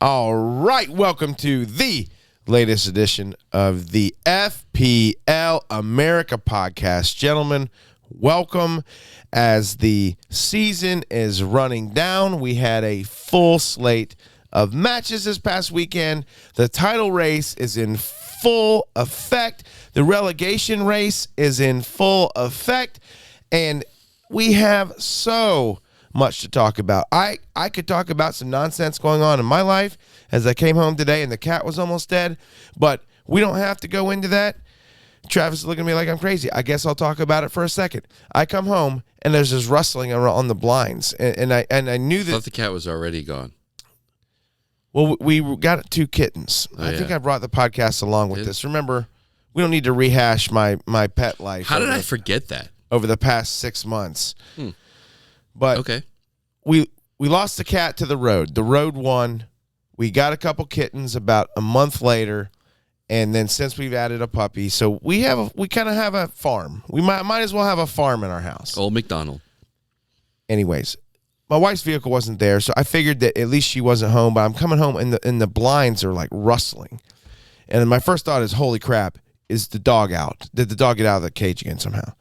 All right, welcome to the latest edition of the FPL America podcast. Gentlemen, welcome. As the season is running down, we had a full slate of matches this past weekend. The title race is in full effect. The relegation race is in full effect. And we have so much to talk about. I could talk about some nonsense going on in my life as I came home today and the cat was almost dead, but we don't have to go into that. Travis is looking at me like I'm crazy. I guess I'll talk about it for a second. I come home and there's this rustling on the blinds, and I knew that. I thought the cat was already gone. Well, we got 2 kittens. I think I brought the podcast along with this. Remember, we don't need to rehash my pet life. How did I forget that? Over the past 6 months. But okay, we lost the cat to the road. The road won. We got a couple kittens about a month later, and then since we've added a puppy, so we kind of have a farm. We might as well have a farm in our house. Old McDonald. Anyways, my wife's vehicle wasn't there, so I figured that at least she wasn't home. But I'm coming home, and the blinds are like rustling, and my first thought is, "Holy crap! Is the dog out? Did the dog get out of the cage again somehow?"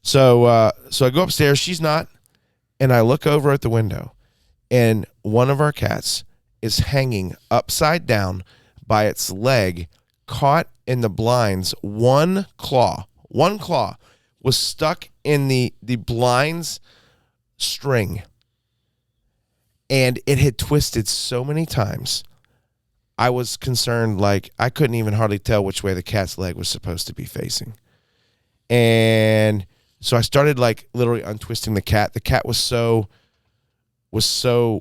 So I go upstairs. She's not. And I look over at the window, and one of our cats is hanging upside down by its leg, caught in the blinds. One claw was stuck in the blinds string, and it had twisted so many times. I was concerned, like I couldn't even hardly tell which way the cat's leg was supposed to be facing. And so I started like literally untwisting the cat. The cat was so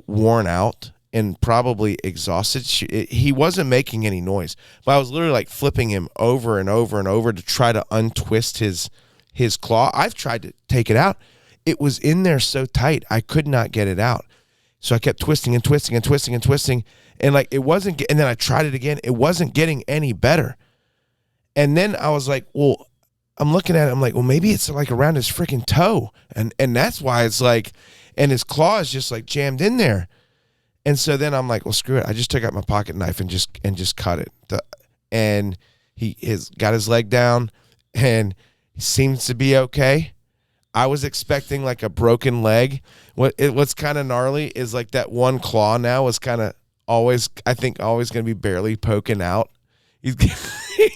worn out and probably exhausted. He wasn't making any noise, but I was literally like flipping him over and over and over to try to untwist his claw. I've tried to take it out. It was in there so tight, I could not get it out. So I kept twisting and twisting and twisting and twisting, and like it wasn't. And then I tried it again. It wasn't getting any better. And then I was like, well, I'm looking at it, I'm like, well, maybe it's like around his freaking toe. And that's why it's like, and his claw is just like jammed in there. And so then I'm like, well, screw it. I just took out my pocket knife and just cut it. And he got his leg down and he seems to be okay. I was expecting like a broken leg. What's kind of gnarly is like that one claw now is kind of always going to be barely poking out.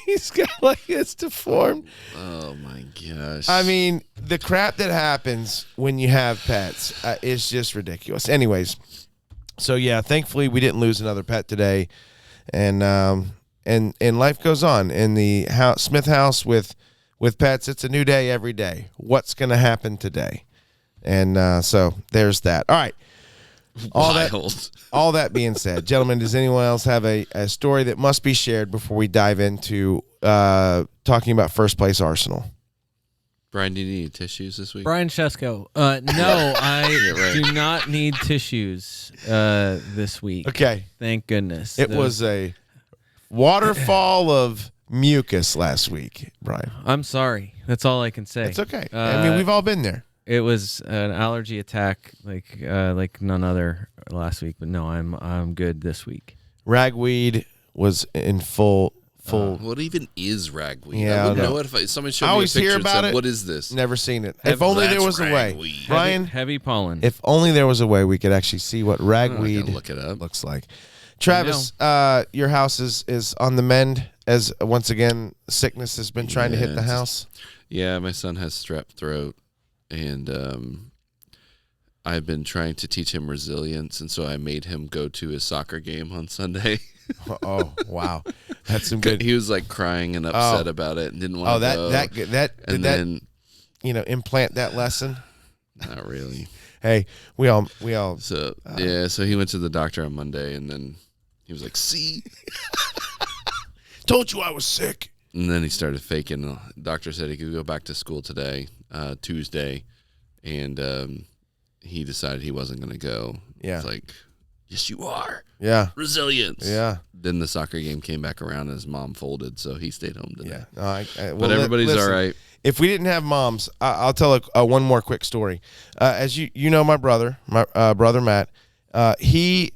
He's got like it's deformed. Oh my gosh! I mean, the crap that happens when you have pets is just ridiculous. Anyways, so yeah, thankfully we didn't lose another pet today, and life goes on in the Smith house with pets. It's a new day every day. What's going to happen today? And so there's that. All right. All that being said, gentlemen, does anyone else have a story that must be shared before we dive into talking about first place Arsenal? Brian, do you need tissues this week? Brian Shesko. No, I do not need tissues this week. Okay. Thank goodness. It was a waterfall of mucus last week, Brian. I'm sorry. That's all I can say. It's okay. I mean, we've all been there. It was an allergy attack like none other last week, but no, I'm good this week. Ragweed was in full. What even is ragweed? Yeah, I wouldn't know it if someone showed I me a always picture hear and about said, it. what is this? Never seen it. If only there was a way. Ragweed. Brian, Heavy pollen. if only there was a way we could actually see what ragweed look it up. looks like. Travis, your house is on the mend as once again sickness has been trying to hit the house. Yeah, my son has strep throat, and I've been trying to teach him resilience, and so I made him go to his soccer game on Sunday. Oh, wow. That's some good. He was like crying and upset about it and didn't want to go. Then implant that lesson? Not really. Hey, we all. So so he went to the doctor on Monday, and then he was like, "See, told you I was sick." And then he started faking. The doctor said he could go back to school today, Tuesday, and he decided he wasn't going to go. Yeah, it's like, yes, you are. Yeah, resilience. Yeah. Then the soccer game came back around, and his mom folded, so he stayed home today. Yeah, but everybody's all right. If we didn't have moms, I'll tell one more quick story. As you know, my brother Matt, he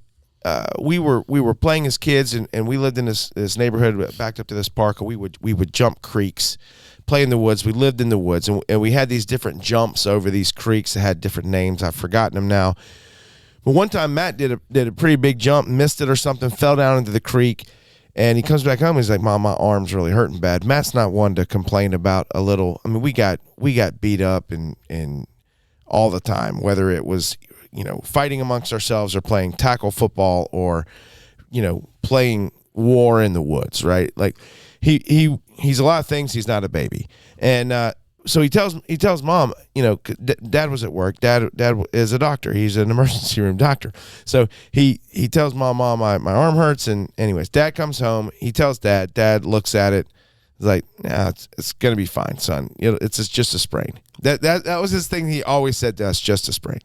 we were playing as kids, and we lived in this neighborhood backed up to this park, and we would jump creeks, play in the woods. We lived in the woods, and we had these different jumps over these creeks that had different names. I've forgotten them now. But one time Matt did a pretty big jump, missed it or something, fell down into the creek, and he comes back home. He's like, "Mom, my arm's really hurting bad." Matt's not one to complain about a little. I mean, we got beat up and all the time, whether it was fighting amongst ourselves or playing tackle football or playing war in the woods, right? Like he's a lot of things. He's not a baby. And so he tells Mom, Dad was at work. Dad is a doctor. He's an emergency room doctor. So he tells Mom, my arm hurts. And anyways, Dad comes home. He tells Dad. Dad looks at it. He's like, "Nah, it's gonna be fine, son. It's just a sprain." That was his thing. He always said to us, "Just a sprain."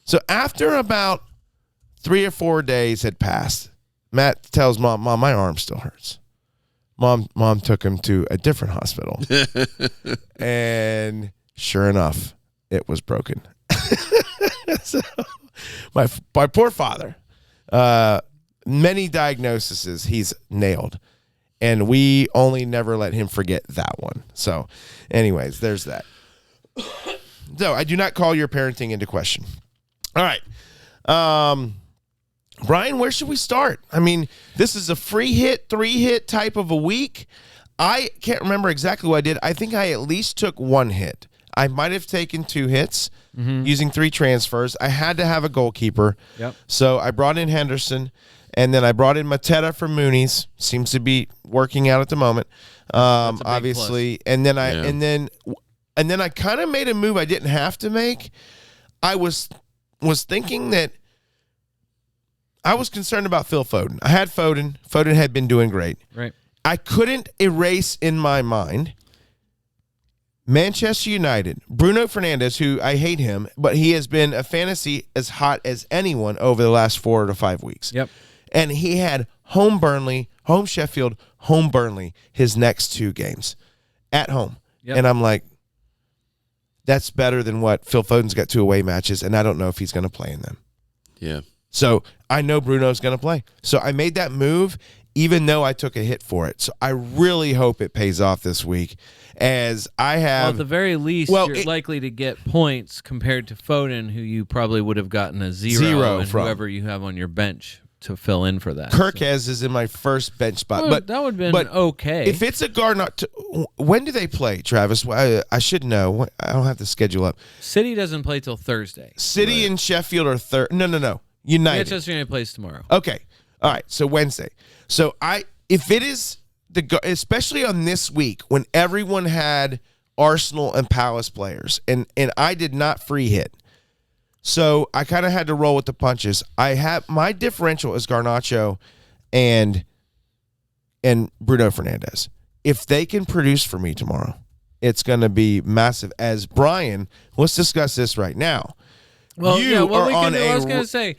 So after about 3 or 4 days had passed, Matt tells Mom, "My arm still hurts." Mom took him to a different hospital. And sure enough, it was broken. So my poor father, many diagnoses he's nailed. And we only never let him forget that one. So anyways, there's that. So I do not call your parenting into question. All right. Brian, where should we start? I mean, this is a free hit, 3-hit type of a week. I can't remember exactly what I did. I think I at least took 1 hit. I might have taken 2 hits using 3 transfers. I had to have a goalkeeper. Yep. So I brought in Henderson, and then I brought in Mateta for Mooney's. Seems to be working out at the moment. Obviously. Plus. And then I kind of made a move I didn't have to make. I was thinking that I was concerned about Phil Foden. I had Foden. Foden had been doing great. Right. I couldn't erase in my mind Manchester United, Bruno Fernandes, who I hate him, but he has been a fantasy as hot as anyone over the last 4 to 5 weeks. Yep. And he had home Burnley, home Sheffield, home Burnley, his next 2 games at home. Yep. And I'm like, that's better than what Phil Foden's got 2 away matches, and I don't know if he's going to play in them. Yeah. So I know Bruno's going to play. So I made that move, even though I took a hit for it. So I really hope it pays off this week, as I have. Well, at the very least, you're likely to get points compared to Foden, who you probably would have gotten a zero and from whoever you have on your bench to fill in for that. Kirkez is in my first bench spot. Well, but that would have been okay. If it's a Garnot, when do they play, Travis? I should know. I don't have the schedule up. City doesn't play till Thursday. City and Sheffield are third. No. United. Manchester United plays tomorrow. Okay. All right. So Wednesday. So if it is especially on this week when everyone had Arsenal and Palace players, and I did not free hit. So I kind of had to roll with the punches. I have my differential is Garnacho and Bruno Fernandes. If they can produce for me tomorrow, it's going to be massive. As Brian, let's discuss this right now. Well, you are on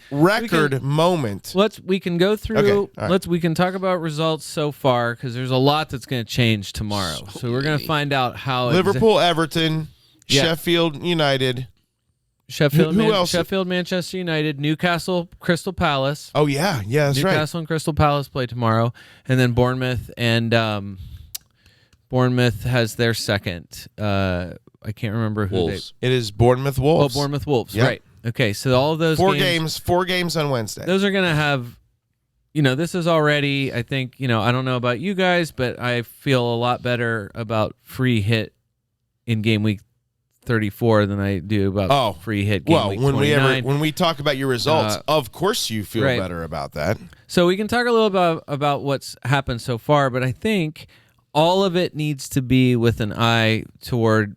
record moment. We can go through. Right. We can talk about results so far, because there's a lot that's going to change tomorrow. So we're going to find out how Liverpool, Everton, Sheffield United. Who else? Sheffield, Manchester United, Newcastle, Crystal Palace. Oh yeah, that's right. Newcastle and Crystal Palace play tomorrow, and then Bournemouth has their second. I can't remember who Wolves. It is Bournemouth Wolves. Oh, Bournemouth Wolves. Yep. Right. Okay, so all of those 4 games on Wednesday. Those are going to have, this is already, I think, I don't know about you guys, but I feel a lot better about free hit in game week 34 than I do about free hit game week 29. When we talk about your results, of course you feel better about that. So we can talk a little about what's happened so far, but I think all of it needs to be with an eye toward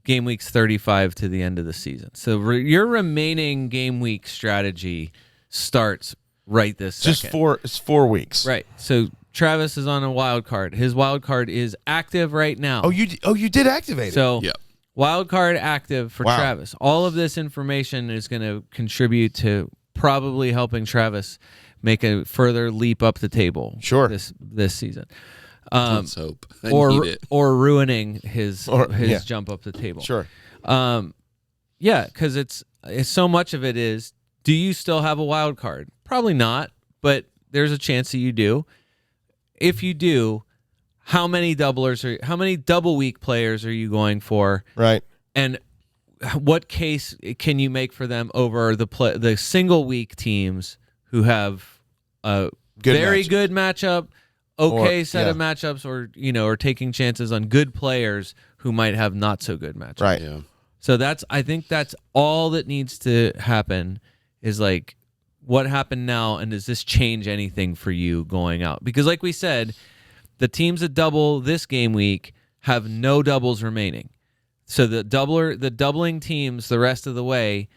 game weeks 35 to the end of the season. So your remaining game week strategy starts right this second. It's 4 weeks. Right. So Travis is on a wild card. His wild card is active right now. Oh, you did activate it. So wild card active for Travis. All of this information is going to contribute to probably helping Travis make a further leap up the table. Sure. This season. Let's hope. Or ruining his jump up the table. Sure. Because it's so much of it is, do you still have a wild card? Probably not, but there's a chance that you do. If you do, how many double week players are you going for? Right. And what case can you make for them over the single week teams who have a very good matchup, set of matchups, or taking chances on good players who might have not so good matchups. Right. Yeah. So I think that's all that needs to happen is like what happened now, and does this change anything for you going out? Because like we said, the teams that double this game week have no doubles remaining. So the doubling teams the rest of the way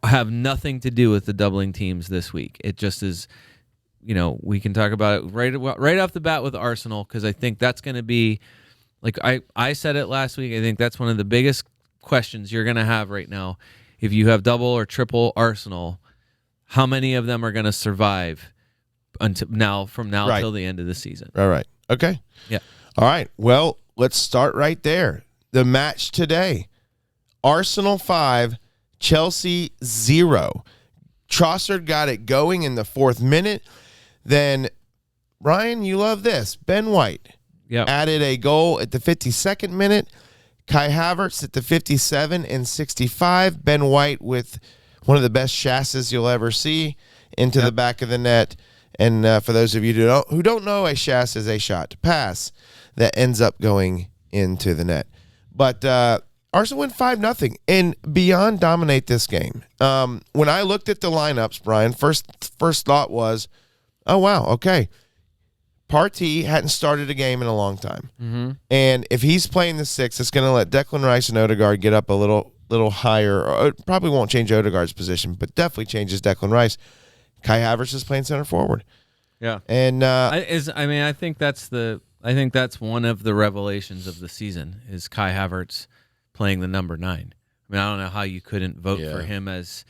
have nothing to do with the doubling teams this week. It just is, we can talk about it right off the bat with Arsenal, because I think that's going to be, like I said it last week, I think that's one of the biggest questions you're going to have right now. If you have double or triple Arsenal, how many of them are going to survive from now till the end of the season? Right. Okay. Yeah. All right. Well, let's start right there. The match today, Arsenal 5, Chelsea 0. Trossard got it going in the 4th minute. Then, Ryan, you love this. Ben White added a goal at the 52nd minute. Kai Havertz at the 57 and 65. Ben White with one of the best chassis you'll ever see into the back of the net. And for those of you who don't know, a chasse is a shot to pass that ends up going into the net. But Arsenal win 5-0 and beyond dominate this game. When I looked at the lineups, Brian, first thought was, oh, wow, okay. Partey hadn't started a game in a long time. Mm-hmm. And if he's playing the 6, it's going to let Declan Rice and Odegaard get up a little higher. Or it probably won't change Odegaard's position, but definitely changes Declan Rice. Kai Havertz is playing center forward. Yeah. And I think that's one of the revelations of the season is Kai Havertz playing the number 9. I mean, I don't know how you couldn't vote for him as,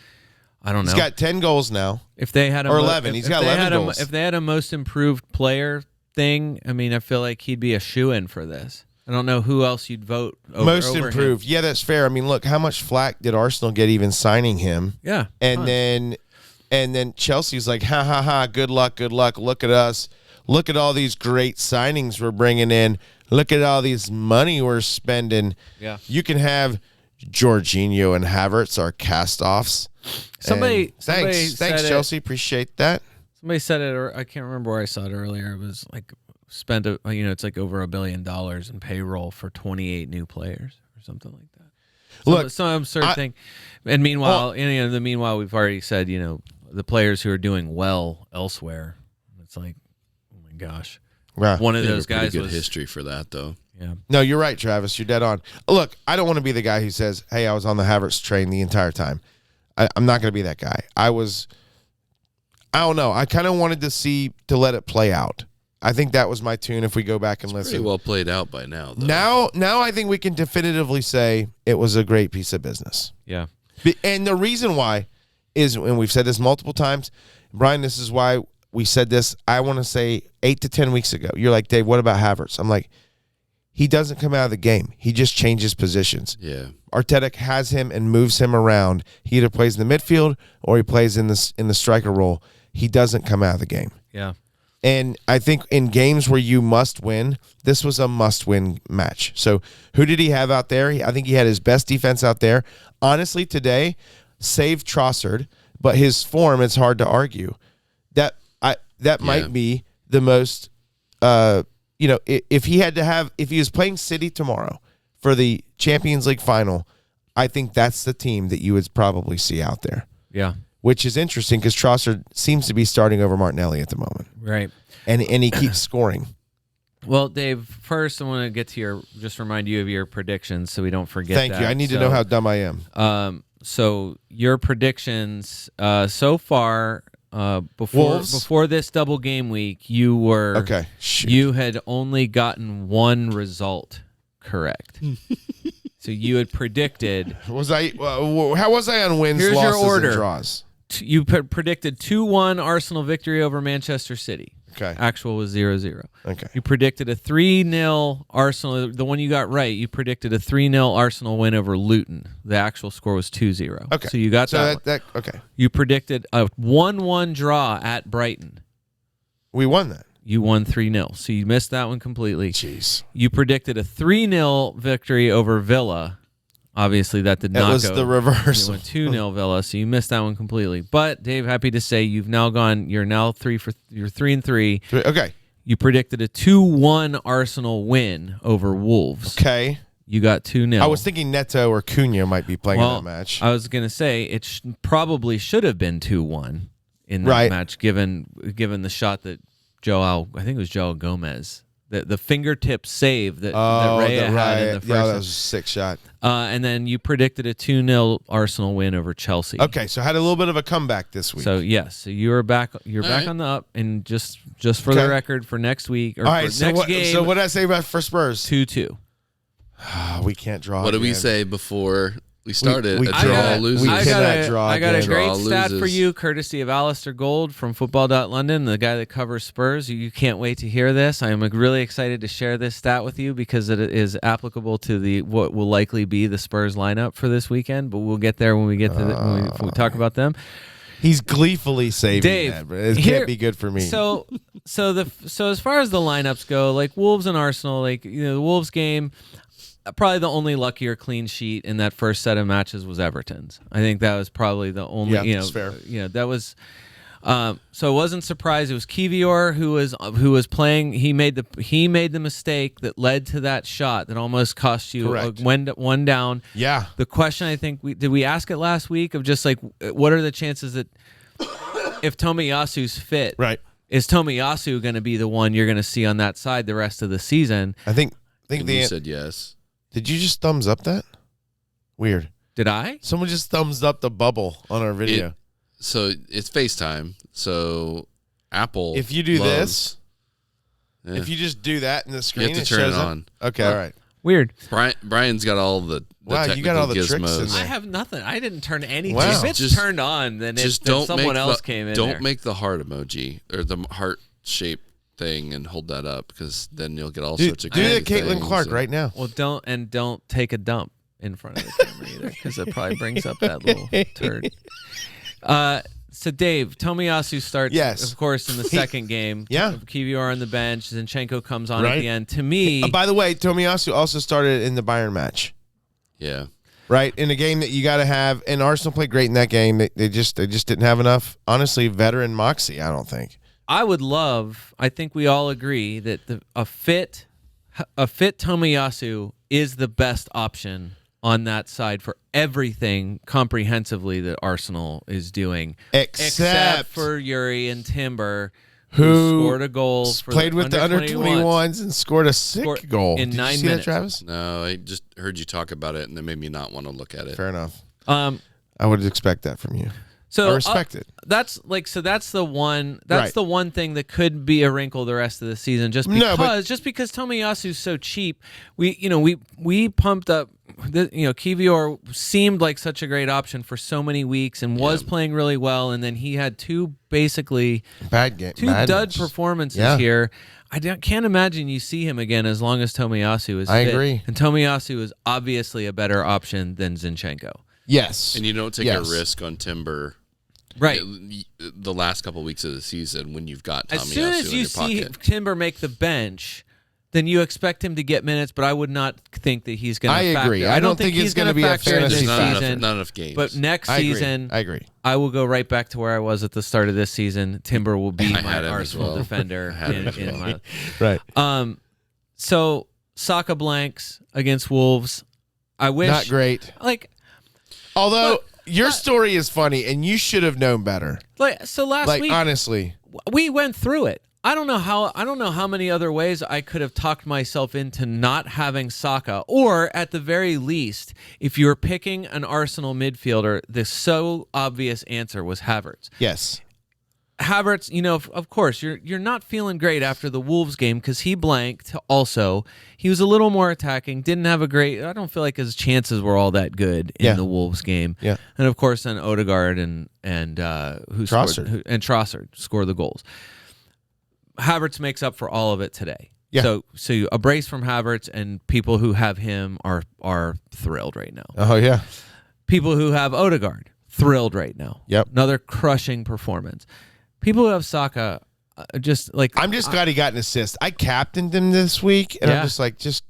I don't know. He's got 10 goals now. If they had 11. He's got 11 goals. If they had a most improved player thing, I mean, I feel like he'd be a shoo-in for this. I don't know who else you'd vote over. Most over improved. him. Yeah, that's fair. I mean, look, how much flack did Arsenal get even signing him? Yeah. And then Chelsea's like, ha, ha, ha, good luck. Look at us. Look at all these great signings we're bringing in. Look at all these money we're spending. Yeah. You can have Jorginho and Havertz, our cast-offs. Thanks, Chelsea. Appreciate that. Somebody said it, or I can't remember where I saw it earlier. It was like it's like over $1 billion in payroll for 28 new players or something like that. Some absurd thing. And meanwhile, meanwhile, we've already said, the players who are doing well elsewhere. It's like, oh my gosh, one of those guys good was history for that though. Yeah. No, you're right, Travis. You're dead on. Look, I don't want to be the guy who says, "Hey, I was on the Havertz train the entire time." I'm not going to be that guy. I don't know. I kind of wanted to let it play out. I think that was my tune. If we go back and listen, pretty well played out by now. Though. Now I think we can definitively say it was a great piece of business. Yeah. And the reason why is, and we've said this multiple times, Brian, this is why we said this, I want to say 8 to 10 weeks ago. You're like, Dave, what about Havertz? I'm like, he doesn't come out of the game. He just changes positions. Yeah. Arteta has him and moves him around. He either plays in the midfield or he plays in the striker role. He doesn't come out of the game. Yeah. And I think in games where you must win, this was a must-win match. So who did he have out there? I think he had his best defense out there. Honestly, today, save Trossard, but his form, it's hard to argue. That might be the most, if he was playing City tomorrow for the Champions League final, I think that's the team that you would probably see out there. Yeah. Which is interesting because Trossard seems to be starting over Martinelli at the moment. Right. And he keeps scoring. Well, Dave, first I want to get to just remind you of your predictions so we don't forget Thank you. I need to know how dumb I am. So your predictions so far before this double game week, you were okay. Shoot. You had only gotten one result correct. So you had predicted. How was I on wins, Here's losses, your order. and draws? You predicted 2-1 Arsenal victory over Manchester City. Okay. Actual was 0-0. Okay. You predicted a 3-0 Arsenal. The one you got right, you predicted a 3-0 Arsenal win over Luton. The actual score was 2-0. Okay. So you got that. that. Okay. You predicted a 1-1 draw at Brighton. We won that. You won 3-0. So you missed that one completely. Jeez. You predicted a 3-0 victory over Villa. Obviously, that did not go. That was the reverse. You went 2-0 Villa, so you missed that one completely. But Dave, happy to say you're now 3-3. Okay. You predicted a 2-1 Arsenal win over Wolves. Okay. You got 2-0. I was thinking Neto or Cunha might be playing in Well, that match. I was going to say it probably should have been 2-1 in that match, given the shot that I think it was Joao Gomez, the fingertip save that Raya had in the first. Yeah, that was a sick shot. And then you predicted a 2-0 Arsenal win over Chelsea. Okay, so had a little bit of a comeback this week. So yes, so you're back. You're back on the up, and just for the record, for next week or all right, for next game. So what did I say about for Spurs? 2-2. We can't draw. What did we again. say before we started? we a cannot- draw loses. we cannot draw I got a again. great Draw stat for loses. you, courtesy of Alistair Gold from Football.London, the guy that covers Spurs. You can't wait to hear this. I am really excited to share this stat with you because it is applicable to what will likely be the Spurs lineup for this weekend. But we'll get there when we get to when we talk about them. He's gleefully saving Dave, that, but it can't be good for me. So as far as the lineups go, like Wolves and Arsenal, the Wolves game. Probably the only luckier clean sheet in that first set of matches was Everton's. I think that was probably the only. That's fair. That was. So I wasn't surprised. It was Kivior who was playing. He made the mistake that led to that shot that almost cost you one down. Yeah. The question I think did we ask it last week of just like what are the chances that if Tomiyasu's fit, Right. is Tomiyasu going to be the one you're going to see on that side the rest of the season? I think And you said yes. Did you just thumbs up that? Weird. Did I? Someone just thumbs up the bubble on our video. So it's FaceTime. So Apple. If you do loves, if you just do that in the screen, you have to it turn shows it up. on. Okay, all right. Weird. Brian's got all the Wow, you got all the technical tricks in gizmos. there. I have nothing. I didn't turn anything. Wow. If it's Just- turned on, then Just then don't someone make else the, came in Don't there. make the heart emoji or the heart shaped thing and hold that up because then you'll get all sorts of Do the crazy Caitlin things Clark and- right now. Well, don't take a dump in front of the camera either because it probably brings up that little turd. So Dave, Tomiyasu starts, Yes. of course, in the second game. Yeah. Kivior on the bench. Zinchenko comes on Right. at the end. To me, By the way, Tomiyasu also started in the Bayern match. Yeah. Right, in a game that you got to have, and Arsenal played great in that game. They just didn't have enough. Honestly, veteran moxie. I don't think. I think we all agree that a fit Tomiyasu is the best option on that side for everything comprehensively that Arsenal is doing, Except for Yuri and Timber, who scored a goal for played with the under 21s and scored a sick goal. in Did 9 you see minutes. that, Travis? No, I just heard you talk about it and it made me not want to look at it. Fair enough. Um, I would expect that from you. so I respect it. That's the one. That's Right. the one thing that could be a wrinkle the rest of the season. Just No, because, but- Tomiyasu's so cheap, we pumped up. Kivior seemed like such a great option for so many weeks and was playing really well, and then he had two Bad game. two bad dud matches. performances here. Can't imagine you see him again as long as Tomiyasu is I fit. agree. And Tomiyasu is obviously a better option than Zinchenko. Yes. And you don't take a risk on Timber. Right. The last couple weeks of the season when you've got Tomiyasu As soon as in you your see pocket. Timber make the bench, then you expect him to get minutes, but I would not think that he's going to I agree. factor. I don't think he's it's gonna going be to a factor in this fantasy There's season. not enough games. But next I agree. season, I agree. I will go right back to where I was at the start of this season. Timber will be I my had him as Arsenal well. defender I had him as in well. my. Right. So Saka blanks against Wolves. I wish Not great. Although your story is funny, and you should have known better. So last Like week honestly, we went through it. I don't know how many other ways I could have talked myself into not having Saka, or at the very least, if you were picking an Arsenal midfielder, the so obvious answer was Havertz. yes. Havertz, of course, you're not feeling great after the Wolves game because he blanked. Also, he was a little more attacking. Didn't have a great. I don't feel like his chances were all that good in the Wolves game. Yeah. And of course, then Odegaard and Trossard Trossard score the goals. Havertz makes up for all of it today. Yeah. So a brace from Havertz, and people who have him are thrilled right now. Oh yeah. People who have Odegaard, thrilled right now. Yep. Another crushing performance. People who have Saka, just like I'm just glad he got an assist. I captained him this week, and Yeah. I'm just like, just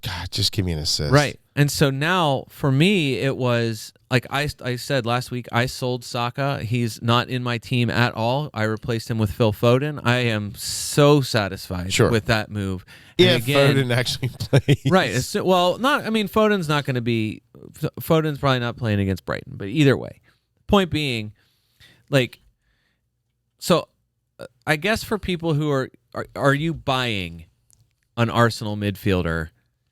give me an assist. right. And so now for me, it was like I said last week, I sold Saka. He's not in my team at all. I replaced him with Phil Foden. I am so satisfied with that move. And Yeah, again, Foden actually plays. right. Foden's not going to be. Foden's probably not playing against Brighton, but either way, point being, like, so I guess for people who are you buying an Arsenal midfielder?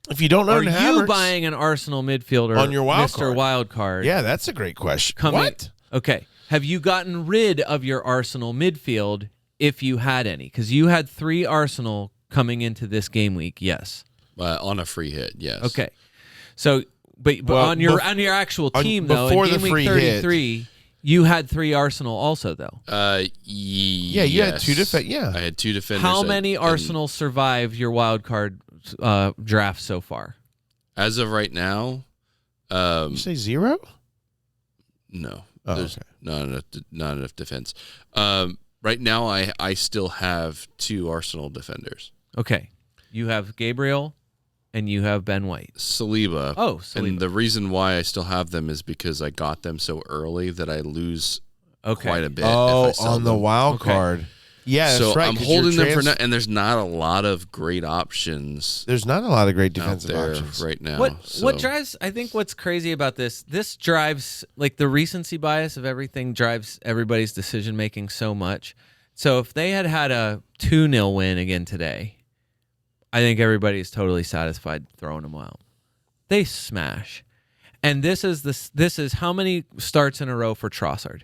If you don't Are own you Havertz buying an Arsenal midfielder on your wild Mr. card. Wild Card? Yeah, that's a great question. What? Okay. Have you gotten rid of your Arsenal midfield if you had any? Because you had 3 Arsenal coming into this game week. Yes. On a free hit, yes. Okay. So, but Well, on your actual team though, before in the game week free 33, you had 3 Arsenal also though. Yeah, you had 2 defenders. Yeah. I had 2 defenders. How many Arsenal survived your wild card draft so far? As of right now, You say 0? no. Oh, There's okay. not enough defense. Right now, I still have 2 Arsenal defenders. Okay. You have Gabriel and you have Ben White. Saliba. Oh, Saliba. And the reason why I still have them is because I got them so early that I lose quite a bit. Oh, if I sell on the them. wild card. Yeah, So that's right. I'm 'cause holding your them for now, and there's not a lot of great options There's not a lot of great out defensive there options. right now. What drives? I think what's crazy about this drives like the recency bias of everything drives everybody's decision making so much. So if they had a 2-0 win again today, I think everybody's totally satisfied throwing them out. They smash, and this is how many starts in a row for Trossard?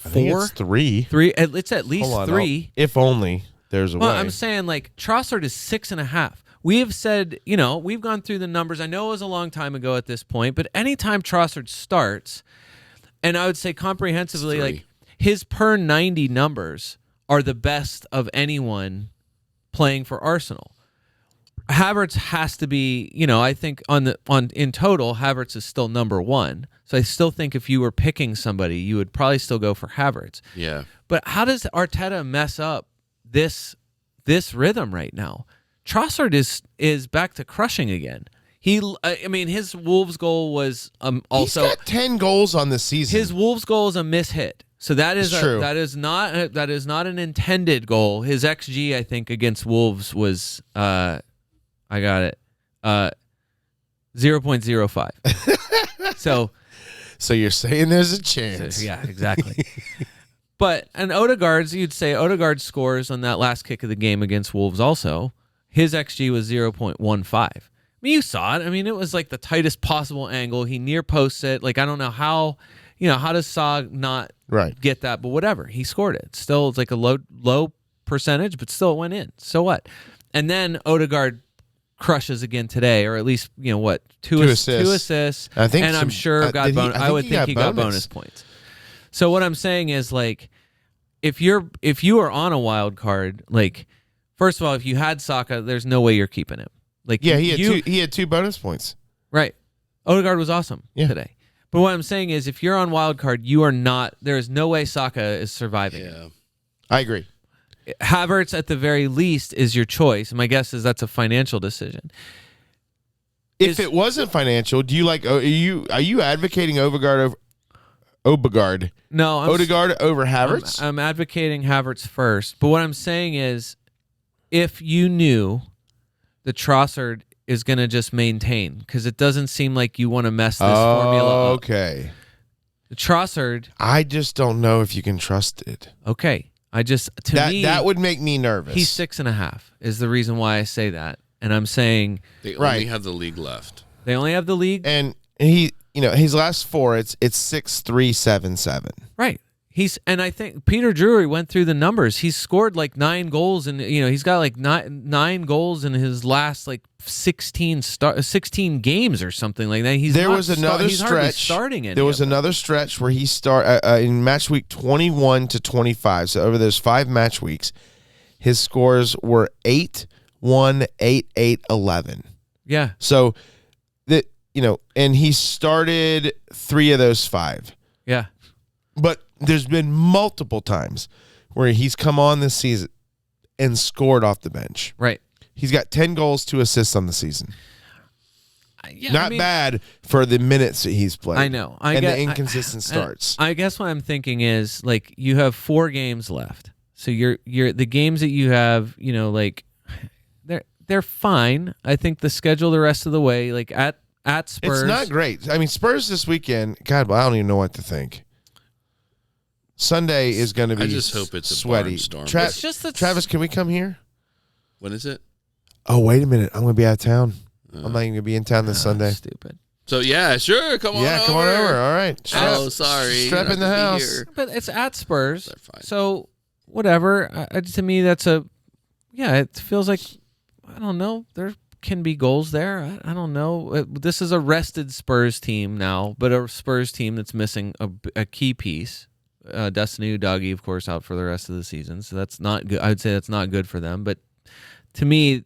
I think 4, it's 3. 3. It's at least Hold on, 3. if only there's a Well, way. I'm saying like Trossard is 6.5. We have said, we've gone through the numbers. I know it was a long time ago at this point, but anytime Trossard starts, and I would say comprehensively, like his per 90 numbers are the best of anyone playing for Arsenal. Havertz has to be, I think in total, Havertz is still number 1. So I still think if you were picking somebody, you would probably still go for Havertz. Yeah. But how does Arteta mess up this rhythm right now? Trossard is back to crushing again. His Wolves goal was also He's got 10 goals on the season. his Wolves goal is a mishit. So that is True. that is not an intended goal. His XG I think against Wolves was I got it 0.05. So you're saying there's a chance. Yeah, exactly. But you'd say Odegaard scores on that last kick of the game against Wolves also. His XG was 0.15. I mean, you saw it. I mean, it was like the tightest possible angle. He near posts it. Like, I don't know how does Saw not get that? But whatever. He scored it. Still, it's like a low percentage, but still it went in. So what? And then Odegaard crushes again today, or at least, two assists. I think I'm sure got bonus. I would think he got bonus points. So what I'm saying is, like, if you are on a wild card, like, first of all, if you had Saka, there's no way you're keeping him. Like, yeah, he had 2 bonus points. Right. Odegaard was awesome today. But what I'm saying is, if you're on wild card, you are not. There is no way Saka is surviving. Yeah, I agree. Havertz, at the very least, is your choice. My guess is that's a financial decision. If it wasn't financial, do you are you advocating Odegaard over No, Odegaard over Havertz? I'm advocating Havertz first. But what I'm saying is, if you knew that Trossard is going to just maintain, because it doesn't seem like you want to mess this formula up. Okay. Trossard. I just don't know if you can trust it. Okay. To me, that would make me nervous. He's 6.5 is the reason why I say that. And I'm saying they only have the league left. They only have the league. And he, his last 4, it's 6-3-7-7. Right. And I think Peter Drury went through the numbers. He's scored like 9 goals, and he's got like nine goals in his last like 16 games or something like that. There was another stretch where he started in match week 21 to 25. So over those 5 match weeks, his scores were 8, 1, 8, 8, 11. Yeah. So that, and he started 3 of those 5. Yeah. But there's been multiple times where he's come on this season and scored off the bench. Right. He's got 10 goals, 2 assists on the season. Yeah, Not bad for the minutes that he's played. I know. The inconsistent starts. I guess what I'm thinking is, like, you have 4 games left. So you're the games that you have, like, they're fine. I think the schedule the rest of the way, like at Spurs. It's not great. I mean, Spurs this weekend, God, I don't even know what to think. Sunday is going to be I just hope it's sweaty. a barnstorm. It's just Travis, can we come here? When is it? Oh, wait a minute. I'm going to be out of town. I'm not even going to be in town this Sunday. Stupid. So, yeah, sure. Come on over. Yeah, come on over. All right. Sorry. Strap in the house. Here. But it's at Spurs. They're fine. So, whatever. To me, that's it feels like, I don't know, there can be goals there. I don't know. This is a rested Spurs team now, but a Spurs team that's missing a key piece. Destiny Udogie, of course, out for the rest of the season. So that's not good. I would say that's not good for them. But to me,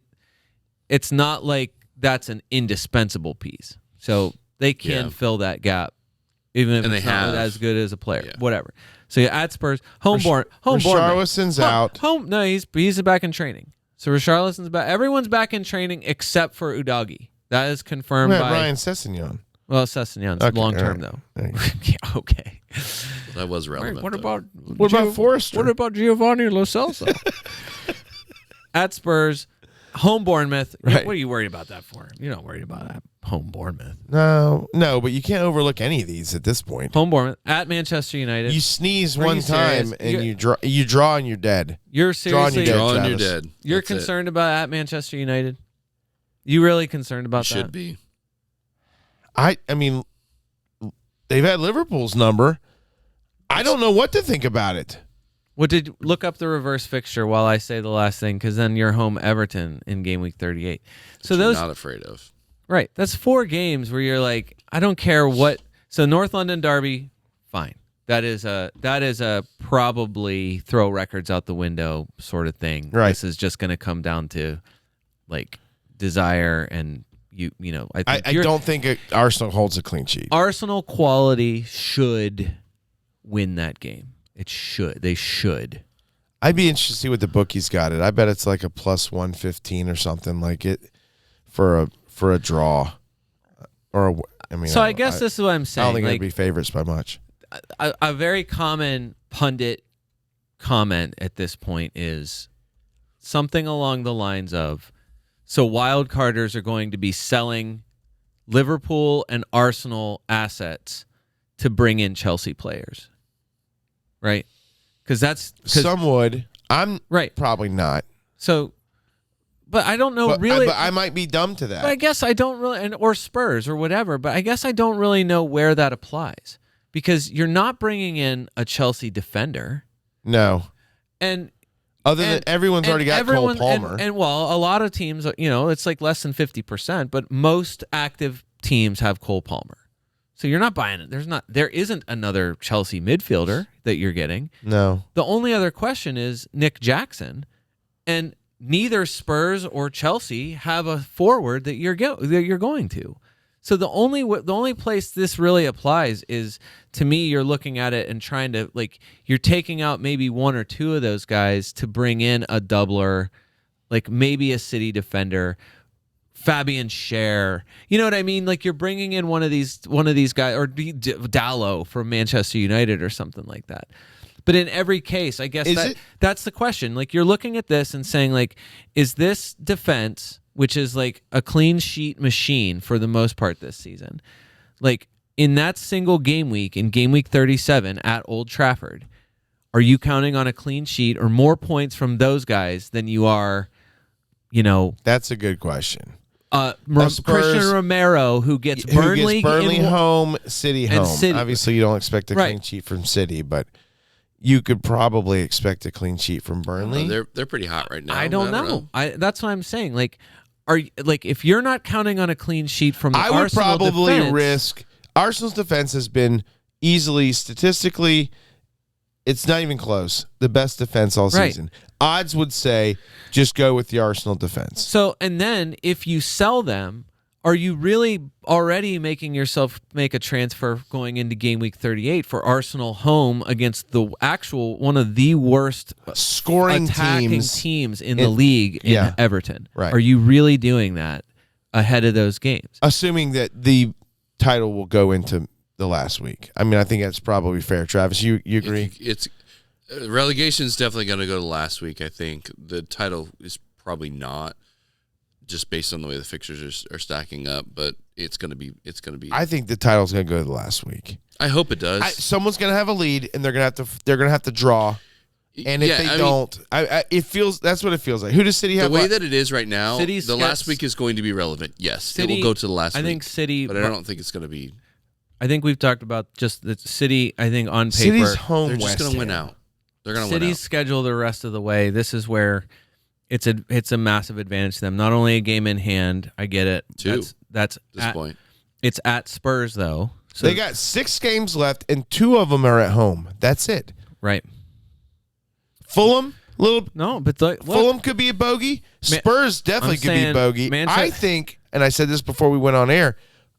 it's not like that's an indispensable piece. So they can fill that gap, even if it's not as good as a player. Yeah. Whatever. So at Spurs, homeborn. Richarlison's out. No, he's back in training. So Richarlison's back. Everyone's back in training except for Udogie. That is confirmed by Ryan Sessegnon. Well, Sessegnon's long term though. Yeah, okay. That was relevant. What about Forrester? What about Giovanni Lo Celso? At Spurs, home Bournemouth. Right. What are you worried about that for? You're not worried about that. Home Bournemouth. No, but you can't overlook any of these at this point. Home Bournemouth at Manchester United. You sneeze one time and you draw and you're dead. You're seriously drawing, you're dead. You're That's concerned about at Manchester United? You really concerned about that? Should be. I mean, they've had Liverpool's number. I don't know what to think about it. Look up the reverse fixture while I say the last thing, because then you're home Everton in game week 38. So those not afraid of. Right. That's 4 games where you're like, I don't care what. So North London derby, fine. That is a probably throw records out the window sort of thing. Right. This is just going to come down to like desire and I don't think Arsenal holds a clean sheet. Arsenal quality should win that game. It should. They should. I'd be interested to see what the bookies got it. I bet it's like a plus 115 or something like it for a draw. I guess this is what I'm saying. I don't think it'd be favorites by much. A very common pundit comment at this point is something along the lines of, so wild carders are going to be selling Liverpool and Arsenal assets to bring in Chelsea players. Right? Some would. I'm right. Probably not. So, but I don't know really. But I might be dumb to that. But I guess I don't really, or Spurs or whatever, but I guess I don't really know where that applies, because you're not bringing in a Chelsea defender. No. And everyone's already got Cole Palmer. And a lot of teams, it's like less than 50%, but most active teams have Cole Palmer. So you're not buying it. There isn't another Chelsea midfielder that you're getting. No. The only other question is Nick Jackson, and neither Spurs or Chelsea have a forward that you're going to. So the only place this really applies is, to me, you're looking at it and trying to, like, you're taking out maybe 1 or 2 of those guys to bring in a doubler, like maybe a City defender, Fabian Schär. You know what I mean? Like, you're bringing in one of these guys, or Dallo from Manchester United or something like that. But in every case, I guess that's the question. Like, you're looking at this and saying, like, is this defense, which is like a clean sheet machine for the most part this season, like in that single game week, in game week 37 at Old Trafford, are you counting on a clean sheet or more points from those guys than you are, That's a good question. Christian Romero, who gets Burnley home, City home. City. Obviously, you don't expect a clean sheet from City, but you could probably expect a clean sheet from Burnley. They're pretty hot right now. I don't know. That's what I'm saying. Like, if you're not counting on a clean sheet from the Arsenal defense, I would probably risk. Arsenal's defense has been easily, statistically, It's not even close. The best defense all Right. season. Odds would say just go with the Arsenal defense. So, and then if you sell them, are you really already making yourself make a transfer going into game week 38 for Arsenal home against the actual one of the worst Scoring attacking teams in the league in yeah. Everton? Right. Are you really doing that ahead of those games? Assuming that the title will go into the last week. I mean, I think that's probably fair. Travis, you agree? It's relegation is definitely going to go to last week. I think the title is probably not, just based on the way the fixtures are stacking up. But it's going to be. I think the title's going to go to the last week. I hope it does. Someone's going to have a lead, and they're going to have to draw. And if they don't, it feels that's what it feels like. Who does City have? The way that it is right now, City's the last week is going to be relevant. Yes, City, it will go to the last week. I think City, but I don't think it's going to be. I think we've talked about just the City. I think on paper, City's home. They're just West going to win Ham. out. They're going to win out. City's schedule the rest of the way. This is where it's a massive advantage to them. Not only a game in hand, I get it. Two. That's At this point. It's at Spurs though. So They got 6 games left, and 2 of them are at home. That's it. right. Fulham, No, but Fulham could be a bogey. Spurs definitely could be a bogey. I think, and I said this before we went on air,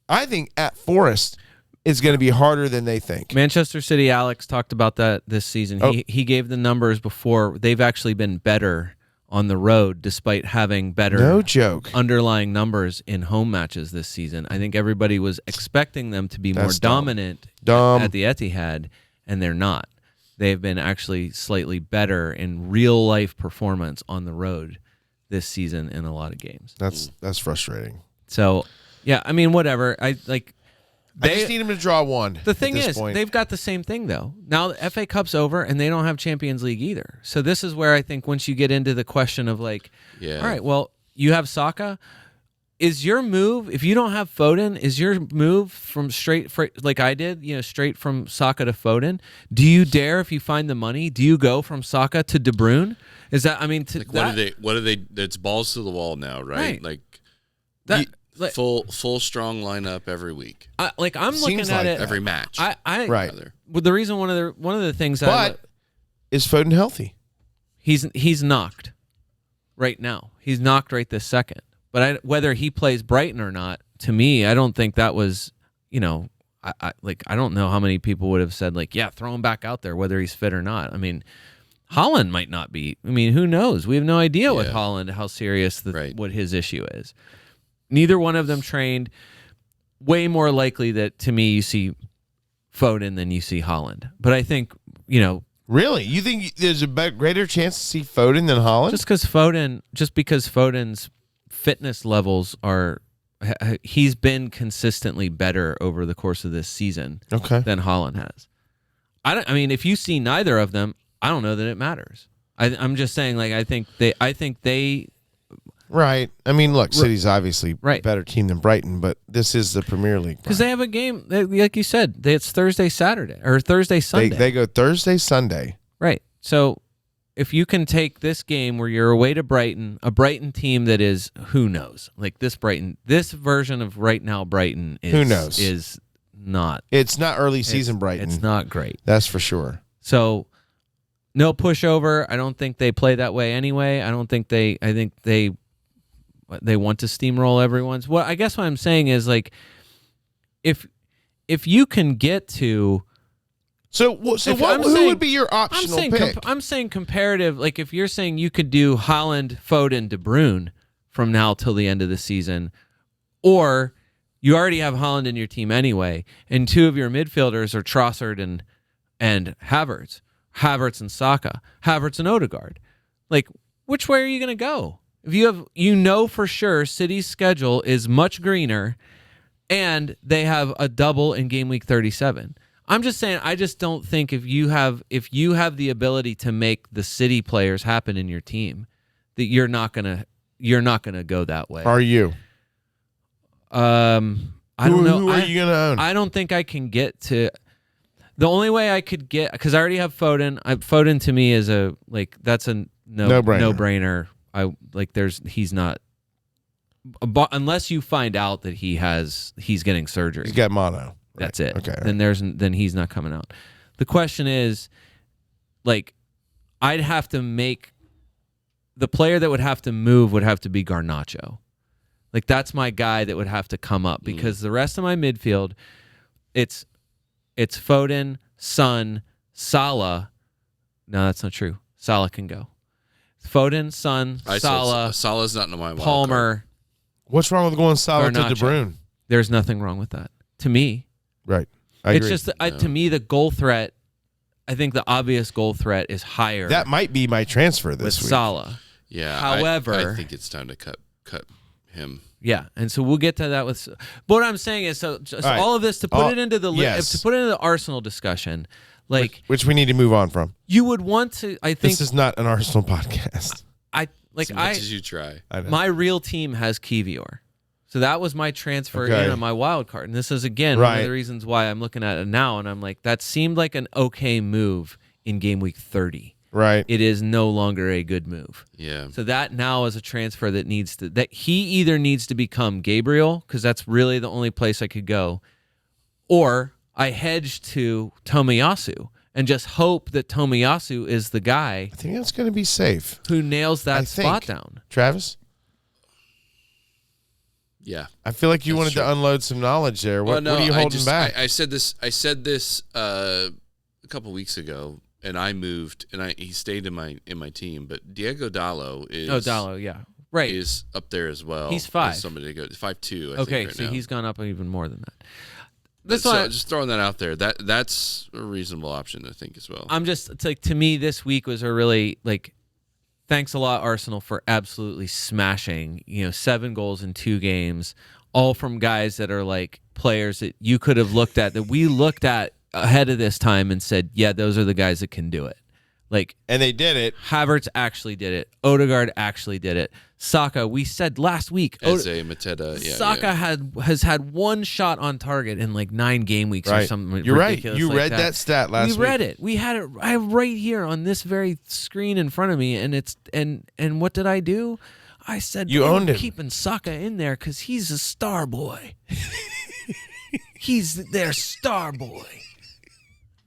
I think at Forest is going to be harder than they think. Manchester City, Alex talked about that this season. Oh. He gave the numbers before. They've actually been better on the road despite having better No joke. underlying numbers in home matches this season. I think everybody was expecting them to be more That's dumb. dominant Dumb. at the Etihad, and they're not. They've been actually slightly better in real life performance on the road this season in a lot of games. That's frustrating. So, yeah, I mean, whatever. I just need them to draw one. The thing at this is, point. they've got the same thing, though. Now the FA Cup's over, and they don't have Champions League either. So this is where I think once you get into the question of like, all right, well, you have Saka. Is your move, if you don't have Foden, is your move from like I did, straight from Saka to Foden? Do you dare, if you find the money, do you go from Saka to De Bruyne? Is that, I mean, what are they? It's balls to the wall now, right? Like that. Full strong lineup every week. I'm looking Seems at like it every match. right. Rather. Well, the reason one of the things But is Foden healthy? he's knocked right now. He's knocked right this second. But whether he plays Brighton or not, to me, I don't think that was, I don't know how many people would have said like, yeah, throw him back out there, whether he's fit or not. I mean, Holland might not be. I mean, who knows? We have no idea with Holland how serious what his issue is. Neither one of them trained. Way more likely that, to me, you see Foden than you see Holland. But I think, Really? You think there's a greater chance to see Foden than Holland? just because Foden's fitness levels he's been consistently better over the course of this season than Holland has. I mean, if you see neither of them, I don't know that it matters. I'm just saying, like, I think they. Right. I mean, look, City's obviously Right. a better team than Brighton, but this is the Premier League. Because they have a game, like you said, it's Thursday, Saturday, or Thursday, Sunday. They go Thursday, Sunday. Right. So if you can take this game where you're away to Brighton, a Brighton team that is, who knows? Like this version of right now Brighton is, who knows? Is not. It's not early season Brighton. It's not great. That's for sure. So no pushover. I don't think they play that way anyway. I think they want to steamroll everyone's. Well, I guess what I'm saying is, like, if you can get to, who would be your optional pick? I'm saying comparative. Like, if you're saying you could do Holland, Foden, De Bruyne from now till the end of the season, or you already have Holland in your team anyway, and 2 of your midfielders are Trossard and Havertz and Saka, Havertz and Odegaard. Like, which way are you going to go? If you have, for sure City's schedule is much greener, and they have a double in game week 37. I'm just saying, I just don't think if you have the ability to make the City players happen in your team, that you're not gonna go that way. Are you? I don't know. Who are you gonna own? I don't think I can get to. The only way I could get, because I already have Foden. Foden to me is that's a no-brainer. He's not, unless you find out that he's getting surgery. He's got mono. That's it. Okay. Then he's not coming out. The question is, like I'd have to make the player that would have to move would have to be Garnacho. Like that's my guy that would have to come up because the rest of my midfield, it's Foden, Son, Salah. No, that's not true. Salah can go. Foden, Son, Salah. Salah's not in my wild Palmer. card. What's wrong with going Salah to De Garnacho. Bruyne? There's nothing wrong with that. To me, Right. I it's agree. just to me the goal threat. I think the obvious goal threat is higher. That might be my transfer with this week. Salah. Yeah. However, I think it's time to cut him. Yeah, and so we'll get to that with. But what I'm saying is, so just All right. all of this to put it into the yes. to put it into the Arsenal discussion, like Which we need to move on from. you would want to. I think This is not an Arsenal podcast. As much as you try. I know. my real team has Kiwior. So that was my transfer Okay. in on my wild card. And this is, again, one of Right. the reasons why I'm looking at it now. And I'm like, that seemed like an okay move in game week 30. Right. It is no longer a good move. Yeah. So that now is a transfer that he either needs to become Gabriel, because that's really the only place I could go, or I hedge to Tomiyasu and just hope that Tomiyasu is the guy I think that's going to be safe. who nails that I spot think. down. Travis? Yeah. I feel like you That's wanted true. to unload some knowledge there. What are you holding back? I said this a couple weeks ago, and I moved, and he stayed in my team. But Diego Dallo is Dallo, yeah. Right. is up there as well. He's 5. As somebody to go 5'2". Okay, right so now. he's gone up even more than that. So just throwing that out there. That's a reasonable option, I think, as well. I'm just, it's like, to me, this week was a really, like, thanks a lot, Arsenal, for absolutely smashing, 7 goals in 2 games, all from guys that are like players that you could have looked at, that we looked at ahead of this time and said, yeah, those are the guys that can do it. Like, and they did it. Havertz actually did it. Odegaard actually did it. Saka, we said last week, Eze, Mateta, Saka has had 1 shot on target in like 9 game weeks or Right. something. You're right. ridiculous You like read that stat last week. We read it. We had it. I have right here on this very screen in front of me, and it's and what did I do? I said You owned him. keeping Saka in there because he's a star boy. He's their star boy.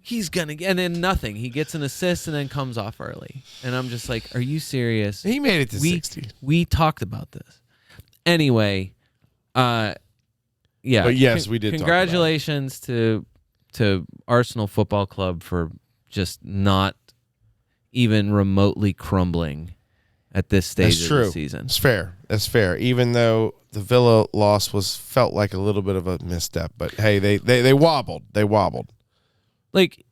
He's gonna get, and then nothing. He gets an assist and then comes off early, and I'm just like, "Are you serious?" He made it to 60. We talked about this. Anyway, yeah. But yes, we did talk about it. Congratulations to Arsenal Football Club for just not even remotely crumbling at this stage That's of true. the season. It's fair. That's fair. Even though the Villa loss felt like a little bit of a misstep, but hey, they wobbled. They wobbled. Like,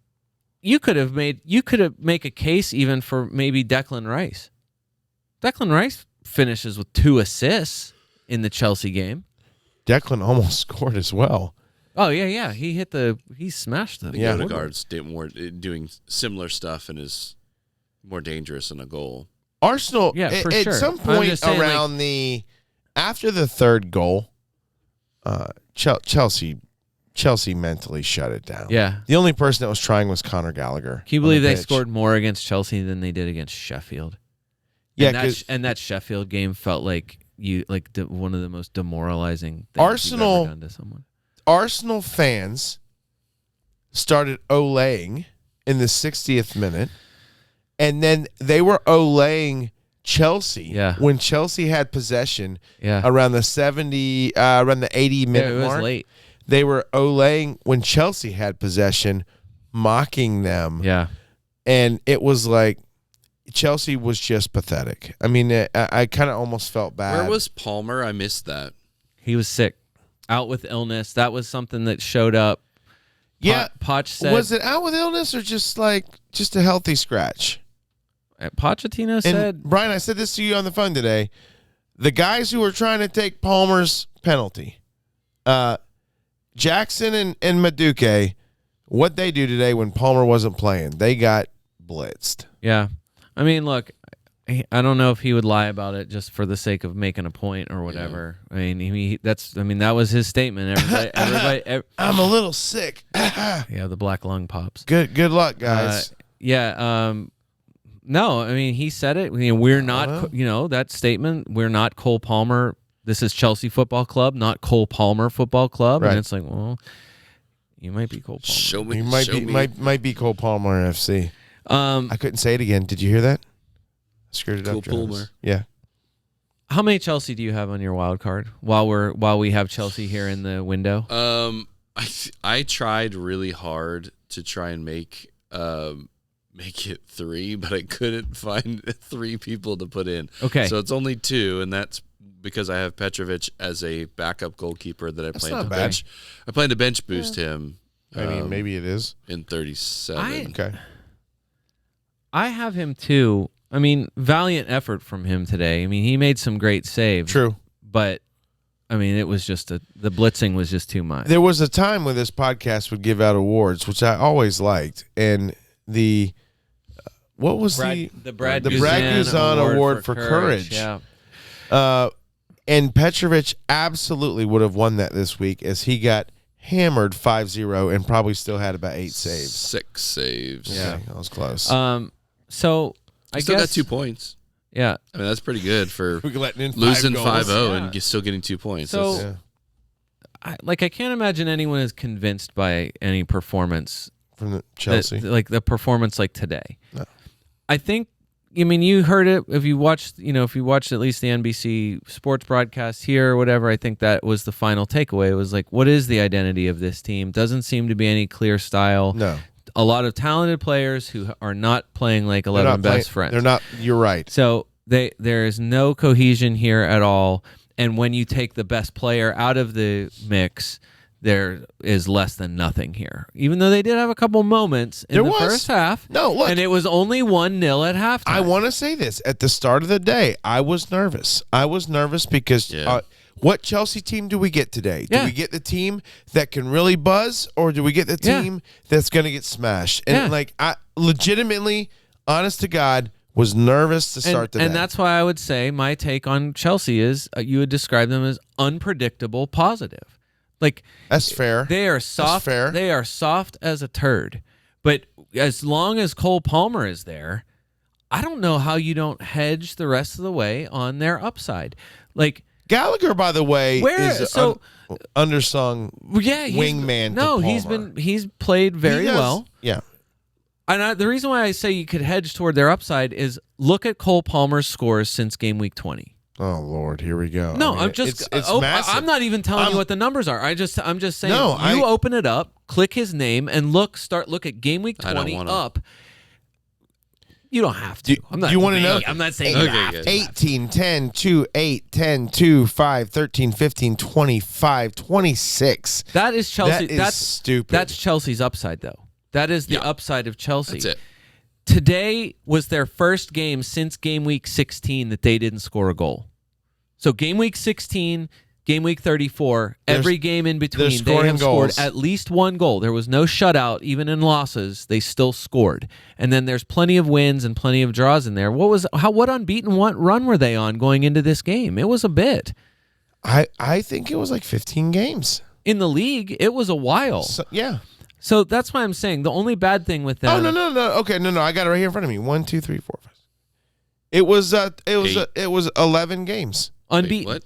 you could have make a case even for maybe Declan Rice. Declan Rice finishes with 2 assists in the Chelsea game. Declan almost scored as well. Oh yeah. He smashed them. Yeah. Odegaard's doing similar stuff and is more dangerous in a goal. Arsenal, Yeah, for at sure. some I'm point just saying, around after the 3rd goal, Chelsea mentally shut it down. Yeah. The only person that was trying was Conor Gallagher. Can you on believe the they pitch. scored more against Chelsea than they did against Sheffield? Yeah, and 'cause that Sheffield game felt like one of the most demoralizing things Arsenal- you've ever done to someone. Arsenal fans started olaying in the 60th minute, and then they were olaying Chelsea Yeah. when Chelsea had possession Yeah, around the 80 minute it was mark. late. They were olaying when Chelsea had possession, mocking them. Yeah, And it was like Chelsea was just pathetic. I mean, I kind of almost felt bad. Where was Palmer? I missed that. he was sick, out with illness. That was something that showed up. Yeah. Poch said. Was it out with illness or just a healthy scratch? Pochettino And said. Brian, I said this to you on the phone today. The guys who were trying to take Palmer's penalty, Jackson and Madueke, what they do today when Palmer wasn't playing, they got blitzed. Yeah, I mean, look, I don't know if he would lie about it just for the sake of making a point or whatever. I mean, that was his statement. Everybody I'm a little sick. yeah, the black lung pops. Good luck, guys. No, I mean, he said it. We're not, that statement. We're not Cole Palmer. This is Chelsea Football Club, not Cole Palmer Football Club. Right. And it's like, well, you might be Cole Palmer. Show me. You might be Cole Palmer FC. I couldn't say it again. Did you hear that? I screwed it Cool up, Travis. Pulmer. Yeah. How many Chelsea do you have on your wild card while we have Chelsea here in the window? I tried really hard to try and make it 3, but I couldn't find 3 people to put in. Okay. So it's only 2, and that's because I have Petrovic as a backup goalkeeper that I plan to bench. I plan to bench boost him. I mean, maybe it is. In 37. Okay. I have him too. I mean, valiant effort from him today. I mean, he made some great saves. True. But, I mean, it was just the blitzing was just too much. There was a time when this podcast would give out awards, which I always liked, and what was the Brad Guzan Award for Courage. Yeah. And Petrovic absolutely would have won that this week as he got hammered 5-0 and probably still had about 8 saves. 6 saves. Yeah, that was close. So I still guess got 2 points. Yeah. I mean, that's pretty good for letting in losing 5 5-0 and still getting 2 points. So, I can't imagine anyone is convinced by any performance from the Chelsea, like the performance like today. No. I think. I mean, you heard it if you watched at least the NBC sports broadcast here or whatever. I think that was the final takeaway. It was like, what is the identity of this team? Doesn't seem to be any clear style. No. A lot of talented players who are not playing like 11 best friends. They're not. You're right. So there is no cohesion here at all. And when you take the best player out of the mix, there is less than nothing here. Even though they did have a couple moments in the first half. No, look. And it was only 1-0 at halftime. I want to say this. At the start of the day, I was nervous. Because what Chelsea team do we get today? Do we get the team that can really buzz, or do we get the team that's going to get smashed? And I legitimately, honest to God, was nervous to start the day. And that's why I would say my take on Chelsea is you would describe them as unpredictable positive. Like, that's fair. They are soft. That's fair. They are soft as a turd. But as long as Cole Palmer is there, I don't know how you don't hedge the rest of the way on their upside. Like Gallagher, by the way, is undersung wingman. No, to Palmer. he's played very well. Yeah. And the reason why I say you could hedge toward their upside is look at Cole Palmer's scores since game week 20. Oh Lord, here we go. No, I'm just it's massive. I'm not even telling you what the numbers are. I'm just saying open it up, click his name, and look at game week 20 up. You don't have to. I'm not. You want to know? I'm not saying you have to. 18, 10, 2, 8, 10, 2, 5, 13, 15, 25, 26. That is Chelsea. That's stupid. That's Chelsea's upside, though. That is the upside of Chelsea. That's it. Today was their first game since game week 16 that they didn't score a goal. So game week 16, game week 34, every game in between, they have scored at least one goal. There was no shutout, even in losses. They still scored. And then there's plenty of wins and plenty of draws in there. What unbeaten run were they on going into this game? It was a bit. I think it was like 15 games. In the league, it was a while. So that's why I'm saying the only bad thing with them. Oh no. Okay, no. I got it right here in front of me. 1, 2, 3, 4, 5. It was 11 games. Unbeaten. Wait, what?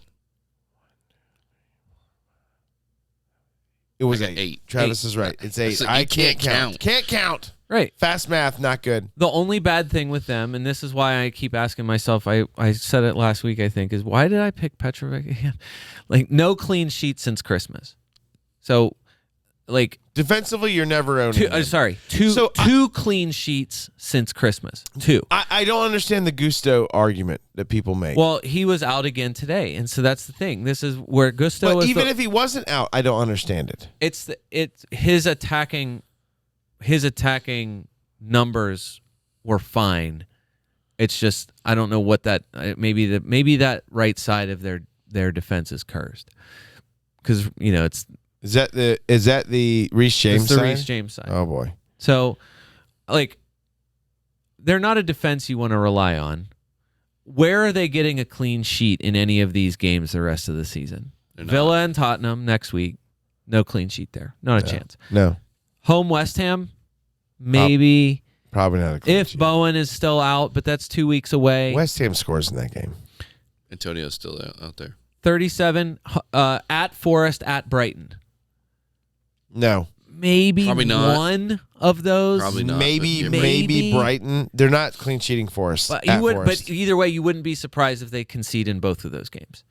It was 8. Travis is right. It's 8. I can't count. Can't count. Right. Fast math, not good. The only bad thing with them, and this is why I keep asking myself, I said it last week, I think, is why did I pick Petrovic again? Like, no clean sheet since Christmas. So, like, defensively, you're never owning. Two clean sheets since Christmas. 2. I don't understand the Gusto argument that people make. Well, he was out again today, and so that's the thing. This is where Gusto. But even if he wasn't out, I don't understand it. It's his attacking numbers were fine. It's just I don't know what that maybe that right side of their defense is cursed because it's. Is that the Reece James it's the side? Reece James side. Oh boy. So, like, they're not a defense you want to rely on. Where are they getting a clean sheet in any of these games the rest of the season? Villa and Tottenham next week. No clean sheet there. Not a chance. No. Home West Ham, maybe. Probably not a clean if sheet. Bowen is still out, but that's 2 weeks away. West Ham scores in that game. Antonio's still out there. 37 at Forest, at Brighton. No. maybe Probably not. one of those. Probably not. Maybe but Maybe. Brighton. They're not clean cheating for us. But at you would, Forest. but either way, you wouldn't be surprised if they concede in both of those games.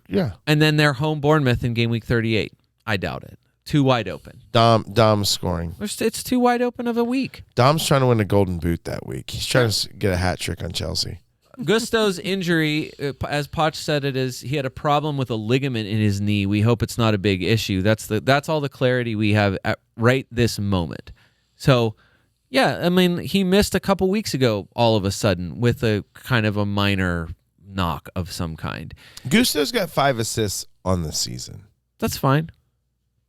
Yeah. And then they're home Bournemouth in game week 38. I doubt it. Too wide open. Dom's scoring. It's too wide open of a week. Dom's trying to win a golden boot that week. He's trying to get a hat trick on Chelsea. Gusto's injury, as Poch said it, is he had a problem with a ligament in his knee. We hope it's not a big issue. That's all the clarity we have at right this moment. So, yeah, I mean, he missed a couple weeks ago all of a sudden with a kind of a minor knock of some kind. Gusto's got 5 assists on the season. That's fine.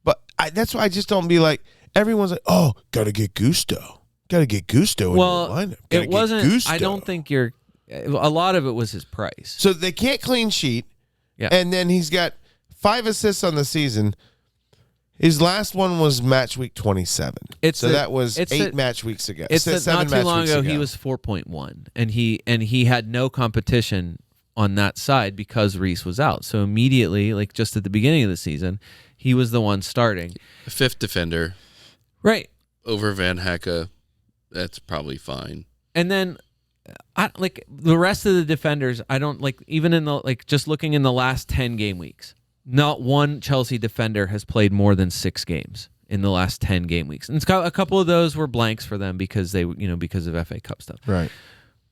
But that's why I just don't be like, everyone's like, oh, got to get Gusto. Got to get Gusto in your lineup. Gotta It wasn't, get Gusto. I don't think a lot of it was his price. So they can't clean sheet. Yeah. And then he's got 5 assists on the season. His last one was match week 27. That was 8 match weeks ago. It's that 7 not too match long weeks ago he was 4.1, and he had no competition on that side because Reese was out. So immediately, like just at the beginning of the season, he was the one starting. The 5th defender. Right. Over Van Hecke. That's probably fine. And then like the rest of the defenders, I don't like even in the just looking in the last 10 game weeks. Not one Chelsea defender has played more than 6 games in the last 10 game weeks. And a couple of those were blanks for them because because of FA Cup stuff. Right.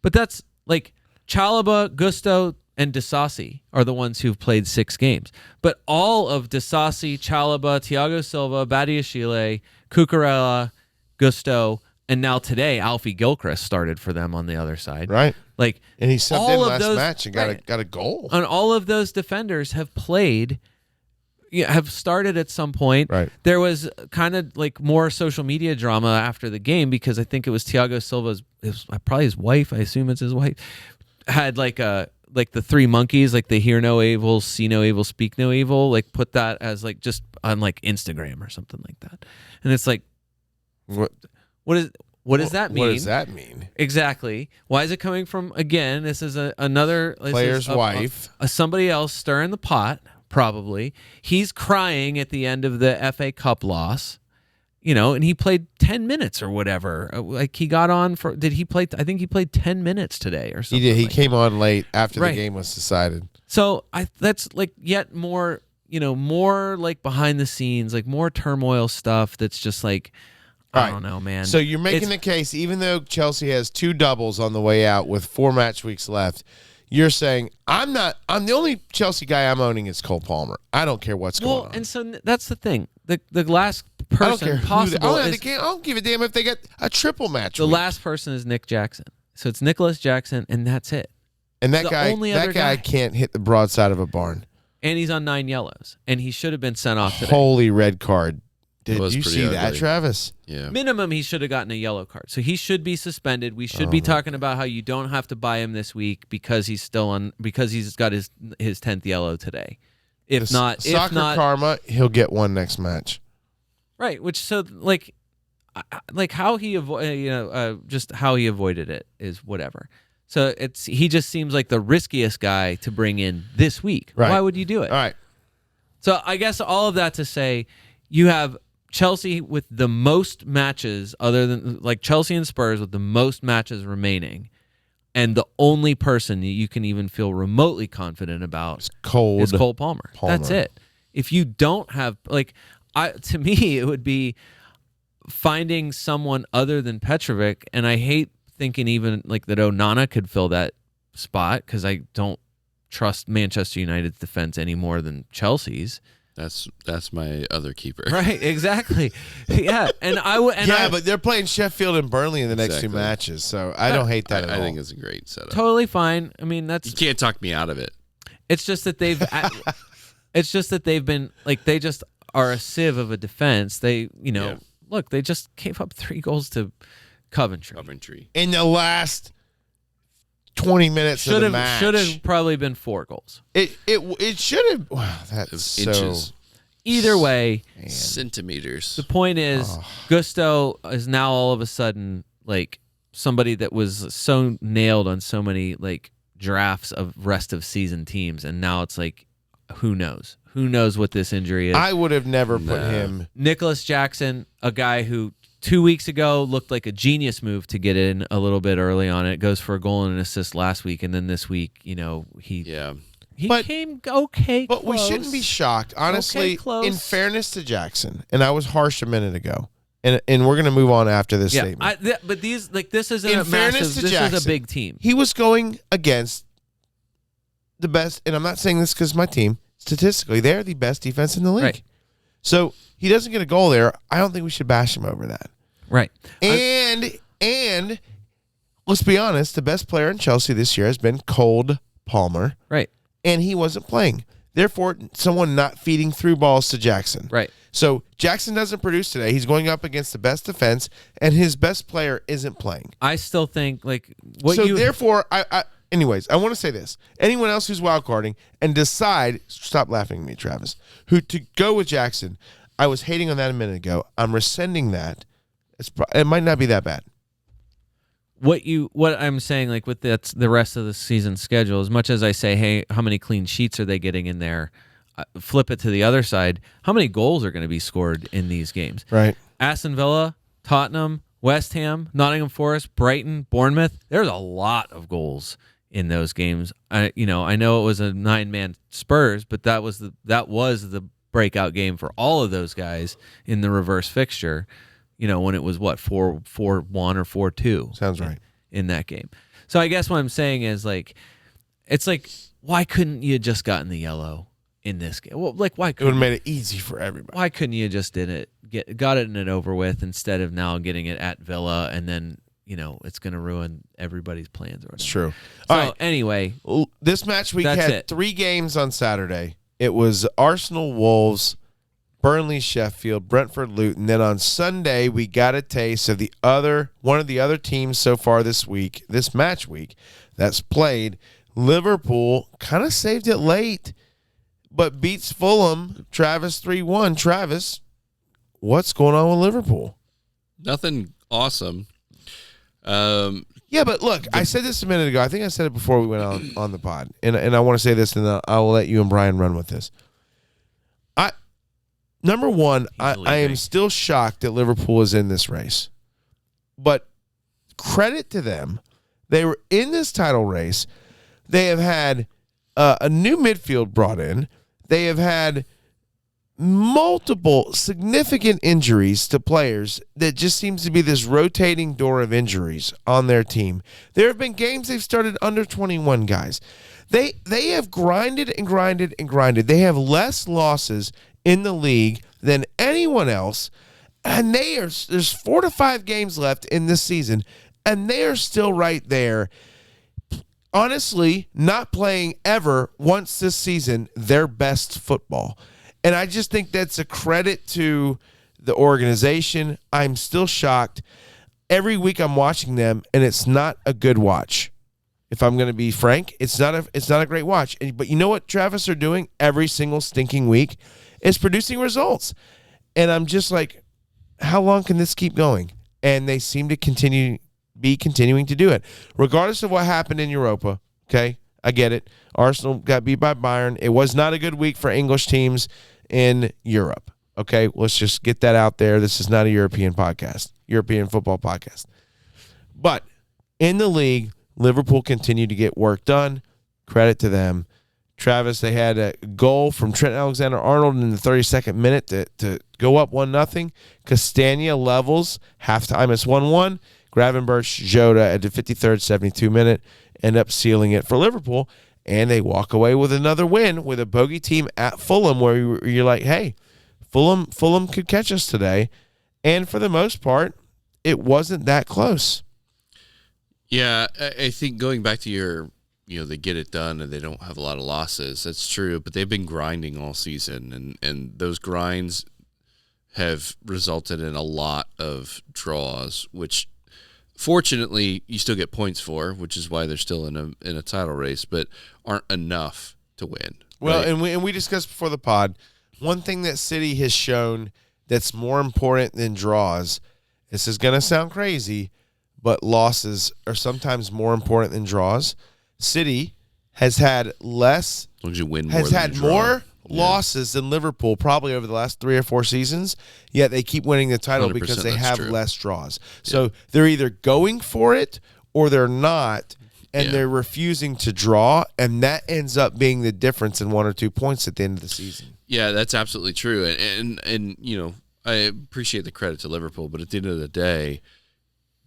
But that's like Chalobah, Gusto, and Disasi are the ones who've played 6 games. But all of Disasi, Chalobah, Thiago Silva, Badiashile, Cucurella, Gusto, and now today Alfie Gilchrist started for them on the other side. Right. Like, and he subbed in all of last those, match and right. got a goal. And all of those defenders have played, have started at some point. Right. There was kind of like more social media drama after the game because I think it was Thiago Silva's, probably his wife, I assume it's his wife, had like the 3 monkeys, like the hear no evil, see no evil, speak no evil, like put that as like just on like Instagram or something like that. And it's like, what does that mean? What does that mean? Exactly. Why is it coming from, again, this is another player's wife. Somebody else stirring the pot, probably. He's crying at the end of the FA Cup loss, and he played 10 minutes or whatever. Like he got on for, did he play? I think he played 10 minutes today or something. He did. He like came on late after Right. the game was decided. So that's like yet more, more like behind the scenes, like more turmoil stuff that's just like, I don't know, man. So you're making the case, even though Chelsea has 2 doubles on the way out with 4 match weeks left, you're saying, I'm the only Chelsea guy I'm owning is Cole Palmer. I don't care what's going on. And so that's the thing. The last person I don't care possible I is, don't give a damn if they get a triple match the week. last person is Nick Jackson. So it's Nicholas Jackson, and that's it. And that the guy, only other guy. can't hit the broadside of a barn. And he's on 9 yellows, and he should have been sent off today. Holy red card. Did was you pretty see that, ugly. Travis? Yeah. Minimum, he should have gotten a yellow card. So he should be suspended. We should be talking about how you don't have to buy him this week because he's because he's got his 10th yellow today. If not, karma, he'll get one next match. right? Which so like how he just how he avoided it is whatever. So he just seems like the riskiest guy to bring in this week. Right. Why would you do it? All right. So I guess all of that to say, you have Chelsea with the most matches, other than like Chelsea and Spurs with the most matches remaining, and the only person that you can even feel remotely confident about is Cole Palmer. That's it. If you don't have to me, it would be finding someone other than Petrovic, and I hate thinking even like that Onana could fill that spot because I don't trust Manchester United's defense any more than Chelsea's. That's my other keeper. Right, exactly. Yeah, but they're playing Sheffield and Burnley in the next 2 matches, so I don't hate that at all. I think it's a great setup. Totally fine. I mean, You can't talk me out of it. it's just that they've been like they just are a sieve of a defense. They, look, they just gave up 3 goals to Coventry. In the last 20 minutes of the match. Should have probably been 4 goals. It should have. Wow, that's so. Inches. Either way, Centimeters. the point is Gusto is now all of a sudden like somebody that was so nailed on so many like drafts of rest of season teams, and now it's like, who knows? who knows what this injury is. I would have never put him. Nicholas Jackson, a guy who 2 weeks ago looked like a genius move to get in a little bit early on it. Goes for a goal and an assist last week, and then this week, he came okay. But close. we shouldn't be shocked, honestly. Okay, close. In fairness to Jackson, and I was harsh a minute ago, and we're gonna move on after this statement. But this isn't In a fairness massive. to This Jackson, is a big team. He was going against the best, and I'm not saying this because my team, statistically, they're the best defense in the league. Right. So he doesn't get a goal there. I don't think we should bash him over that. Right. And let's be honest, the best player in Chelsea this year has been Cole Palmer. Right. And he wasn't playing. Therefore, someone not feeding through balls to Jackson. Right. So Jackson doesn't produce today. He's going up against the best defense, and his best player isn't playing. I still think therefore, anyways, I want to say this. Anyone else who's wildcarding and decide, stop laughing at me, Travis, who to go with Jackson, I was hating on that a minute ago. I'm rescinding that. It might not be that bad. What I'm saying, like with the rest of the season schedule, as much as I say, hey, how many clean sheets are they getting in there? Flip it to the other side. How many goals are going to be scored in these games? Right. Aston Villa, Tottenham, West Ham, Nottingham Forest, Brighton, Bournemouth. There's a lot of goals in those games. I know it was a 9-man Spurs, but that was the breakout game for all of those guys in the reverse fixture. When it was 4-1 or 4-2. Sounds right. In that game. So I guess what I'm saying is it's like, why couldn't you just gotten the yellow in this game? Well, why couldn't it would have made it easy for everybody? Why couldn't you just got it in and over with instead of now getting it at Villa and then it's going to ruin everybody's plans or whatever. It's true. So all right. Anyway, this match week had 3 games on Saturday. It was Arsenal Wolves, Burnley, Sheffield, Brentford, Luton. Then on Sunday, we got a taste of one of the other teams so far this match week that's played. Liverpool kind of saved it late, but beats Fulham, Travis 3-1. Travis, what's going on with Liverpool? Nothing awesome. Yeah, but look, I said this a minute ago. I think I said it before we went on the pod, and I want to say this, and I will let you and Brian run with this. Number one, I am still shocked that Liverpool is in this race. But credit to them. They were in this title race. They have had a new midfield brought in. They have had multiple significant injuries to players that just seems to be this rotating door of injuries on their team. There have been games they've started under 21 guys. They have grinded and grinded and grinded. They have less losses in the league than anyone else, and there's 4 to 5 games left in this season, and they are still right there. Honestly, not playing ever once this season their best football. And I just think that's a credit to the organization. I'm still shocked. Every week I'm watching them, and it's not a good watch. If I'm going to be frank, it's not a great watch. But you know what Travis are doing every single stinking week? Is producing results. And I'm just like, how long can this keep going? And they seem to continuing to do it. Regardless of what happened in Europa, okay? I get it. Arsenal got beat by Bayern. It was not a good week for English teams in Europe. Okay? Let's just get that out there. This is not a European football podcast. But in the league, Liverpool continued to get work done. Credit to them. Travis, they had a goal from Trent Alexander-Arnold in the 32nd minute to go up 1-0. Castagna levels, halftime it's 1-1. Gravenberch, Jota at the 53rd, 72 minute, end up sealing it for Liverpool, and they walk away with another win with a bogey team at Fulham where you're like, hey, Fulham could catch us today. And for the most part, it wasn't that close. Yeah, I think going back to your they get it done and they don't have a lot of losses. That's true, but they've been grinding all season, and those grinds have resulted in a lot of draws, which fortunately you still get points for, which is why they're still in a title race, but aren't enough to win. Well, right? and we discussed before the pod, one thing that City has shown that's more important than draws, this is going to sound crazy, but losses are sometimes more important than draws. City has had less. As long as you win more has than had you draw. more losses than Liverpool probably over the last 3 or 4 seasons, yet they keep winning the title because they have less draws. So they're either going for it or they're not, and they're refusing to draw, and that ends up being the difference in 1 or 2 points at the end of the season. Yeah, that's absolutely true. And you know, I appreciate the credit to Liverpool, but at the end of the day,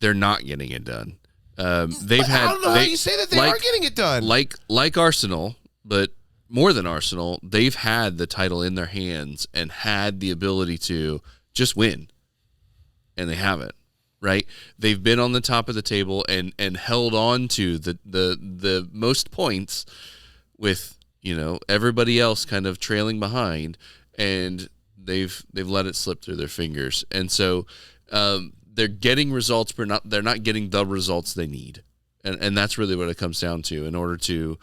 they're not getting it done. They've had. I don't know how you say that they are getting it done. Like Arsenal, but more than Arsenal, they've had the title in their hands and had the ability to just win, and they haven't. Right? They've been on the top of the table and held on to the most points with, you know, everybody else kind of trailing behind, and they've let it slip through their fingers. And so they're getting results, but they're not getting the results they need. And that's really what it comes down to. In order to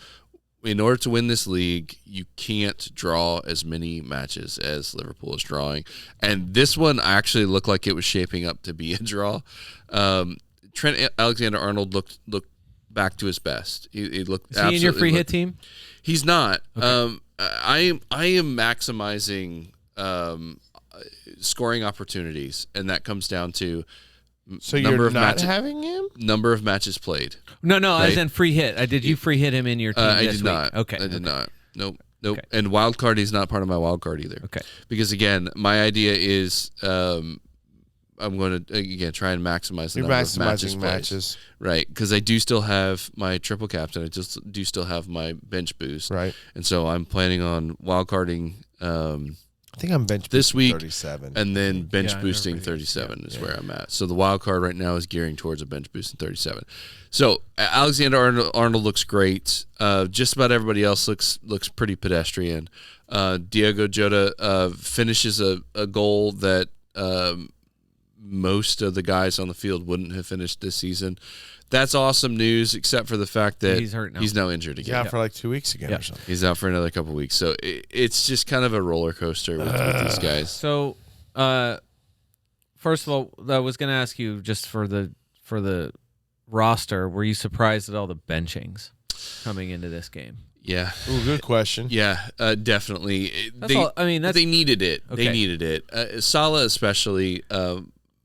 win this league, you can't draw as many matches as Liverpool is drawing. And this one actually looked like it was shaping up to be a draw. Trent Alexander-Arnold looked back to his best. He looked. Is he in your free hit team? He's not. Okay. I am maximizing scoring opportunities, and that comes down to So you're not having him? Number of matches played. No, right? as in free hit. Did you free hit him in your team I this did week? not. Okay. I did not. Nope. Okay. And wild card, he's not part of my wild card either. Okay. Because again, my idea is I'm going to again try and maximize the You're number maximizing of matches. Right, because I do still have my triple captain. I just do still have my bench boost. Right. And so I'm planning on wild carding I think I'm bench this week 37. and then bench Yeah, boosting everybody- 37 is where I'm at. So the wild card right now is gearing towards a bench boost in 37. So Alexander Arnold looks great. Just about everybody else looks pretty pedestrian. Diego Jota finishes a goal that most of the guys on the field wouldn't have finished this season. That's awesome news, except for the fact that He's hurt now. He's now injured He's again. out for like 2 weeks again or something. He's out for another couple weeks. So it's just kind of a roller coaster with these guys. So, first of all, I was going to ask you just for the roster, were you surprised at all the benchings coming into this game? Yeah. Ooh, good question. Yeah, definitely. That's all. I mean, they needed it. Okay. They needed it. Salah especially.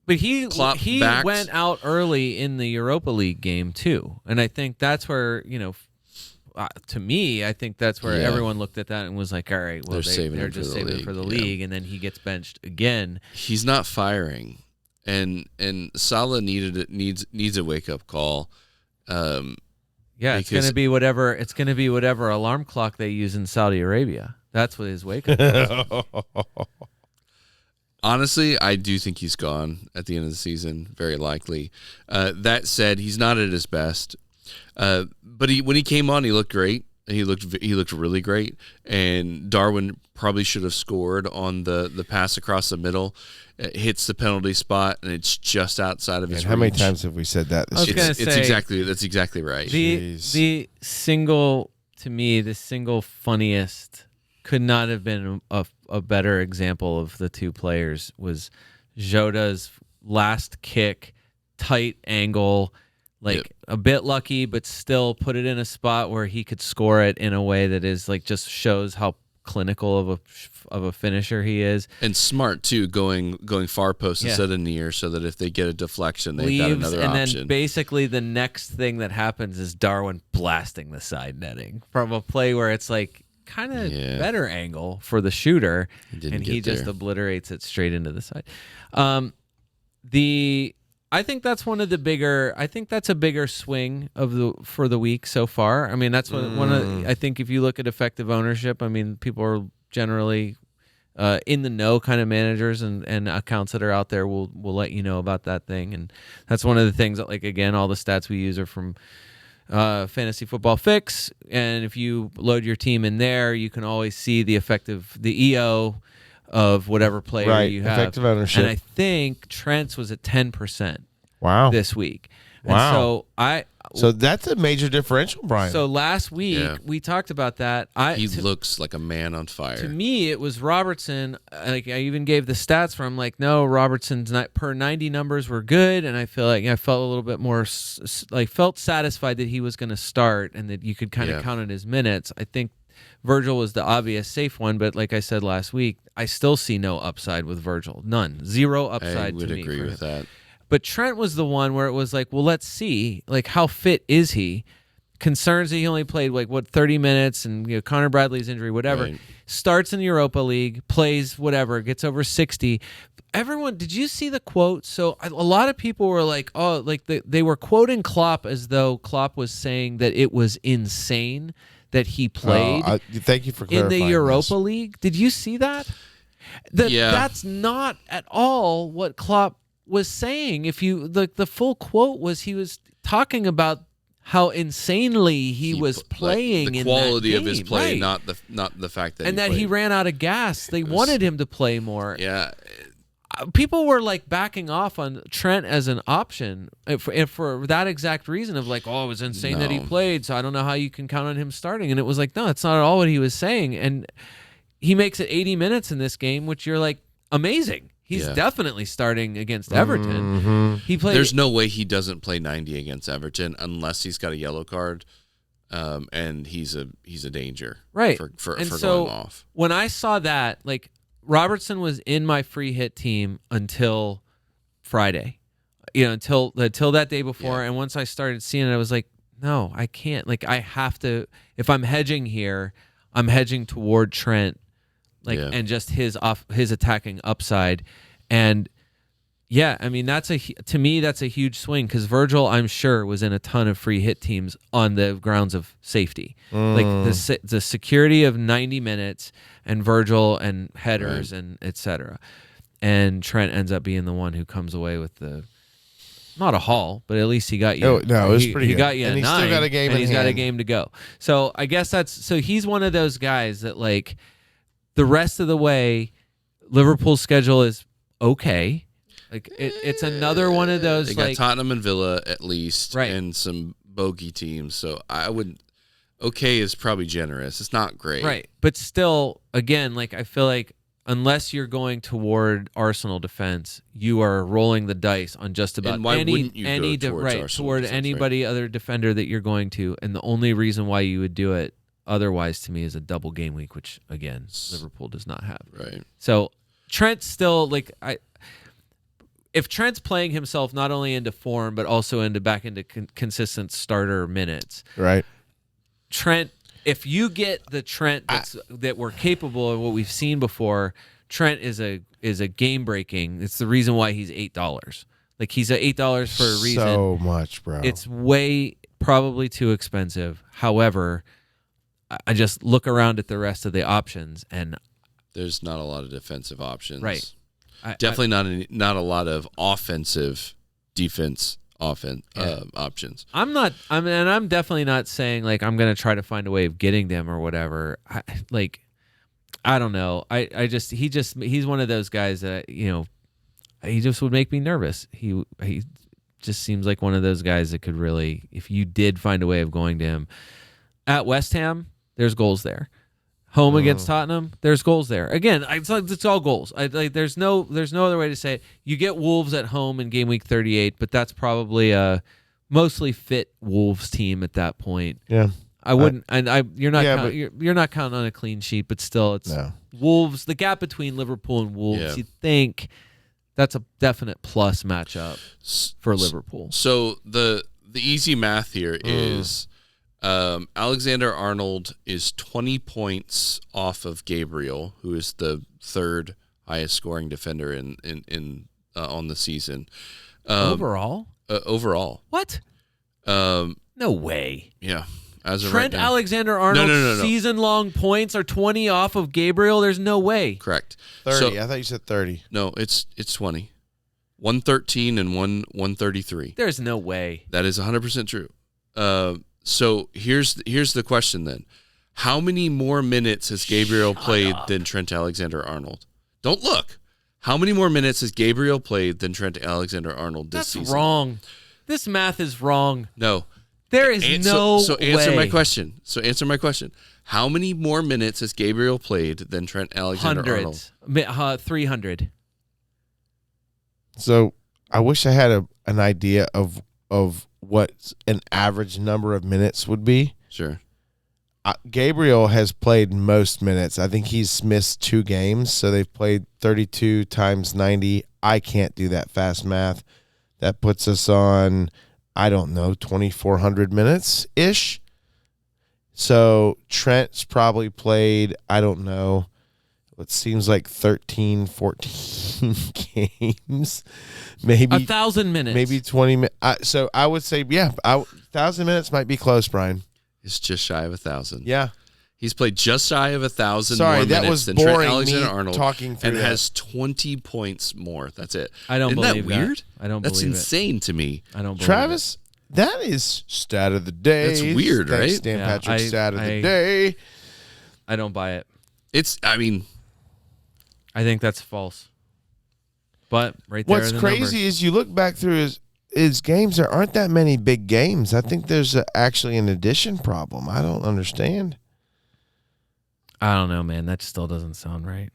But he Klopp went out early in the Europa League game too, and I think that's where, you know, to me, I think that's where everyone looked at that and was like, all right, well, they're just saving it for the league, and then he gets benched again. He's not firing, and Salah needs a wake up call. Yeah, it's going to be whatever alarm clock they use in Saudi Arabia. That's what his wake up call. Honestly, I do think he's gone at the end of the season, very likely. That said, he's not at his best. But when he came on, he looked great. He looked really great. And Darwin probably should have scored on the pass across the middle. It hits the penalty spot, and it's just outside of his reach. How many times have we said that this year? That's exactly right. The single funniest could not have been a better example of the two players was Jota's last kick, tight angle, a bit lucky, but still put it in a spot where he could score it in a way that is like just shows how clinical of a finisher he is, and smart too, going far post instead of near, so that if they get a deflection, they've got another option. And then basically the next thing that happens is Darwin blasting the side netting from a play where it's like kind of better angle for the shooter, and he just obliterates it straight into the side. I think that's one of the bigger. I think that's a bigger swing for the week so far. I mean, that's one of. I think if you look at effective ownership, I mean, people are generally in the know kind of managers and accounts that are out there will let you know about that thing, and that's one of the things that, like, again, all the stats we use are from Fantasy Football Fix, and if you load your team in there, you can always see the EO of whatever player you have. Effective ownership. And I think Trent's was at 10%. Wow. This week. Wow. And so that's a major differential, Brian. So last week we talked about that. He looks like a man on fire. To me, it was Robertson. Like, I even gave the stats for him. Like, no, Robertson's per 90 numbers were good, and I feel like I felt a little bit more felt satisfied that he was going to start and that you could kind of count on his minutes. I think Virgil was the obvious safe one, but like I said last week, I still see no upside with Virgil. None. Zero upside I would to me. agree with that. But Trent was the one where it was like, well, let's see. Like, how fit is he? Concerns that he only played 30 minutes, and Connor Bradley's injury, whatever. Right. Starts in the Europa League, plays whatever, gets over 60. Everyone, did you see the quote? So a lot of people were like, oh, like they were quoting Klopp as though Klopp was saying that it was insane that he played thank you for in clarifying the Europa this. League. Did you see that? Yeah. That's not at all what Klopp was saying. If you the full quote was, he was talking about how insanely he was playing, the in quality that of his game, play, right. not the fact that and that played. he ran out of gas. They wanted him to play more. Yeah, People were like backing off on Trent as an option for that exact reason of like, oh, it was insane that he played, so I don't know how you can count on him starting. And it was like, no, that's not at all what he was saying. And he makes it 80 minutes in this game, which you're like, amazing. He's definitely starting against Everton. Mm-hmm. He played. There's no way he doesn't play 90 against Everton unless he's got a yellow card, and he's a danger, right for and for so going off. When I saw that, like, Robertson was in my free hit team until Friday, until that day before. And once I started seeing it, I was like, no, I can't. Like, I have to. If I'm hedging here, I'm hedging toward Trent. And just his attacking upside. And yeah, I mean, to me that's a huge swing, because Virgil, I'm sure, was in a ton of free hit teams on the grounds of safety. Like the security of 90 minutes and Virgil and headers and etc. And Trent ends up being the one who comes away with not a haul, but at least he got you. Oh, no, it was pretty He good. got you And a he's 9, still got a game and in he's got a hand. game to go. So I guess he's one of those guys that, like, the rest of the way, Liverpool's schedule is okay. Like, it's another one of those. They got like, Tottenham and Villa at least, Right. and some bogey teams. So I would. Okay is probably generous. It's not great, right? But still, again, like, I feel like unless you're going toward Arsenal defense, you are rolling the dice on just about And why wouldn't you go towards Arsenal toward defense, anybody other defender that you're going to. And the only reason why you would do it otherwise, to me, is a double game week, which again Liverpool does not have. Right. So Trent still, like, if Trent's playing himself not only into form but also back into consistent starter minutes, Right. Trent, if you get the Trent that we're capable of what we've seen before, Trent is a game breaking. It's the reason why he's $8. Like, he's at $8 for a reason. So much, bro. It's way probably too expensive. However, I just look around at the rest of the options, and There's not a lot of defensive options. Right. Definitely not a lot of offensive options. I'm definitely not saying, like, I'm going to try to find a way of getting them or whatever. I don't know. He's one of those guys that, he just would make me nervous. He just seems like one of those guys that could really, if you did find a way of going to him. At West Ham, there's goals there. Home against Tottenham, there's goals there. Again, it's all goals. There's no other way to say it. You get Wolves at home in game week 38, but that's probably a mostly fit Wolves team at that point. Yeah. I wouldn't, you're not Yeah, you're not counting on a clean sheet, but still, it's Wolves. The gap between Liverpool and Wolves, you think that's a definite plus matchup for Liverpool. So the easy math here is. Alexander-Arnold is 20 points off of Gabriel, who is the third highest scoring defender in on the season. Overall? Overall. What? No way. Yeah. As of Trent right now. Alexander-Arnold's No. season-long points are 20 off of Gabriel? There's no way. Correct. 30. So, I thought you said 30. no, it's 20. 113 and 133. There's no way. That is 100% true. So here's the question then. How many more minutes has Gabriel played than Trent Alexander-Arnold? Don't look. How many more minutes has Gabriel played than Trent Alexander-Arnold this season? That's wrong. This math is wrong. No. There is no So answer way. my question. How many more minutes has Gabriel played than Trent Alexander-Arnold? Hundreds. 300. So I wish I had an idea of what an average number of minutes would be. Sure. Gabriel has played most minutes. I think he's missed 2 games, so they've played 32 times 90. I can't do that fast math. That puts us on, I don't know, 2,400 minutes-ish. So Trent's probably played, I don't know, it seems like 13, 14 games. Maybe 1,000 minutes. Maybe 20 minutes. So I would say, 1,000 minutes might be close, Brian. It's just shy of 1,000. Yeah. He's played just shy of 1,000 Sorry, more that minutes was than boring, Trent Alexander-Arnold, talking through and that. has 20 points more. That's it. I don't Isn't believe that weird? I don't That's believe it. insane to me. I don't believe Travis, that is stat of the day. That's weird, Thanks, right? Dan Yeah, Patrick, stat of the day. I don't buy it. I think that's false. But right there What's are the crazy numbers. is you look back through his games, there aren't that many big games. I think there's actually an addition problem. I don't understand. I don't know, man. That still doesn't sound right.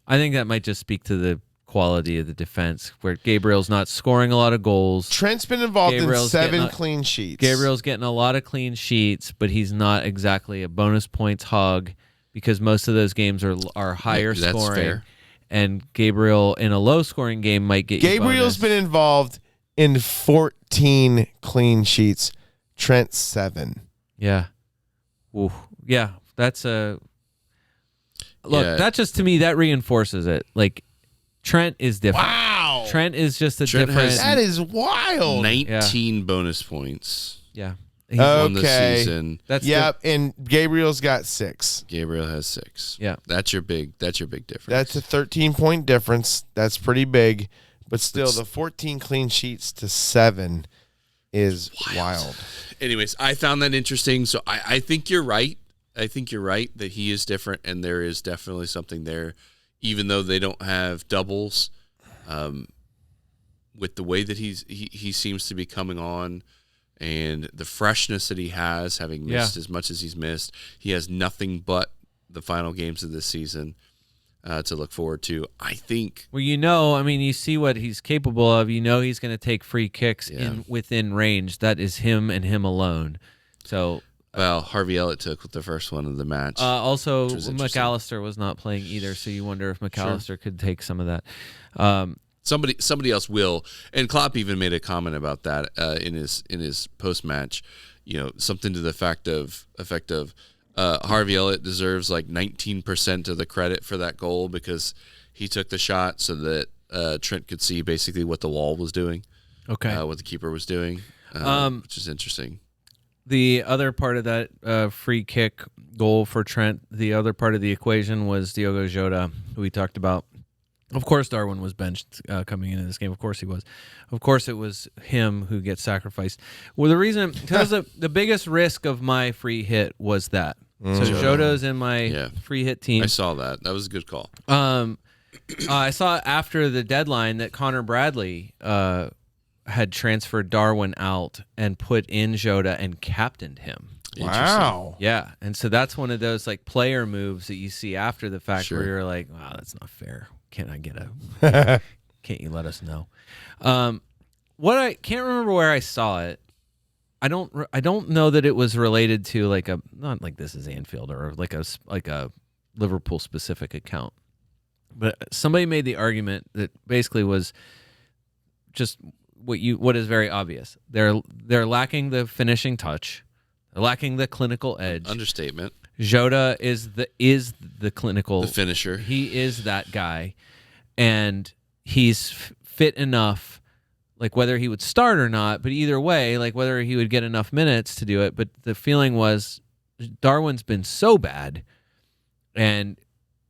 I think that might just speak to the quality of the defense, where Gabriel's not scoring a lot of goals. Trent's been involved Gabriel's in 7 getting clean sheets. Gabriel's getting a lot of clean sheets, but he's not exactly a bonus points hog because most of those games are higher That's scoring. fair. And Gabriel in a low scoring game might get Gabriel's you been involved in 14 clean sheets. Trent 7. Yeah. Ooh. Yeah. That's a look. Yeah. That just to me that reinforces it. Like Trent is different. Wow. Trent is just a Trent different. has That is wild. 19 bonus points Yeah. on the Okay. season. That's Yep, and Gabriel's got 6. Gabriel has 6. Yeah. That's your big difference. That's a 13-point difference. That's pretty big. But still, the 14 clean sheets to 7 is wild. Anyways, I found that interesting. So I think you're right. I think you're right that he is different, and there is definitely something there, even though they don't have doubles. With the way that he seems to be coming on, and the freshness that he has, having missed as much as he's missed, he has nothing but the final games of this season to look forward to. I think. Well, you see what he's capable of. You know he's going to take free kicks within range. That is him and him alone. So. Well, Harvey Elliott took the first one of the match. Also, which was interesting. McAllister was not playing either, so you wonder if McAllister could take some of that. Somebody else will, and Klopp even made a comment about that in his post match. Something to the effect of Harvey Elliott deserves like 19% of the credit for that goal because he took the shot so that Trent could see basically what the wall was doing, what the keeper was doing, which is interesting. The other part of that free kick goal for Trent, the other part of the equation was Diogo Jota, who we talked about. Of course, Darwin was benched coming into this game. Of course he was. Of course it was him who gets sacrificed. Well, the reason, because the biggest risk of my free hit was that. So Jota's in my free hit team. I saw that. That was a good call. I saw after the deadline that Connor Bradley had transferred Darwin out and put in Jota and captained him. Wow. Yeah, and so that's one of those like player moves that you see after the fact where you're like, wow, that's not fair. Can't you let us know? What I can't remember where I saw it. I don't know that it was related to like not like this is Anfield or like a Liverpool specific account, but somebody made the argument that basically was just what is very obvious. They're lacking the finishing touch, they're lacking the clinical edge. Understatement. Jota is the clinical, the finisher. He is that guy, and he's fit enough. Like whether he would start or not, but either way, like whether he would get enough minutes to do it. But the feeling was Darwin's been so bad, and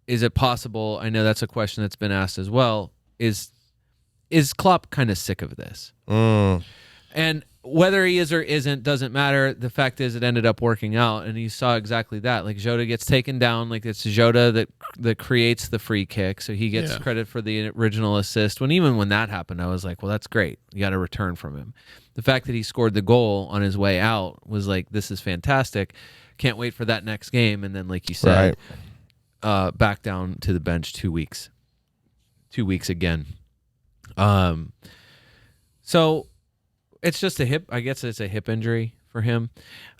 is it possible? I know that's a question that's been asked as well. Is Klopp kind of sick of this? And whether he is or isn't doesn't matter. The fact is, it ended up working out, and you saw exactly that. Like Jota gets taken down, like it's Jota that creates the free kick, so he gets credit for the original assist. Even when that happened, I was like, well, that's great. You got a return from him. The fact that he scored the goal on his way out was like, this is fantastic. Can't wait for that next game. And then, like you said, back down to the bench 2 weeks. 2 weeks again. So it's just a hip. I guess it's a hip injury for him.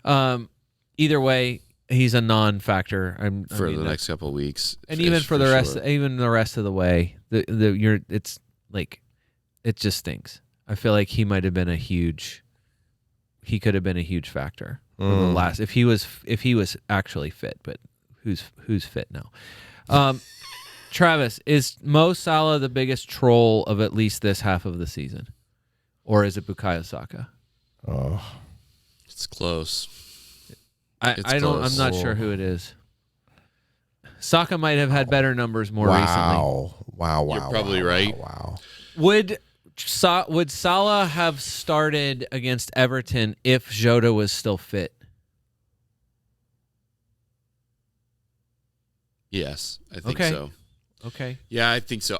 Either way, he's a non-factor. For the next couple of weeks, and even for the rest, sure. even the rest of the way, it's like it just stinks. I feel like he might have been he could have been a huge factor for the last if he was actually fit. But who's fit now? Travis, is Mo Salah the biggest troll of at least this half of the season, or is it Bukayo Saka? Oh, It's close. I'm not sure who it is. Saka might have had better numbers more recently. Wow. You're probably right. Wow. Would Salah have started against Everton if Jota was still fit? Yes, I think so. Okay. Yeah, I think so.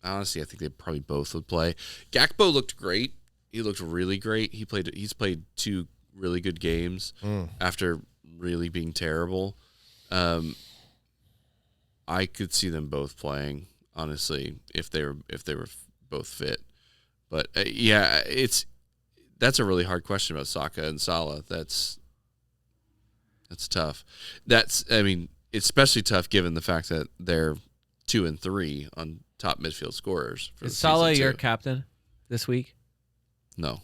Honestly, I think they probably both would play. Gakpo looked great. He looked really great. He's played 2 really good games after really being terrible. I could see them both playing, honestly, if they were both fit. But that's a really hard question about Saka and Salah. That's tough. It's especially tough given the fact that they're 2 and 3 on top midfield scorers. Is Salah your captain this week? No.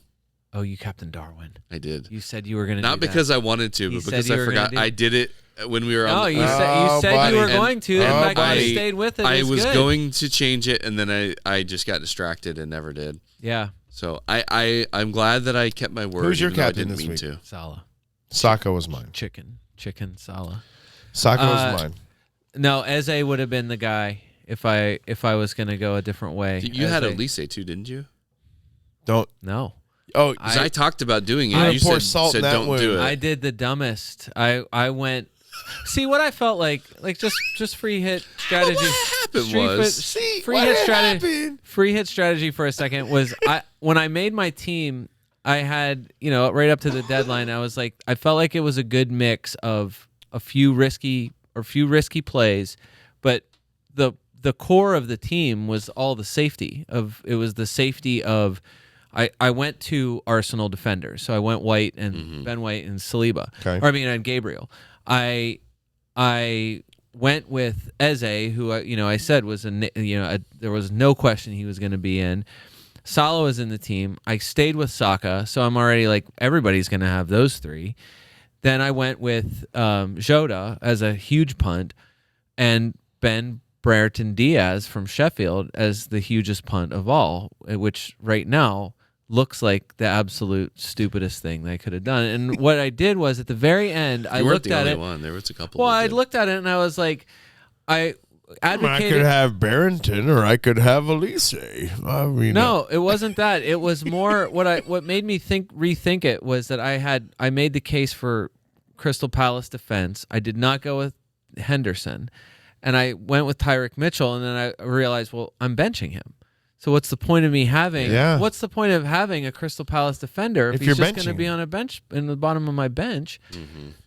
Oh, you captain Darwin. I did. You said you were going to. Not because I wanted to, but because I forgot. I did it when we were on. Oh, you said you were going to. In fact, I you stayed with it. I was going to change it, and then I just got distracted and never did. Yeah. So I'm glad that I kept my word. Who's your even though captain I didn't this mean week? to. Salah. Saka was mine. Chicken Salah. Saka was mine. No, Eze would have been the guy if I was going to go a different way. You had Elise too, didn't you? No. Oh, I talked about doing it. I You pour said, salt in that don't wound. do it. I did the dumbest. I went. See what I felt like just free hit strategy. What happened was Free hit strategy for a second was when I made my team. I had right up to the deadline. I was like, I felt like it was a good mix of a few risky plays, but the core of the team was all the safety of. It was the safety of. I went to Arsenal defenders, so I went White and Ben White and Saliba, and Gabriel. I went with Eze, who I said was there was no question he was going to be in. Salah was in the team. I stayed with Saka, so I'm already like everybody's going to have those 3. Then I went with Jota as a huge punt, and Ben Brereton Diaz from Sheffield as the hugest punt of all, which right now looks like the absolute stupidest thing they could have done. And what I did was at the very end, I looked at it. One. There was a couple. Well, I looked at it and I was like, I advocated. I could have Barrington or I could have Elise. No, it wasn't that. It was more what made me rethink it was that I made the case for Crystal Palace defense. I did not go with Henderson, and I went with Tyrick Mitchell, and then I realized, well, I'm benching him. So what's the point of me having? Yeah. What's the point of having a Crystal Palace defender if he's you're just going to benching be on a bench in the bottom of my bench?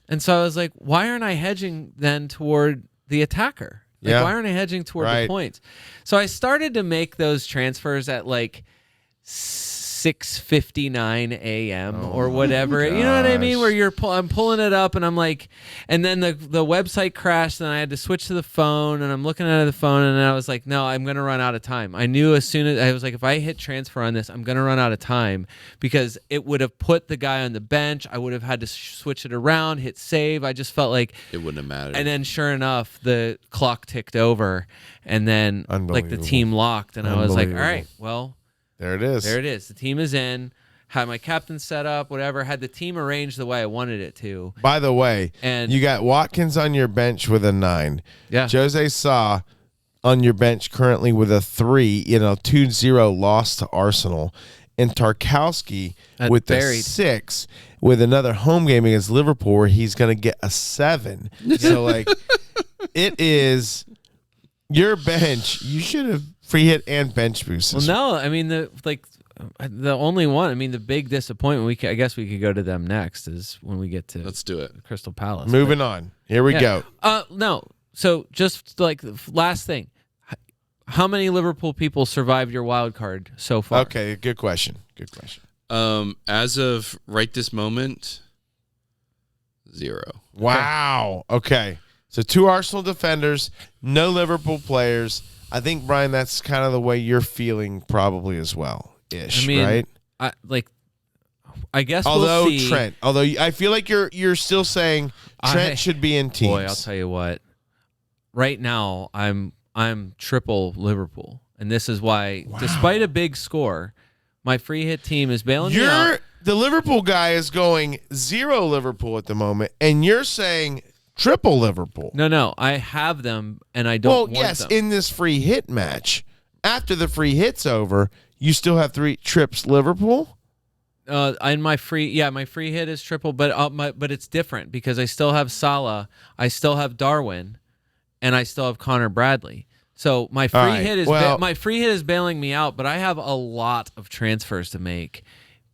And so I was like, why aren't I hedging then toward the attacker? Why aren't I hedging toward the points? So I started to make those transfers at like 6:59 a.m. or whatever. You know what I mean? Where I'm pulling it up and I'm like, and then the website crashed and I had to switch to the phone and I'm looking at the phone and I was like, no, I'm going to run out of time. I knew as soon as I was like, if I hit transfer on this, I'm going to run out of time because it would have put the guy on the bench. I would have had to switch it around, hit save. I just felt like it wouldn't have mattered. And then sure enough, the clock ticked over and then like the team locked and I was like, all right, well, there it is. There it is. The team is in. Had my captain set up, whatever. Had the team arranged the way I wanted it to. By the way, and you got Watkins on your bench with a 9. Yeah. Jose Sa on your bench currently with a 3, 2-0 loss to Arsenal. And Tarkowski with the 6 with another home game against Liverpool where he's going to get a 7. So, it is your bench. You should have free hit and bench boost. Well, no, I mean the only one. I mean the big disappointment. I guess we could go to them next. Is when we get to let's do it. Crystal Palace. Moving on. Here we go. No. So just like the last thing, how many Liverpool people survived your wild card so far? Okay, good question. As of right this moment, 0. Wow. Okay. So 2 Arsenal defenders, no Liverpool players. I think, Brian, that's kind of the way you're feeling probably as well, ish, I mean, right? I guess Although we'll see. Trent, I feel like you're still saying Trent should be in teams. Boy, I'll tell you what. Right now, I'm triple Liverpool, and this is why, despite a big score, my free hit team is bailing me out. The Liverpool guy is going 0 Liverpool at the moment, and you're saying triple Liverpool. No, I have them, and I don't want them. In this free hit match, after the free hit's over, you still have 3 trips Liverpool? In my free hit is triple, but it's different because I still have Salah, I still have Darwin, and I still have Connor Bradley. So my free hit is bailing me out, but I have a lot of transfers to make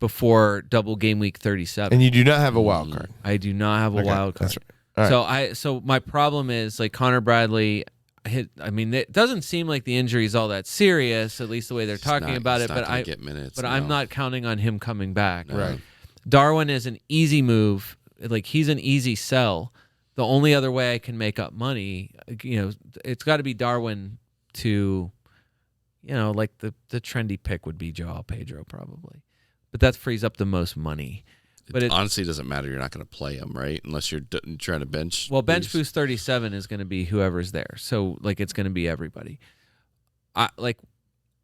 before double game week 37. And you do not have a wild card. I do not have a wild card. That's right. All right. So my problem is like Connor Bradley. It doesn't seem like the injury is all that serious, at least the way they're talking about it. But I'm not counting on him coming back. No. Right. Darwin is an easy move. Like he's an easy sell. The only other way I can make up money, it's got to be Darwin to, like the trendy pick would be Joao Pedro probably, but that frees up the most money. But it honestly doesn't matter. You're not going to play him, right? Unless you're trying to bench. Well, bench boost 37 is going to be whoever's there. So, it's going to be everybody.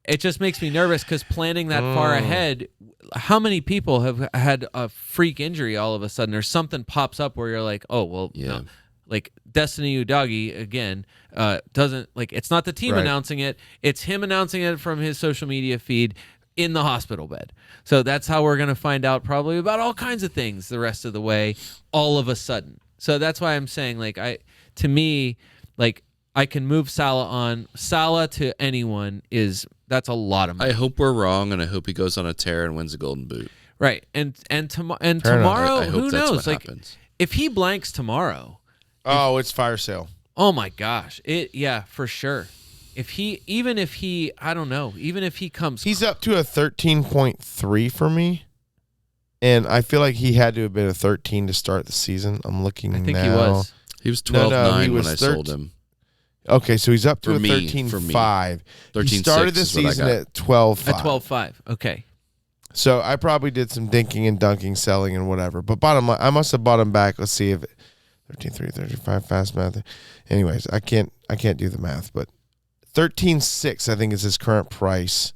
It just makes me nervous because planning that far ahead, how many people have had a freak injury all of a sudden or something pops up where you're like, oh, well, no. Like Destiny Udogie, again, doesn't, it's not the team announcing it. It's him announcing it from his social media feed in the hospital bed. So that's how we're going to find out probably about all kinds of things the rest of the way, all of a sudden. So that's why I'm saying, I can move Salah on. Salah to anyone that's a lot of money. I hope we're wrong, and I hope he goes on a tear and wins a golden boot. Right. And tomorrow, I hope who that's knows? What happens. If he blanks tomorrow. It's fire sale. Oh my gosh. For sure. Even if he comes, he's up to a 13.3 for me, and I feel like he had to have been a 13 to start the season. I'm looking. I think now. he was. He was 12.9 when I sold him. Okay, so he's up to a 13.5. He started the season at 12.5. At 12.5. Okay. So I probably did some dinking and dunking, selling and whatever. But bottom line, I must have bought him back. Let's see if 13.3, 35 fast math. Anyways, I can't do the math, but 13.6 I think is his current price.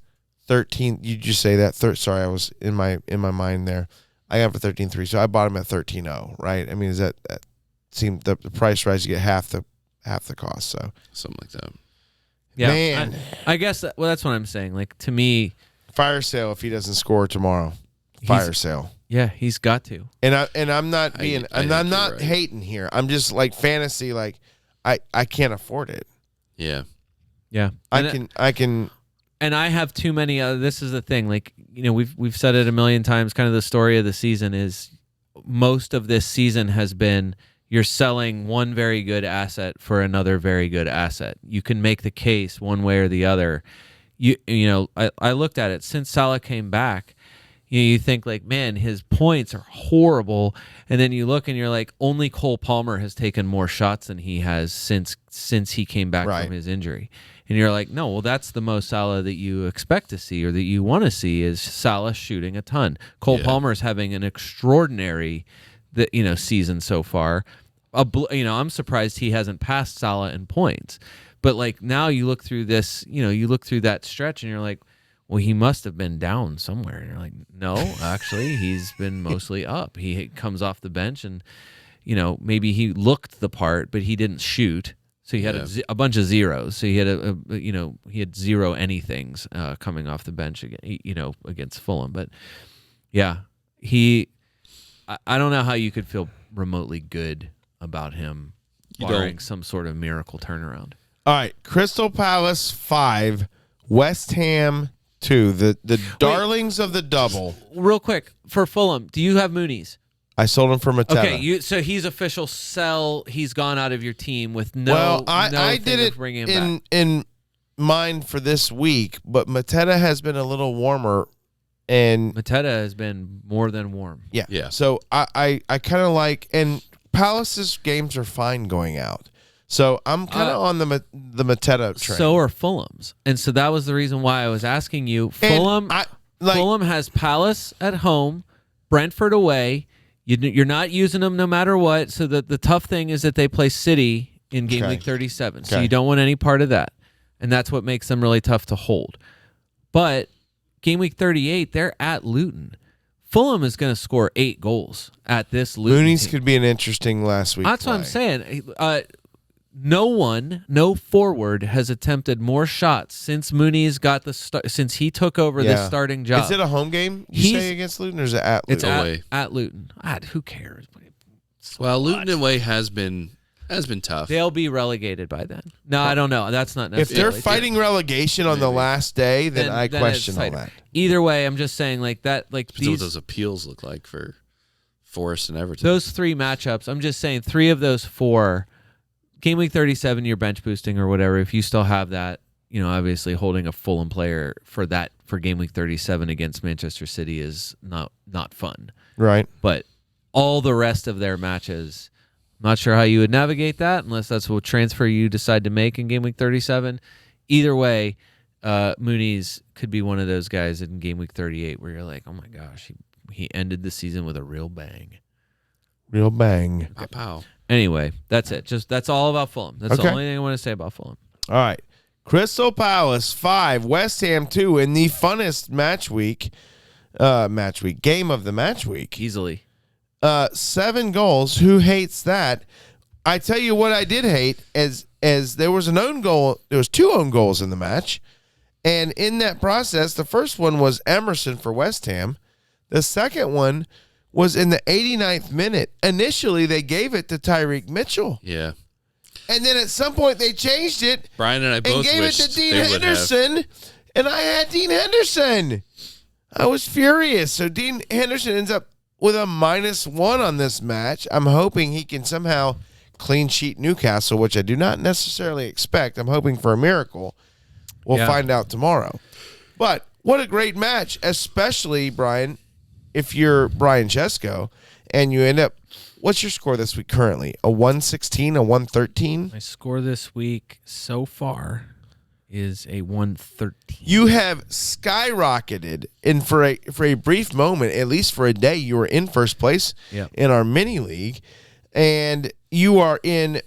13. You just say that? Sorry, I was in my mind there. I have a 13.3, so I bought him at 13.0. Right? I mean, is that seemed the price rise? You get half the cost. So something like that. Yeah, man. I guess that's what I'm saying. To me, fire sale if he doesn't score tomorrow. Fire sale. Yeah, he's got to. And I'm not being. I'm not right. hating here. I'm just fantasy. I can't afford it. Yeah. Yeah, I can. And I have too many. This is the thing. We've said it a million times. Kind of the story of the season is most of this season has been you're selling one very good asset for another very good asset. You can make the case one way or the other. I looked at it since Salah came back. You think man, his points are horrible, and then you look and you're like, only Cole Palmer has taken more shots than he has since he came back from his injury. And you're like, no, well, that's the most Salah that you expect to see or that you want to see is Salah shooting a ton. Cole Palmer's having an extraordinary, season so far. I'm surprised he hasn't passed Salah in points. But now you look through this, you look through that stretch and you're like, well, he must have been down somewhere. And you're like, no, actually, he's been mostly up. He comes off the bench and, maybe he looked the part, but he didn't shoot. So he had a bunch of zeros. So he had he had zero anythings coming off the bench against Fulham. But yeah, I don't know how you could feel remotely good about him barring some sort of miracle turnaround. All right, Crystal Palace 5, West Ham 2. The darlings of the double. Real quick for Fulham, do you have Mooney's? I sold him for Mateta. Okay, so he's official sell. He's gone out of your team with no. Well, I did it in mind for this week, but Mateta has been a little warmer, and Mateta has been more than warm. Yeah. So I kind of and Palace's games are fine going out. So I'm kind of on the Mateta train. So are Fulham's. And so that was the reason why I was asking you. Fulham has Palace at home, Brentford away. You're not using them no matter what. So the tough thing is that they play City in game week 37. So you don't want any part of that. And that's what makes them really tough to hold. But game week 38, they're at Luton. Fulham is going to score 8 goals at this Luton Mooney's team. Could be an interesting last week. That's what I'm saying. No forward has attempted more shots since Mooney's got since he took over the starting job. Is it a home game you say against Luton, or is it at Luton? It's away. At Luton. Who cares? Well, Luton away has been tough. They'll be relegated by then. No, I don't know. That's not If necessarily. they're fighting relegation on the last day, then I question all that. Either way, I'm just saying like that. Like Depends what those appeals look like for Forest and Everton. Those 3 matchups. I'm just saying 3 of those 4. Game week 37, you're bench boosting or whatever. If you still have that, obviously holding a Fulham player for game week 37 against Manchester City is not fun. Right. But all the rest of their matches, I'm not sure how you would navigate that unless that's what transfer you decide to make in game week 37. Either way, Mooney's could be one of those guys in game week 38 where you're like, oh my gosh, he ended the season with a real bang. Real bang. Pow, pow. Anyway, that's it. That's all about Fulham. That's the only thing I want to say about Fulham. All right. Crystal Palace 5, West Ham 2 in the funnest game of the match week. Easily. 7 goals. Who hates that? I tell you what I did hate as there was an own goal. There was 2 own goals in the match. And in that process, the first one was Emerson for West Ham. The second one was in the 89th minute. Initially, they gave it to Tyreek Mitchell. Yeah. And then at some point, they changed it. Brian and I both gave it to wished Dean they would Henderson. have. And I had Dean Henderson. I was furious. So Dean Henderson ends up with a -1 on this match. I'm hoping he can somehow clean sheet Newcastle, which I do not necessarily expect. I'm hoping for a miracle. We'll find out tomorrow. But what a great match, especially, Brian, if you're Brian Chesko and you end up, what's your score this week currently? A 116, a 113? My score this week so far is a 113. You have skyrocketed, and for a brief moment, at least for a day, you were in first place in our mini league, and you are in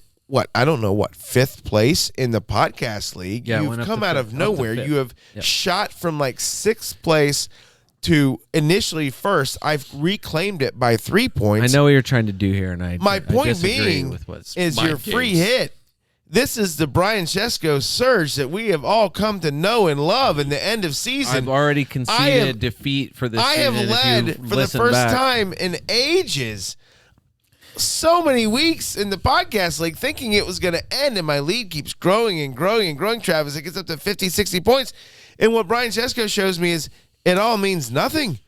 I don't know 5th place in the podcast league. Yeah, you've come out of nowhere. You have shot from 6th place to initially first. I've reclaimed it by 3 points. I know what you're trying to do here, and my point disagree being with what's is your free hit. This is the Brian Chesko surge that we have all come to know and love in the end of season. I've already conceded defeat for this season. I have led for the first time in ages. So many weeks in the podcast league thinking it was going to end, and my lead keeps growing and growing and growing, Travis. It gets up to 50, 60 points. And what Brian Chesko shows me is it all means nothing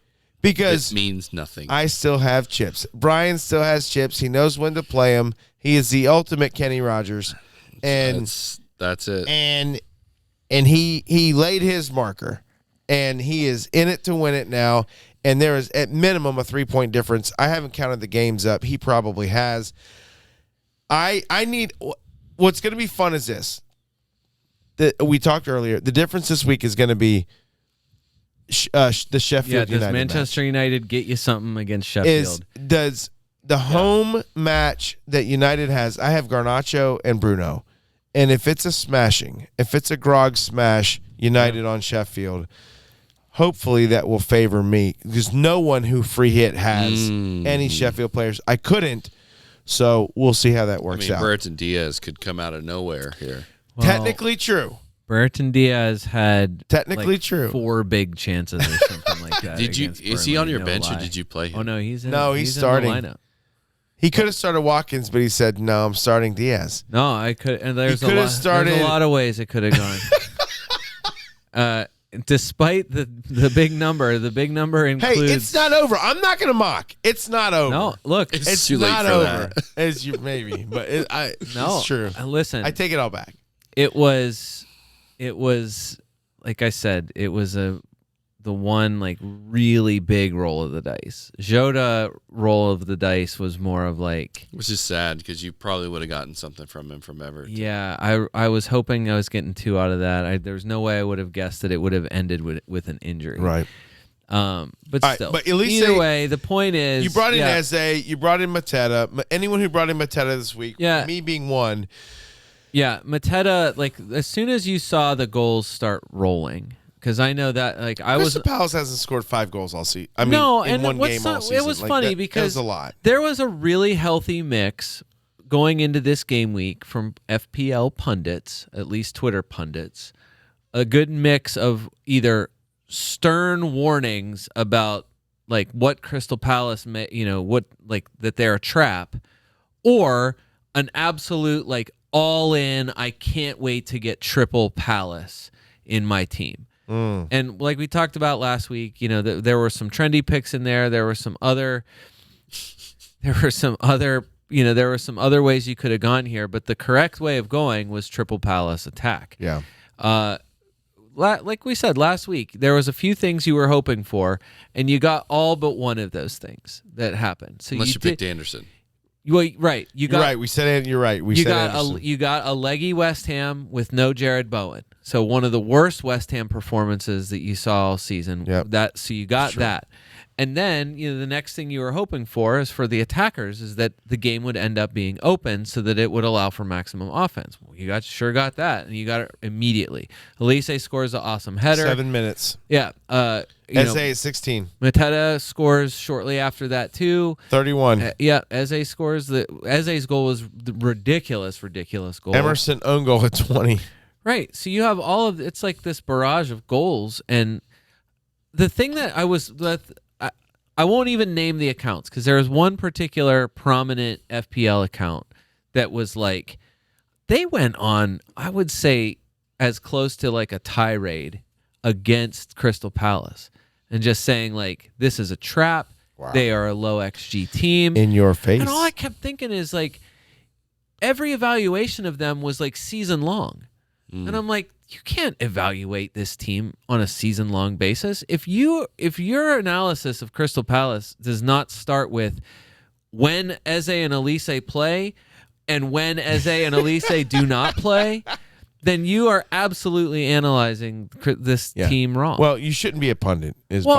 because it means nothing. I still have chips. Brian still has chips. He knows when to play them. He is the ultimate Kenny Rogers. And that's it. And he laid his marker, and he is in it to win it now. And there is at minimum a 3-point difference. I haven't counted the games up. He probably has. I need what's going to be fun is this. We talked earlier. The difference this week is going to be the Sheffield United. Does Manchester match. United get you something against Sheffield? Does the home match that United has? I have Garnacho and Bruno, and if it's a smashing, if it's a grog smash, United on Sheffield. Hopefully that will favor me because no one who free hit has any Sheffield players. I couldn't, so we'll see how that works out. Brereton Diaz could come out of nowhere here. Well, technically true. Brereton Diaz had technically true 4 big chances or something like that. Is he on your bench or did you play him? Oh no, he's starting. in the lineup. He could have started Watkins, but he said no. I'm starting Diaz. No, I could. And there's a lot of ways it could have gone. Despite the big number includes. Hey, it's not over. I'm not going to mock. It's not over. No, look, it's too late not for over. that. As you maybe, but it's true. Listen, I take it all back. It was like I said. It was the one like really big roll of the dice. Jota roll of the dice was more of like, which is sad because you probably would have gotten something from him from Everton. Yeah, I was hoping I was getting 2 out of that. There was no way I would have guessed that it would have ended with an injury. Right. But Right, still, but at least either way, the point is you brought in Eze, you brought in Mateta. Anyone who brought in Mateta this week, Yeah. me being one. Yeah, Mateta, like as soon as you saw the goals start rolling, because I know that like Crystal Palace hasn't scored 5 goals all season. I mean, no, in and one what's game all not, season. it was Like, funny that because was a lot. there was a really healthy mix going into this game week from FPL pundits, at least Twitter pundits, a good mix of either stern warnings about like what Crystal Palace may, what like that they're a trap, or an absolute like all in, I can't wait to get triple Palace in my team. And like we talked about last week, there were some trendy picks in there. There were some other ways you could have gone here, but the correct way of going was triple Palace attack. Yeah. Like we said last week, there was a few things you were hoping for, and you got all but one of those things that happened. So unless you picked Anderson. Well, right. You're right. We said it. You're right. You got a leggy West Ham with no Jared Bowen. So one of the worst West Ham performances that you saw all season. Yep. So you got that. And then, the next thing you were hoping for is for the attackers is that the game would end up being open so that it would allow for maximum offense. Well, you got that, and you got it immediately. Elise scores an awesome header. 7 minutes. Yeah. Eze is 16. Mateta scores shortly after that too. 31. Eze scores. Eze's goal was the ridiculous goal. Emerson own goal at 20. Right. So you have all of it's like this barrage of goals, and the thing that I won't even name the accounts because there was one particular prominent FPL account that was like they went on, I would say, as close to like a tirade against Crystal Palace and just saying like this is a trap. Wow. They are a low XG team. In your face. And all I kept thinking is like every evaluation of them was like season long. And I'm like, you can't evaluate this team on a season-long basis. If your analysis of Crystal Palace does not start with when Eze and Elise play and when Eze and Elise do not play, then you are absolutely analyzing this team wrong. Well, you shouldn't be a pundit. All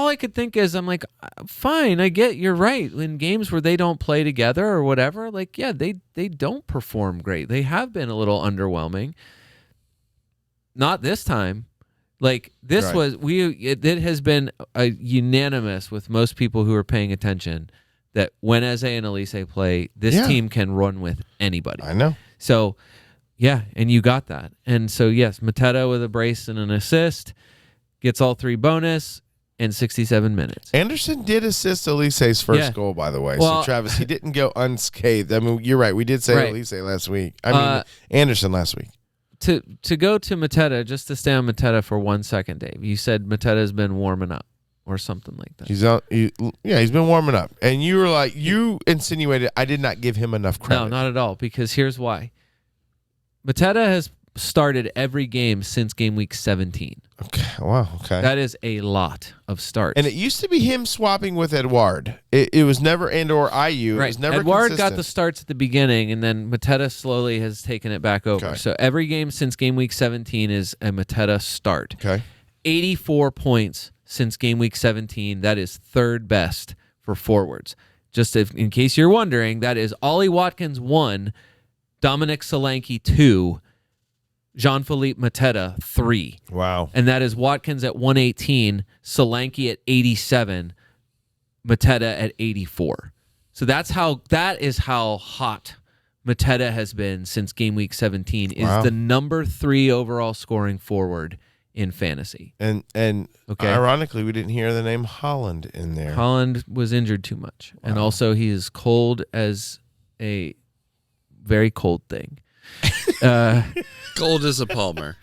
I could think is, I'm like, fine, I get you're right. In games where they don't play together or whatever, like, yeah, they don't perform great. They have been a little underwhelming. Not this time. Like this right. It has been unanimous with most people who are paying attention that when Eze and Elise play, this team can run with anybody. I know. So, yeah, and you got that. And so, yes, Mateta with a brace and an assist gets all 3 bonus in 67 minutes. Anderson did assist Elise's first goal, by the way. Well, so, Travis, he didn't go unscathed. I mean, you're right. We did say Elise last week. Anderson last week. To go to Mateta, just to stay on Mateta for 1 second, Dave. You said Mateta's been warming up or something like that. He's been warming up. And you were like, you insinuated I did not give him enough credit. No, not at all, because here's why. Mateta has started every game since game week 17. Okay. Wow. Okay. That is a lot of starts. And it used to be him swapping with Edouard. It was never or IU. Right. It was never Edouard consistent. got the starts at the beginning, and then Mateta slowly has taken it back over. Okay. So every game since game week 17 is a Mateta start. Okay. 84 points since game week 17. That is third best for forwards. Just in case you're wondering, that is Ollie Watkins 1, Dominic Solanke 2, Jean-Philippe Mateta 3. Wow. And that is Watkins at 118, Solanke at 87, Mateta at 84. So that is how hot Mateta has been since game week 17. Is the number 3 overall scoring forward in fantasy. And ironically, we didn't hear the name Holland in there. Holland was injured too much. Wow. And also he is cold as a very cold thing. Cold as a Palmer.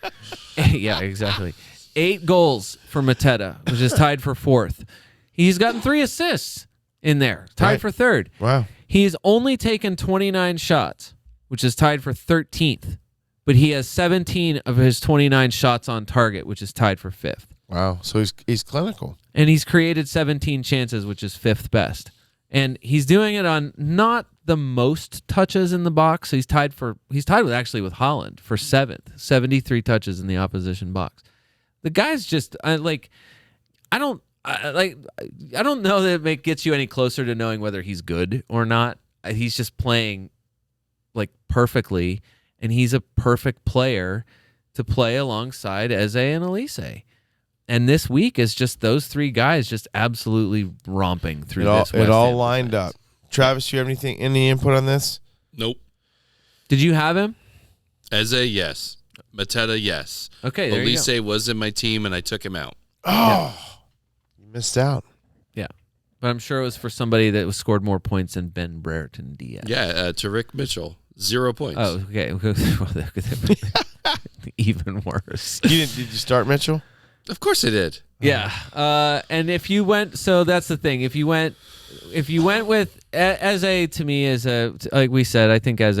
Yeah, exactly. 8 goals for Mateta, which is tied for 4th. He's gotten 3 assists in there, tied for 3rd. Wow. He's only taken 29 shots, which is tied for 13th. But he has 17 of his 29 shots on target, which is tied for 5th. Wow. So he's clinical. And he's created 17 chances, which is 5th best. And he's doing it on not the most touches in the box. So he's tied with Holland for 7th, 73 touches in the opposition box. The guy's just I don't know that it gets you any closer to knowing whether he's good or not. He's just playing like perfectly, and he's a perfect player to play alongside Eze and Elise. And this week is just those 3 guys just absolutely romping through this. It all lined up. Travis, you have any input on this? Nope. Did you have him? Eze, yes. Mateta, yes. Okay, there Elise you go. was in my team, and I took him out. Oh, you missed out. Yeah. But I'm sure it was for somebody that scored more points than Ben Brereton Diaz. Yeah, to Rick Mitchell, 0 points. Oh, okay. Even worse. Did you start Mitchell? Of course I did. Yeah. And if you went, so that's the thing. If you went with Eze, to me, like we said, I think Eze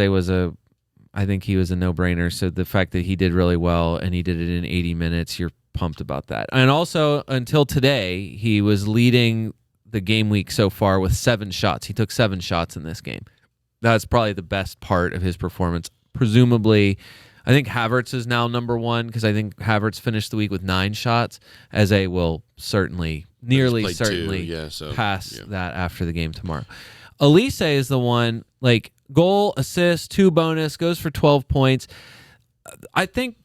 I think he was a no-brainer. So the fact that he did really well and he did it in 80 minutes, you're pumped about that. And also, until today, he was leading the game week so far with 7 shots. He took 7 shots in this game. That's probably the best part of his performance. Presumably, I think Havertz is now number 1 because I think Havertz finished the week with 9 shots. Eze will nearly certainly pass that after the game tomorrow. Elise is the one, goal, assist, 2 bonus, goes for 12 points. I think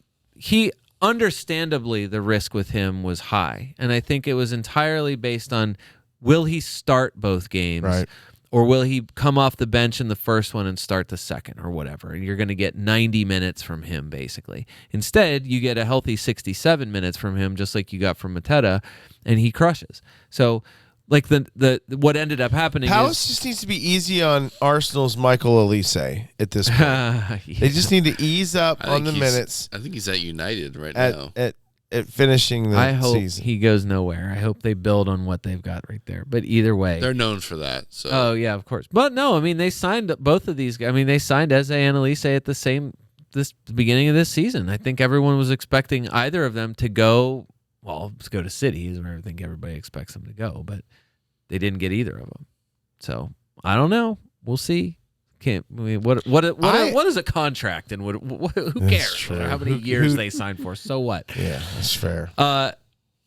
understandably, the risk with him was high. And I think it was entirely based on, will he start both games? Right. Or will he come off the bench in the first one and start the second or whatever? And you're going to get 90 minutes from him, basically. Instead, you get a healthy 67 minutes from him, just like you got from Mateta, and he crushes. So, what ended up happening Palace just needs to be easy on Arsenal's Michael Elise at this point. Yeah. They just need to ease up on the minutes. I think he's at United now. At finishing the I hope season. he goes nowhere. I hope they build on what they've got right there. But either way, They're known for that. So. Oh yeah, of course. But no, I mean they signed both of these guys. I mean they signed Eze and Elise at the beginning of this season. I think everyone was expecting either of them to go. Well, to go to City is where I think everybody expects them to go, but they didn't get either of them. So I don't know. We'll see. What is a contract and who cares how many years they sign for? So what? Yeah, that's fair.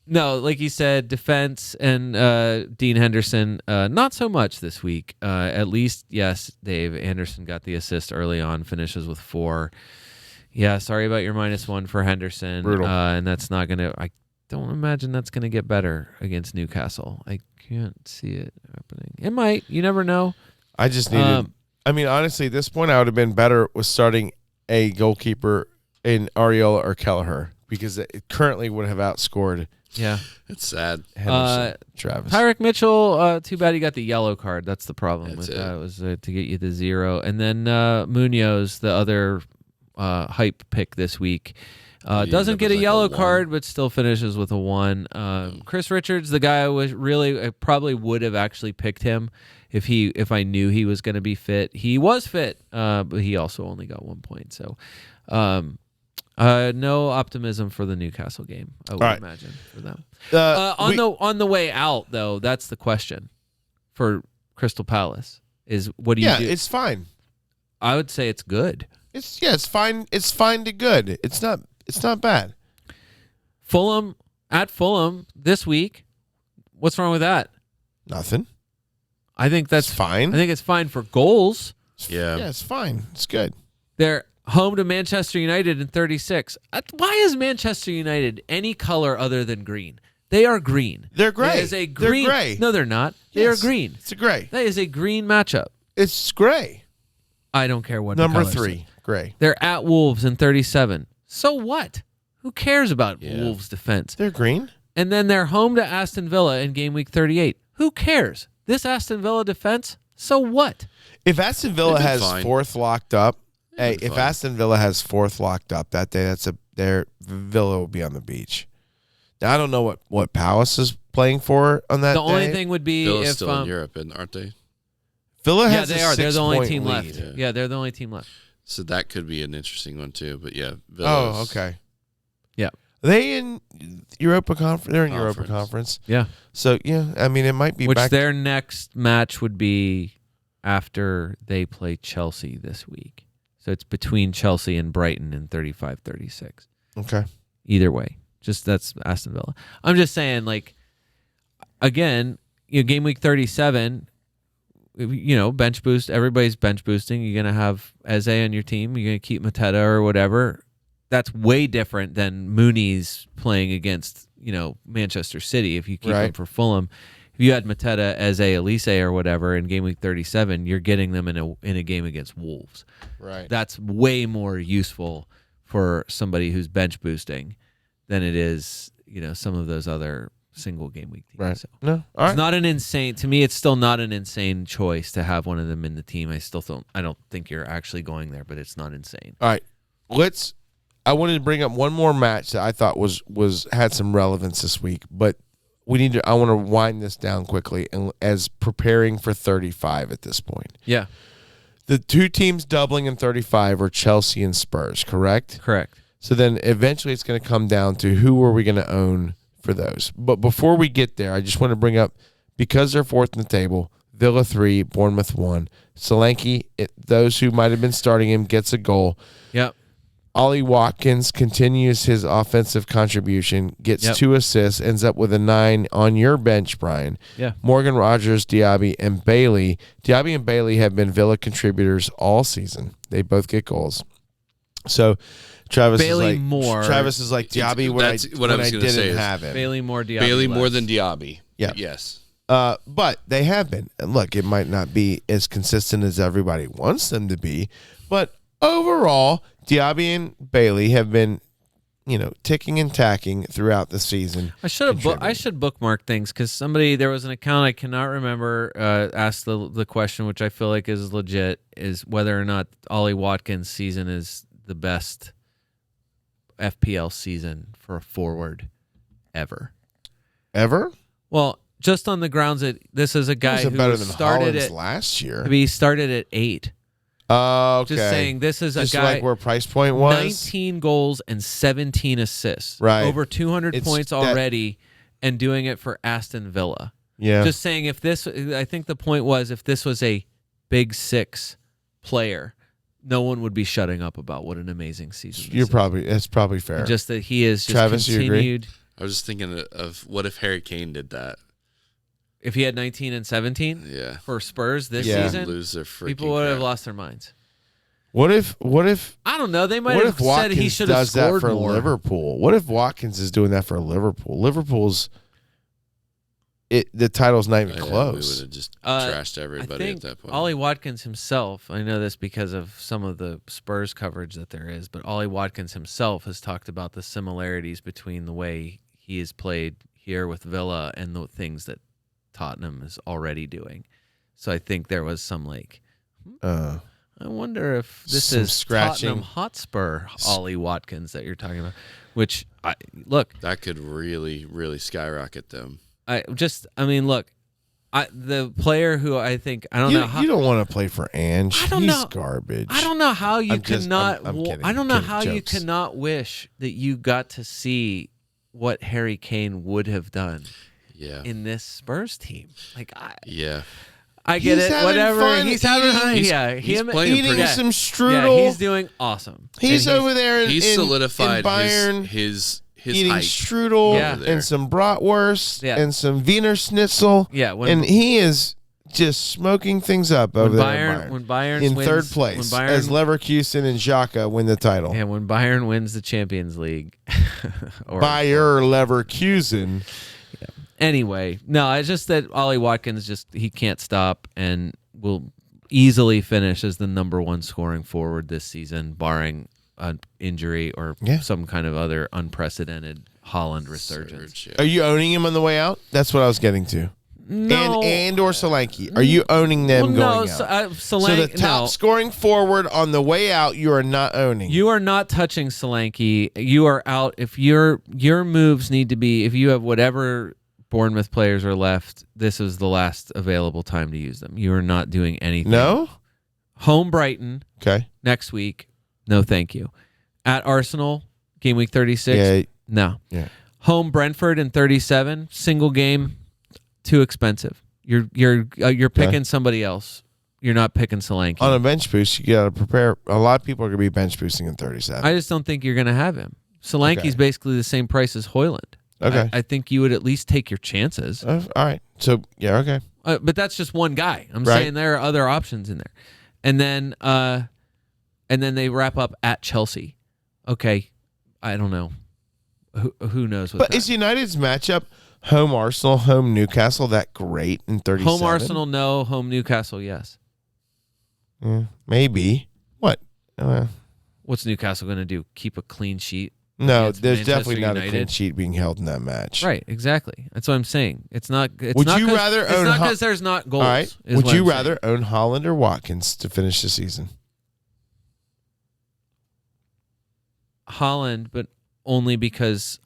No, like you said, defense and Dean Henderson, not so much this week. At least, yes, Dave Anderson got the assist early on, finishes with 4. Yeah, sorry about your -1 for Henderson. Brutal. And that's not going to, I don't imagine that's going to get better against Newcastle. I can't see it happening. It might. You never know. I just needed... honestly, at this point, I would have been better with starting a goalkeeper in Ariel or Kelleher because it currently would have outscored. Yeah, it's sad. Henderson, Travis. Tyrick Mitchell, too bad he got the yellow card. That's the problem That's with it. that. Was to get you the 0. And then Munoz, the other hype pick this week, doesn't get a yellow card, but still finishes with a 1. Chris Richards, the guy I probably would have actually picked him if I knew he was going to be fit. He was fit, but he also only got 1 point. So, no optimism for the Newcastle game, I would imagine, for them. On the way out, though, that's the question for Crystal Palace is what do you do? Yeah, it's fine. I would say it's good. It's fine. It's fine to good. It's not bad. Fulham this week. What's wrong with that? Nothing. I think that's fine. I think it's fine for goals. Yeah. Yeah, it's fine. It's good. They're home to Manchester United in 36. Why is Manchester United any color other than green? They are green. They're gray. It is a green. They're gray. No, they're not. They are green. It's a gray. That is a green matchup. It's gray. I don't care what Number the colors 3, say. gray. They're at Wolves in 37. So what? Who cares about Yeah. Wolves' defense? They're green. And then they're home to Aston Villa in game week 38. Who cares? This Aston Villa defense, so what? If Aston Villa They've been has fine. 4th locked up, They've been if fine. Aston Villa has 4th locked up that day, their Villa will be on the beach. Now I don't know what Palace is playing for on that The only day. thing would be Villa's if still in Europe, aren't they? Villa yeah, has they a are. They're the only 6-point team lead. left. Yeah, they're the only team left. So that could be an interesting one too. But yeah, Villa's, Oh, okay. Yeah. Are they in Europa Conference? They're in Europa Conference. Conference. Yeah. So, yeah, I mean, it might be Which back. their next match would be after they play Chelsea this week. So it's between Chelsea and Brighton in 35-36. Okay. Either way. Just that's Aston Villa. I'm just saying, like, again, game week 37, bench boost. Everybody's bench boosting. You're going to have Eze on your team. You're going to keep Mateta or whatever. That's way different than Mooney's playing against, Manchester City if you keep him for Fulham. If you had Mateta, Eze, Elise, or whatever in game week 37, you're getting them in a game against Wolves. Right. That's way more useful for somebody who's bench boosting than it is, some of those other single game week teams. Right. So No. All right. it's not an insane, to me, it's still not an insane choice to have one of them in the team. I don't think you're actually going there, but it's not insane. All right. I wanted to bring up one more match that I thought was had some relevance this week, but I want to wind this down quickly and as preparing for 35 at this point. Yeah. The two teams doubling in 35 are Chelsea and Spurs, correct? Correct. So then eventually it's going to come down to who are we going to own for those. But before we get there, I just want to bring up, because they're fourth in the table, Villa 3, Bournemouth 1. Solanke, those who might have been starting him, gets a goal. Yep. Ollie Watkins continues his offensive contribution, gets 2 assists, ends up with a 9 on your bench, Brian. Yeah. Morgan Rogers, Diaby, and Bailey. Diaby and Bailey have been Villa contributors all season. They both get goals. So Travis Bailey is like Diaby when I didn't have him. Bailey more, Diaby Bailey less. more than Diaby. Yeah. Yes. But they have been. And look, it might not be as consistent as everybody wants them to be, but overall, Diaby and Bailey have been, ticking and tacking throughout the season. I should bookmark things because there was an account I cannot remember asked the question, which I feel like is legit, is whether or not Ollie Watkins' season is the best FPL season for a forward ever. Ever? Well, just on the grounds that this is a guy who better than started Holland's last year. He started at 8. Okay. Just saying, this is just a guy. Like where price point was. 19 goals and 17 assists. Right. Over 200 points already, and doing it for Aston Villa. Yeah. Just saying, I think the point was, if this was a Big Six player, no one would be shutting up about what an amazing season. That's probably fair. And just that he is just Travis, continued. you agree? I was just thinking of what if Harry Kane did that? If he had 19 and 17 Yeah. for Spurs this Yeah. season, Lose their freaking people would have crap. lost their minds. What if I don't know. They might what have if said Watkins he should have does that scored for more. Liverpool? What if Watkins is doing that for Liverpool? The title's not even Yeah, close. we would have just trashed I everybody think at that point. Ollie Watkins himself, I know this because of some of the Spurs coverage that there is, but Ollie Watkins himself has talked about the similarities between the way he has played here with Villa and the things that Tottenham is already doing. So I think there was some I wonder if this Some is scratching. Tottenham Hotspur Ollie Watkins that you're talking about, which that could really, really skyrocket them. the player who I think, I don't know how. You don't want to play for Ange. I don't He's know. garbage. I don't know how you I'm kidding. I don't know Kidding. how you Jokes. cannot wish that you got to see what Harry Kane would have done Yeah. in this Spurs team. Yeah. I get He's it. having Whatever. fun He's having eating- fun. He's- Yeah. he's playing Eating pretty- some Yeah, strudel. he's doing awesome. He's And over there in, He's in solidified Bayern his eating height strudel Yeah. over there. and some bratwurst Yeah. and some Wiener Schnitzel. Yeah, and he is just smoking things up over there. When Bayern in wins, third place, when Bayern, as Leverkusen and Xhaka win the title. yeah, when Bayern wins the Champions League, Bayer Leverkusen. Anyway, no, it's just that Ollie Watkins he can't stop and will easily finish as the number 1 scoring forward this season, barring an injury or some kind of other unprecedented Holland resurgence. Surge, yeah. Are you owning him on the way out? That's what I was getting to. No, And or Solanke. Are you owning them going out? So the top scoring forward on the way out, you are not owning. You are not touching Solanke. You are out. If your moves need to be, if you have whatever Bournemouth players are left, this is the last available time to use them. You are not doing anything. No? Home Brighton Okay. next week. No, thank you. At Arsenal, game week 36. Yeah. No. Yeah. Home Brentford in 37, single game, too expensive. You're picking somebody else. You're not picking Solanke. On a bench boost, you got to prepare. A lot of people are going to be bench boosting in 37. I just don't think you're going to have him. Solanke's basically the same price as Hoyland. Okay. I think you would at least take your chances. All right. So, yeah, okay. But that's just one guy. I'm saying there are other options in there. And then they wrap up at Chelsea. Okay. I don't know. Who knows what But is United's matchup home Arsenal, home Newcastle that great in 37? Home Arsenal, no. Home Newcastle, yes. Maybe. What? What's Newcastle going to do? Keep a clean sheet? No, against there's Manchester definitely not United? a clean sheet being held in that match. Right, exactly. That's what I'm saying. It's not. It's Would not you rather it's own not because there's not goals. All right. is Would what you I'm rather saying. own Holland or Watkins to finish the season? Holland, but only because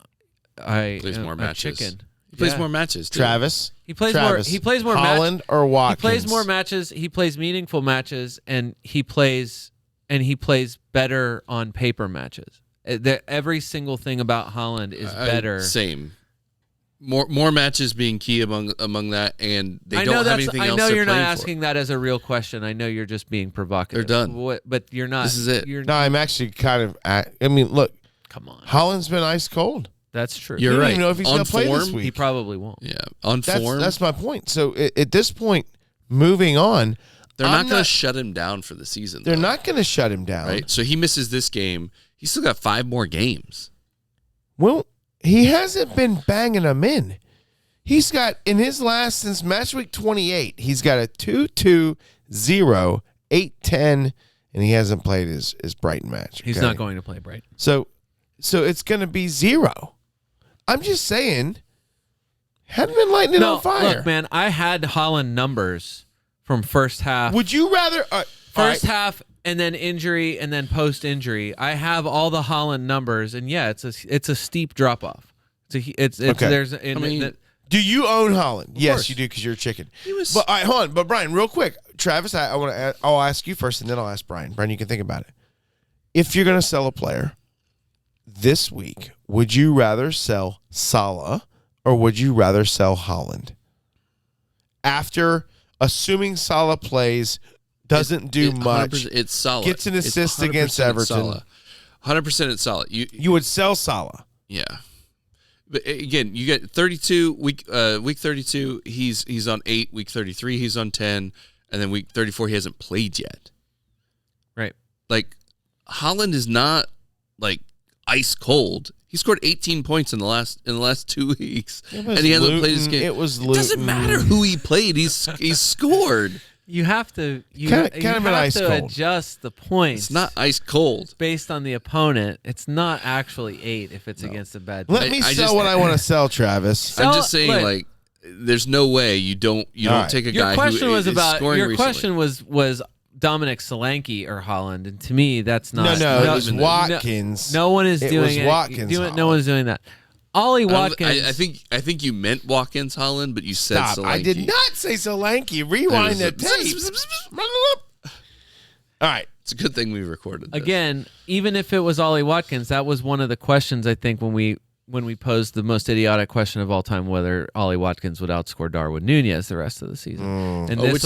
I Plays more a matches. chicken. He plays Yeah. more matches. Too. Travis? He plays Travis, more. He plays more. Holland or Watkins? He plays more matches. He plays meaningful matches, and he plays better on paper matches. Every single thing about Holland is better. Same. More matches being key among that, and they don't have anything else. I know to you're not play asking that as a real question. I know you're just being provocative. They're done. But you're not. This is it. You're, No, I'm actually kind of. I mean, look, come on. Holland's been ice cold. That's true. You're We don't right. even know if he's On going to play this form, week. He probably won't. Yeah, on form. That's my point. So at this point, moving on, They're not going to shut him down for the season. They're though, not going to shut him down. right? So he misses this game. He's still got 5 more games. Well, he hasn't been banging them in. He's got, in his last, since match week 28, he's got a 2-2-0, 8-10, and he hasn't played his Brighton match. He's okay? not going to play Brighton. So it's going to be 0. I'm just saying, hadn't been lighting it on fire. Look, man, I had Holland numbers from first half. Would you rather... First half and then injury and then post injury. I have all the Holland numbers, and yeah, it's a steep drop off. It's Okay. there's. Do you own Holland? Yes, course. you do because you're a chicken. was- But hold on. But Brian, real quick, Travis, I'll ask you first, and then I'll ask Brian. Brian, you can think about it. If you're going to sell a player this week, would you rather sell Salah or would you rather sell Holland? After assuming Salah plays, doesn't do much, It's solid. gets an It's assist 100% against Everton. 100% it's solid. You would sell Salah. Yeah. But again, you get 32 week 32 he's on 8, week 33 he's on 10, and then week 34 he hasn't played yet. Right. Like Holland is not like ice cold. He scored 18 points in the last 2 weeks, and he hasn't played his game. It was It doesn't matter who he played. He's scored. You have to Kind of an ice to cold. adjust the points. It's not ice cold. based on the opponent. It's not actually 8 if it's against a bad team. Let me I sell just- what I want to sell, Travis. So- I'm just saying, look. like, there's no way you don't right. take a Your guy question who was is about scoring your recently. question was Dominic Solanke or Holland, and to me that's not. No, it was even- Watkins. No one is It doing was it. Watkins, No Holland. one's doing that. Ollie Watkins. I think you meant Watkins Holland, but you said Stop. Solanke. I did not say Solanke. Rewind the There's tape. All right. It's a good thing we recorded this. Again, even if it was Ollie Watkins, that was one of the questions I think when we posed the most idiotic question of all time, whether Ollie Watkins would outscore Darwin Nunez the rest of the season. And which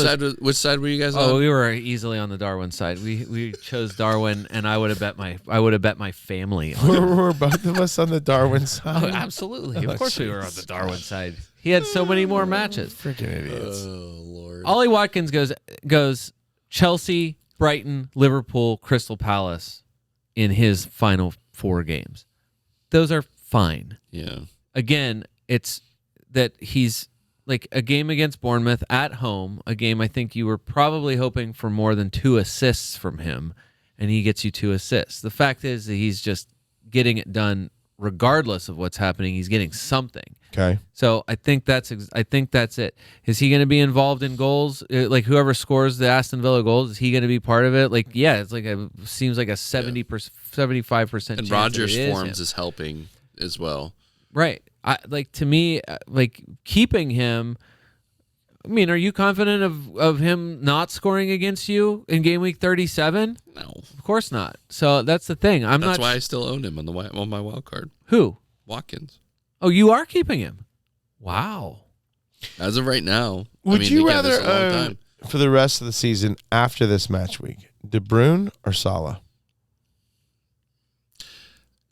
side were you guys on? Oh, we were easily on the Darwin side. We chose Darwin, and I would have bet my family on it. Were both of us on the Darwin Oh, side? absolutely. Of course we were on the Darwin side. He had so many more matches. Freaking idiots. Oh Lord. Ollie Watkins goes Chelsea, Brighton, Liverpool, Crystal Palace in his final 4 games. Those are fine. Yeah. Again, it's that he's like a game against Bournemouth at home, a game I think you were probably hoping for more than 2 assists from him, and he gets you 2 assists. The fact is that he's just getting it done regardless of what's happening. He's getting something. Okay. So I think that's it. Is he going to be involved in goals? Like whoever scores the Aston Villa goals, is he going to be part of it? Like yeah, it's like seems like a 70%, 75%. And chance Rogers' that it is forms him. is helping as well. Right. To me, like keeping him. I mean, are you confident of him not scoring against you in game week 37? No. Of course not. So that's the thing. That's why I still own him on my wild card. Who? Watkins. Oh, you are keeping him. Wow. As of right now. Would you again, this rather is a long own time. for the rest of the season after this match week, De Bruyne or Salah?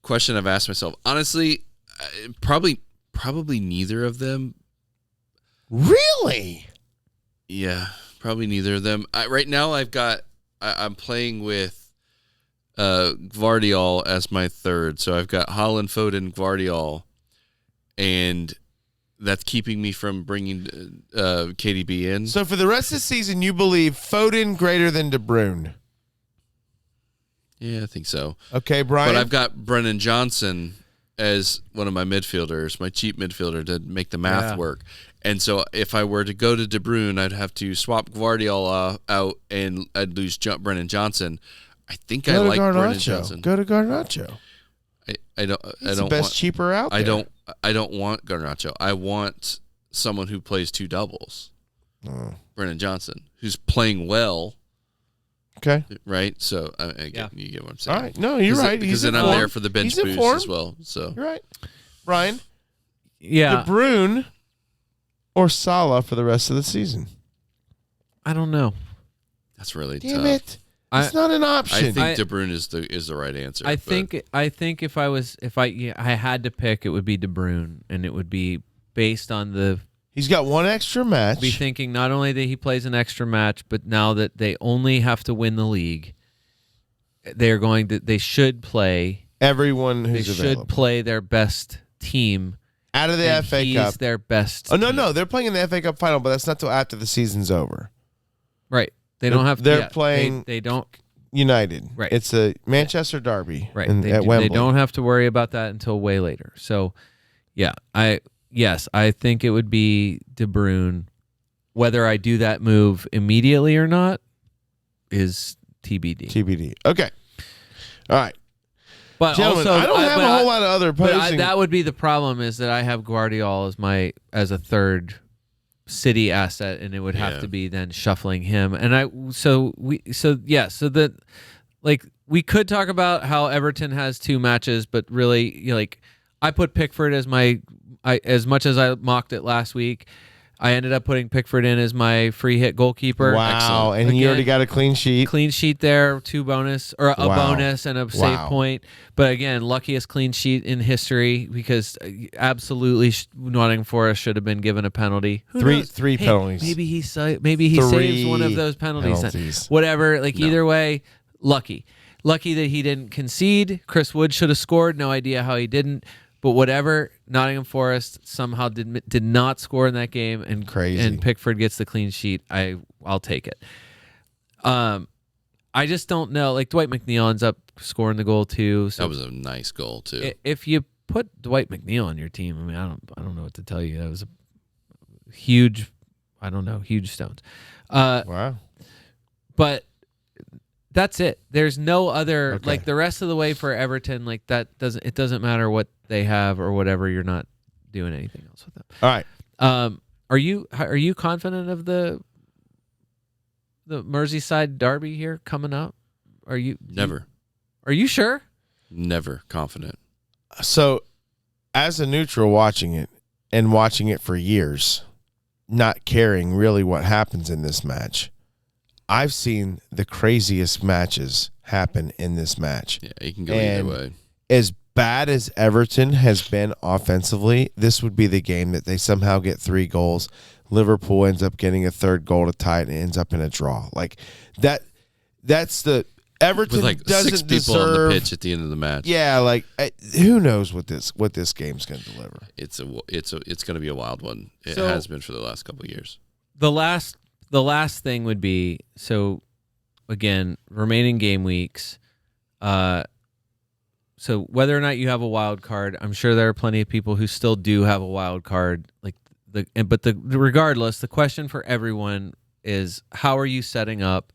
Question I've asked myself. Honestly, probably neither of them. Really? Yeah, probably neither of them. Right now, I'm playing with Gvardiol as my third. So I've got Haaland, Foden, Gvardiol, and that's keeping me from bringing KDB in. So for the rest of the season, you believe Foden greater than De Bruyne? Yeah, I think so. Okay, Brian. But I've got Brennan Johnson as one of my midfielders, my cheap midfielder, to make the math work. And so if I were to go to De Bruyne, I'd have to swap Gvardiol out and I'd lose Brennan Johnson. I think I like Brennan Johnson. Go to Garnacho. I don't. He's the best cheaper out there. I don't want Garnacho. I want someone who plays two doubles. Brennan Johnson, who's playing well. Okay. Right. So you get what I'm saying. All right. No, you're right. Because then I'm there for the bench boost as well. So you're right, Brian. Yeah. De Bruyne or Salah for the rest of the season? I don't know. That's really Damn tough. it. It's not an option. I think De Bruyne is the right answer. I think if I had to pick, it would be De Bruyne, and it would be based on the. He's got one extra match. Be thinking not only that he plays an extra match, but now that they only have to win the league, they should play everyone who's they available. should play their best team out of the FA he's Cup. Their best. Oh no, they're playing in the FA Cup final, but that's not till after the season's over. Right. They don't have. They're playing. They don't. United. Right. It's a Manchester derby. Right. At Wembley. They don't have to worry about that until way later. So, yeah, I think it would be De Bruyne. Whether I do that move immediately or not is TBD. TBD. Okay. All right. But gentlemen, also, I don't have a whole lot of other opposing. That would be the problem, is that I have Gvardiol as a third City asset, and it would have to be then shuffling him. And we could talk about how Everton has two matches, but really, I put Pickford as as much as I mocked it last week, I ended up putting Pickford in as my free hit goalkeeper. Wow. Excellent. And he already got a clean sheet. Clean sheet there, a bonus and a save point. But again, luckiest clean sheet in history, because absolutely Nottingham Forest should have been given a penalty. Three penalties. Maybe he saves one of those penalties. Whatever. Either way, lucky. Lucky that he didn't concede. Chris Wood should have scored. No idea how he didn't. But whatever, Nottingham Forest somehow did not score in that game, and crazy. And Pickford gets the clean sheet. I'll take it. I just don't know. Dwight McNeil up scoring the goal too. So that was a nice goal too. If you put Dwight McNeil on your team, I don't know what to tell you. That was a huge stones. Wow. But that's it. There's no other the rest of the way for Everton. It doesn't matter what they have or whatever. You're not doing anything else with them. All right. Are you confident of the Merseyside derby here coming up? Never. Are you sure? Never confident. So, as a neutral watching it for years, not caring really what happens in this match, I've seen the craziest matches happen in this match. Yeah, you can go either way. As bad as Everton has been offensively, this would be the game that they somehow get 3 goals. Liverpool ends up getting a third goal to tie it and ends up in a draw. That's the Everton with doesn't 6 people deserve, on the pitch at the end of the match. Yeah, who knows what this game's going to deliver. It's going to be a wild one. It has been for the last couple of years. The last thing would be, so again, remaining game weeks. So whether or not you have a wild card, I'm sure there are plenty of people who still do have a wild card. Regardless, the question for everyone is, how are you setting up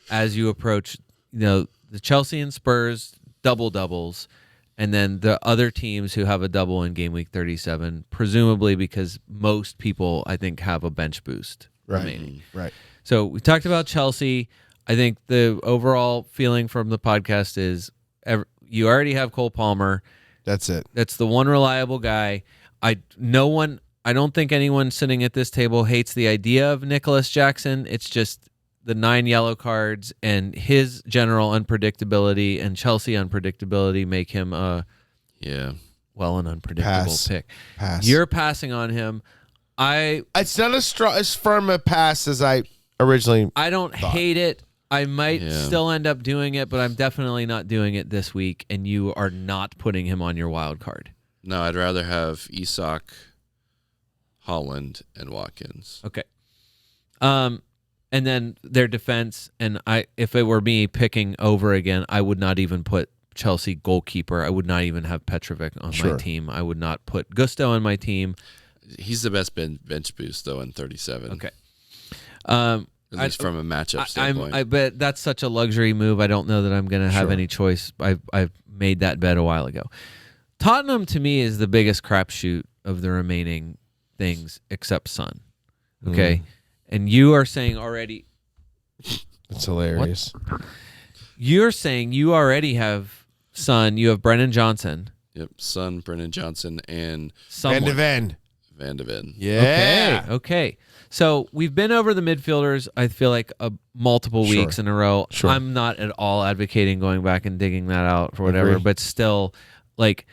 as you approach, the Chelsea and Spurs doubles, and then the other teams who have a double in game week 37, presumably because most people, I think, have a bench boost remaining. Right. So we talked about Chelsea. I think the overall feeling from the podcast is you already have Cole Palmer. That's it. That's the one reliable guy. I don't think anyone sitting at this table hates the idea of Nicholas Jackson. It's just the 9 yellow cards and his general unpredictability and Chelsea unpredictability make him an unpredictable pick. Pass. You're passing on him. It's not as firm a pass as I originally I don't thought. hate it. I might still end up doing it, but I'm definitely not doing it this week, and you are not putting him on your wild card. No, I'd rather have Isak, Holland, and Watkins. Okay. And then their defense, and if it were me picking over again, I would not even put Chelsea goalkeeper. I would not even have Petrovic on my team. I would not put Gusto on my team. He's the best bench boost, though, in 37. Okay. At least from a matchup standpoint. I bet that's such a luxury move. I don't know that I'm going to have any choice. I've made that bet a while ago. Tottenham, to me, is the biggest crapshoot of the remaining things except Son. Okay? And you are saying already... It's hilarious. What? You're saying you already have Son. You have Brennan Johnson. Yep, Son, Brennan Johnson, and... Van de Ven. Van de Ven. Yeah. Okay. So we've been over the midfielders, I feel like, multiple weeks in a row. Sure. I'm not at all advocating going back and digging that out for whatever, Agree. but still, like,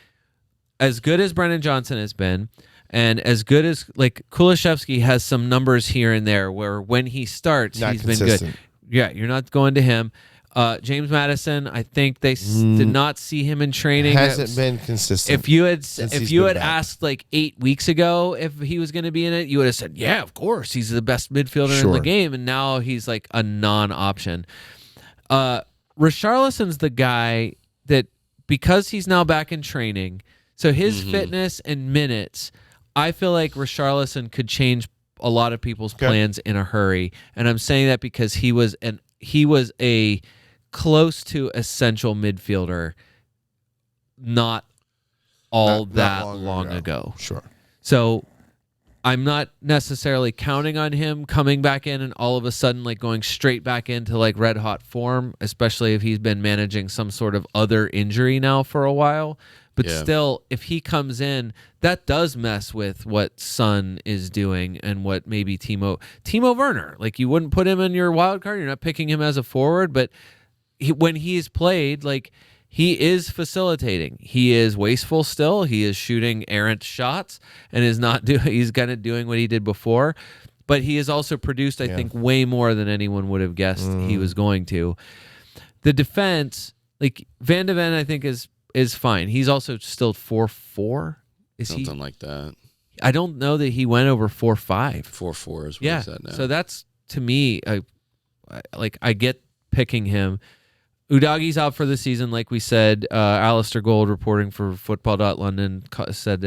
as good as Brennan Johnson has been, and as good as, like, Kulishevsky has some numbers here and there where when he starts, Not he's consistent. been good. Yeah, you're not going to him. James Madison, I think they did not see him in training. Hasn't been consistent. If you had back. asked like 8 weeks ago if he was going to be in it, you would have said, "Yeah, of course, he's the best midfielder in the game." And now he's like a non-option. Richarlison's the guy that, because he's now back in training, so his fitness and minutes, I feel like Richarlison could change a lot of people's plans in a hurry. And I'm saying that because he was a close to essential midfielder not that long ago. Sure. So I'm not necessarily counting on him coming back in and all of a sudden like going straight back into like red hot form, especially if he's been managing some sort of other injury now for a while. But still, if he comes in, that does mess with what Son is doing and what maybe Timo Werner. Like, you wouldn't put him in your wild card. You're not picking him as a forward, but when he's played, like, he is facilitating. He is wasteful still. He is shooting errant shots and is not doing. He's kind of doing what he did before, but he has also produced, I think, way more than anyone would have guessed he was going to. The defense, like Van de Ven, I think is fine. He's also still 4'4". Something like that. I don't know that he went over 4'5". 4'4" is what he's at now. So that's, to me, I get picking him. Udogi's out for the season, like we said. Alistair Gold, reporting for Football.London, said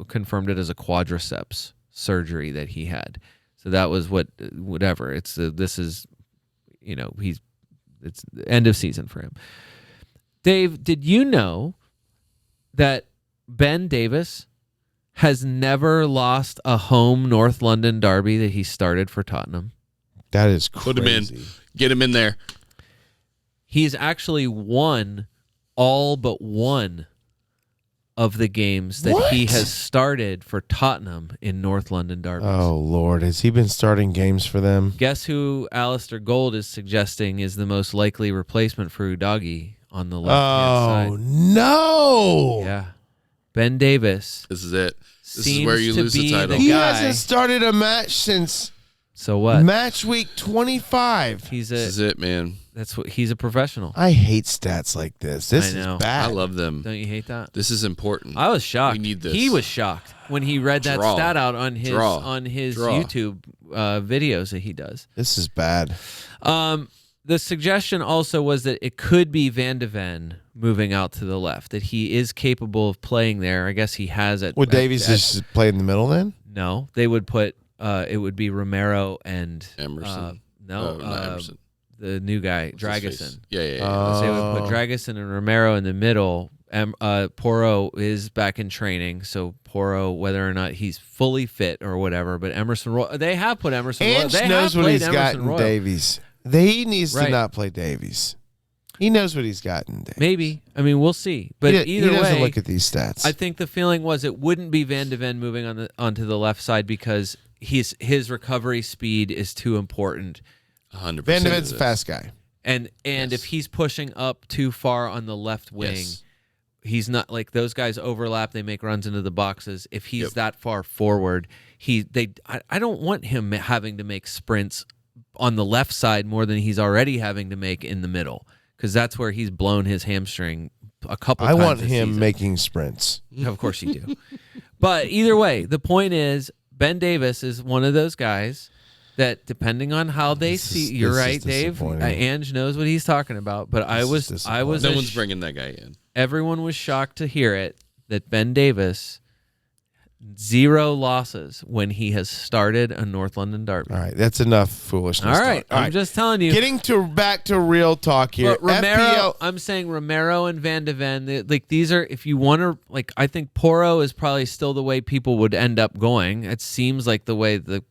confirmed it as a quadriceps surgery that he had. So that was whatever. It's the end of season for him. Dave, did you know that Ben Davis has never lost a home North London derby that he started for Tottenham? That is crazy. Put him in. Get him in there. He's actually won all but one of the games that he has started for Tottenham in North London derbies. Oh, Lord. Has he been starting games for them? Guess who Alistair Gold is suggesting is the most likely replacement for Udogi on the left-hand side? Oh, no. Yeah. Ben Davis. This is it. This Seems is where you to lose the be title. the He guy. hasn't started a match since So what? match week 25. This is it, man. He's a professional. I hate stats like this. This I know. is bad. I love them. Don't you hate that? This is important. I was shocked. We need this. He was shocked when he read that Draw. stat out on his Draw. YouTube videos that he does. This is bad. The suggestion also was that it could be Van de Ven moving out to the left, that he is capable of playing there. I guess he has it. Would Davies just play in the middle then? No, they would put it would be Romero and Emerson. not Emerson. the new guy, What's his face? Dragusin. Yeah. So they would put Dragusin and Romero in the middle. Porro is back in training, so Porro, whether or not he's fully fit or whatever, but Emerson Royal, they have put Emerson Royal. Ange They knows have what played he's got Emerson in Royal. Davies. He needs Right. to not play Davies. He knows what he's got in Davis. Maybe. I mean, we'll see. But either he doesn't way, look at these stats. I think the feeling was it wouldn't be Van de Ven moving onto the left side because his recovery speed is too important. 100%. Van de Ven's a fast guy. And Yes. if he's pushing up too far on the left wing, Yes. he's not like those guys overlap. They make runs into the boxes. If he's Yep. that far forward, I don't want him having to make sprints on the left side more than he's already having to make in the middle, because that's where he's blown his hamstring a couple I times. want this him season. making sprints. Of course you do. But either way, the point is Ben Davis is one of those guys that, depending on how they see, you're this is right, Dave. disappointing. Ange knows what he's talking about. But I was disappointing. No one's bringing that guy in. Everyone was shocked to hear it that Ben Davis 0 losses when he has started a North London derby. All right, that's enough foolishness. All right, talk. I'm just telling you. Getting back to real talk here. But Romero, FPL I'm saying Romero and Van de Ven, like these are, if you want to, like, I think Porro is probably still the way people would end up going. It seems like the way the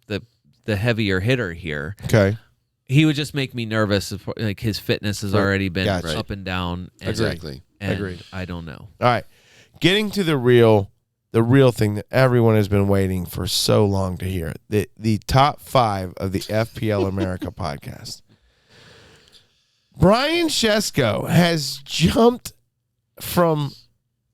heavier hitter here. Okay. He would just make me nervous. Like his fitness has already been Gotcha. up and down. And, Exactly. and Agreed. I don't know. All right. Getting to the real thing that everyone has been waiting for so long to hear. The top 5 of the FPL America podcast. Brian Shesko has jumped from,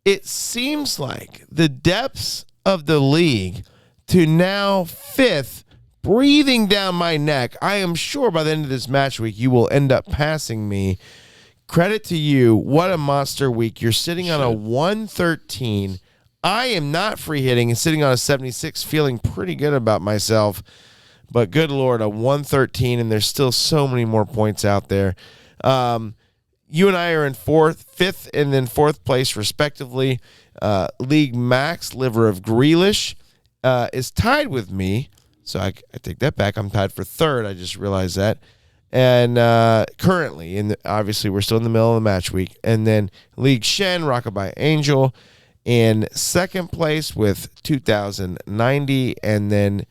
it seems like, the depths of the league to now 5th, breathing down my neck. I am sure by the end of this match week, you will end up passing me. Credit to you. What a monster week. You're sitting on a 113. I am not free hitting and sitting on a 76, feeling pretty good about myself. But good Lord, a 113, and there's still so many more points out there. You and I are in 4th, 5th, and then 4th place, respectively. League Max, Liver of Grealish, is tied with me. So I take that back. I'm tied for 3rd. I just realized that. And currently, obviously, we're still in the middle of the match week. And then League Shen, Rockabye Angel, in 2nd place with 2,090. And then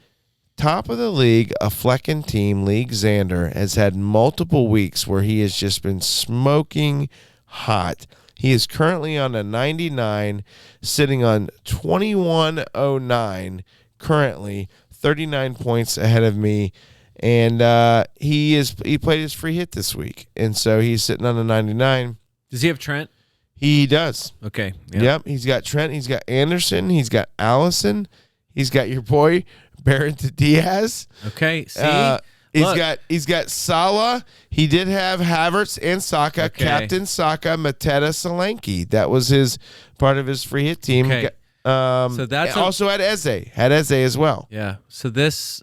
top of the league, a Flecken team, League Xander, has had multiple weeks where he has just been smoking hot. He is currently on a 99, sitting on 2109 currently, 39 points ahead of me. And he played his free hit this week. And so he's sitting on a 99. Does he have Trent? He does. Okay. Yep. He's got Trent. He's got Anderson. He's got Allison. He's got your boy Barrington Diaz. Okay. See, He's got Salah. He did have Havertz and Saka. Okay. Captain Saka, Mateta Solanke. That was his part of his free hit team. Okay. So that's also had Eze. Had Eze as well. Yeah. So that's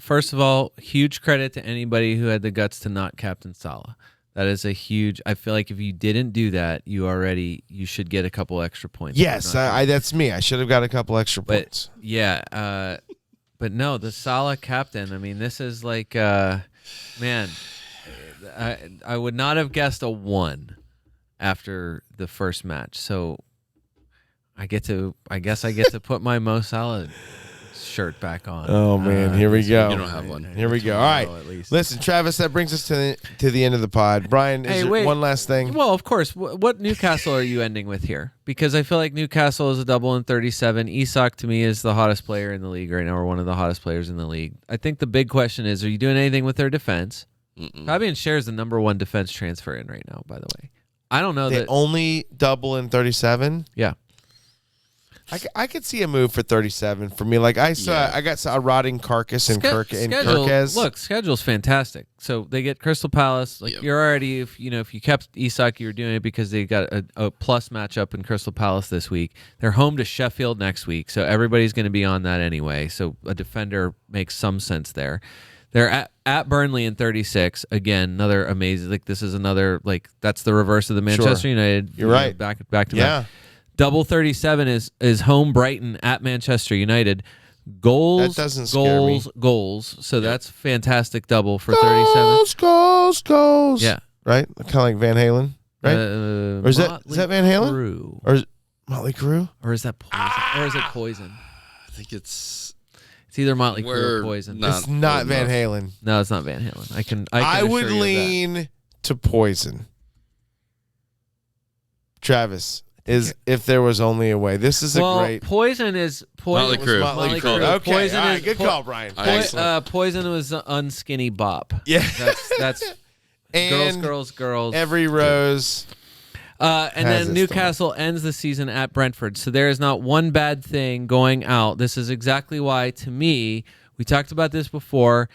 first of all, huge credit to anybody who had the guts to not captain Salah. That is a huge. I feel like if you didn't do that, you should get a couple extra points. Yes, that's me. I should have got a couple extra points. Yeah. But no, the Salah captain. I mean, this is like, man, I would not have guessed a 1 after the first match. So I guess I get to put my Mo Salah shirt back on. Oh man, here we go. You don't have one. Here we go. All right. Listen, Travis, that brings us to the end of the pod. Brian, is there one last thing? Well, of course. What Newcastle are you ending with here? Because I feel like Newcastle is a double in 37. Isak to me is the hottest player in the league right now, or one of the hottest players in the league. I think the big question is, are you doing anything with their defense? Fabian Schär is the number 1 defense transfer in right now, by the way. I don't know They only double in 37. Yeah. I could see a move for 37 for me. Like I got a rotting carcass in Kirkez. Look, schedule's fantastic. So they get Crystal Palace. Like you're already, if you kept Isak, you were doing it because they got a plus matchup in Crystal Palace this week. They're home to Sheffield next week, so everybody's going to be on that anyway. So a defender makes some sense there. They're at Burnley in 36. Again, another amazing. Like this is another that's the reverse of the Manchester United. You're right. Back to back. Double 37 is home Brighton at Manchester United. Goals, that doesn't scare me. Goals. So that's fantastic double for 37. Goals. Yeah. Right? Kind of like Van Halen, right? Or is that Van Halen? Or is Motley Crue? Or is that Poison? Or is it Poison? I think it's either Motley Crue or Poison. It's not Van Halen. No, it's not Van Halen. I would lean to Poison. Travis, is If There Was Only a Way. This is a great. Poison is Motley Crue. Motley Crue. Crue. Okay, Poison all right, is good call, Brian. Poison was Unskinny Bop. Yeah. That's And girls. Every Rose. And has then its Newcastle ends the season at Brentford. So there is not one bad thing going out. This is exactly why, to me, we talked about this before.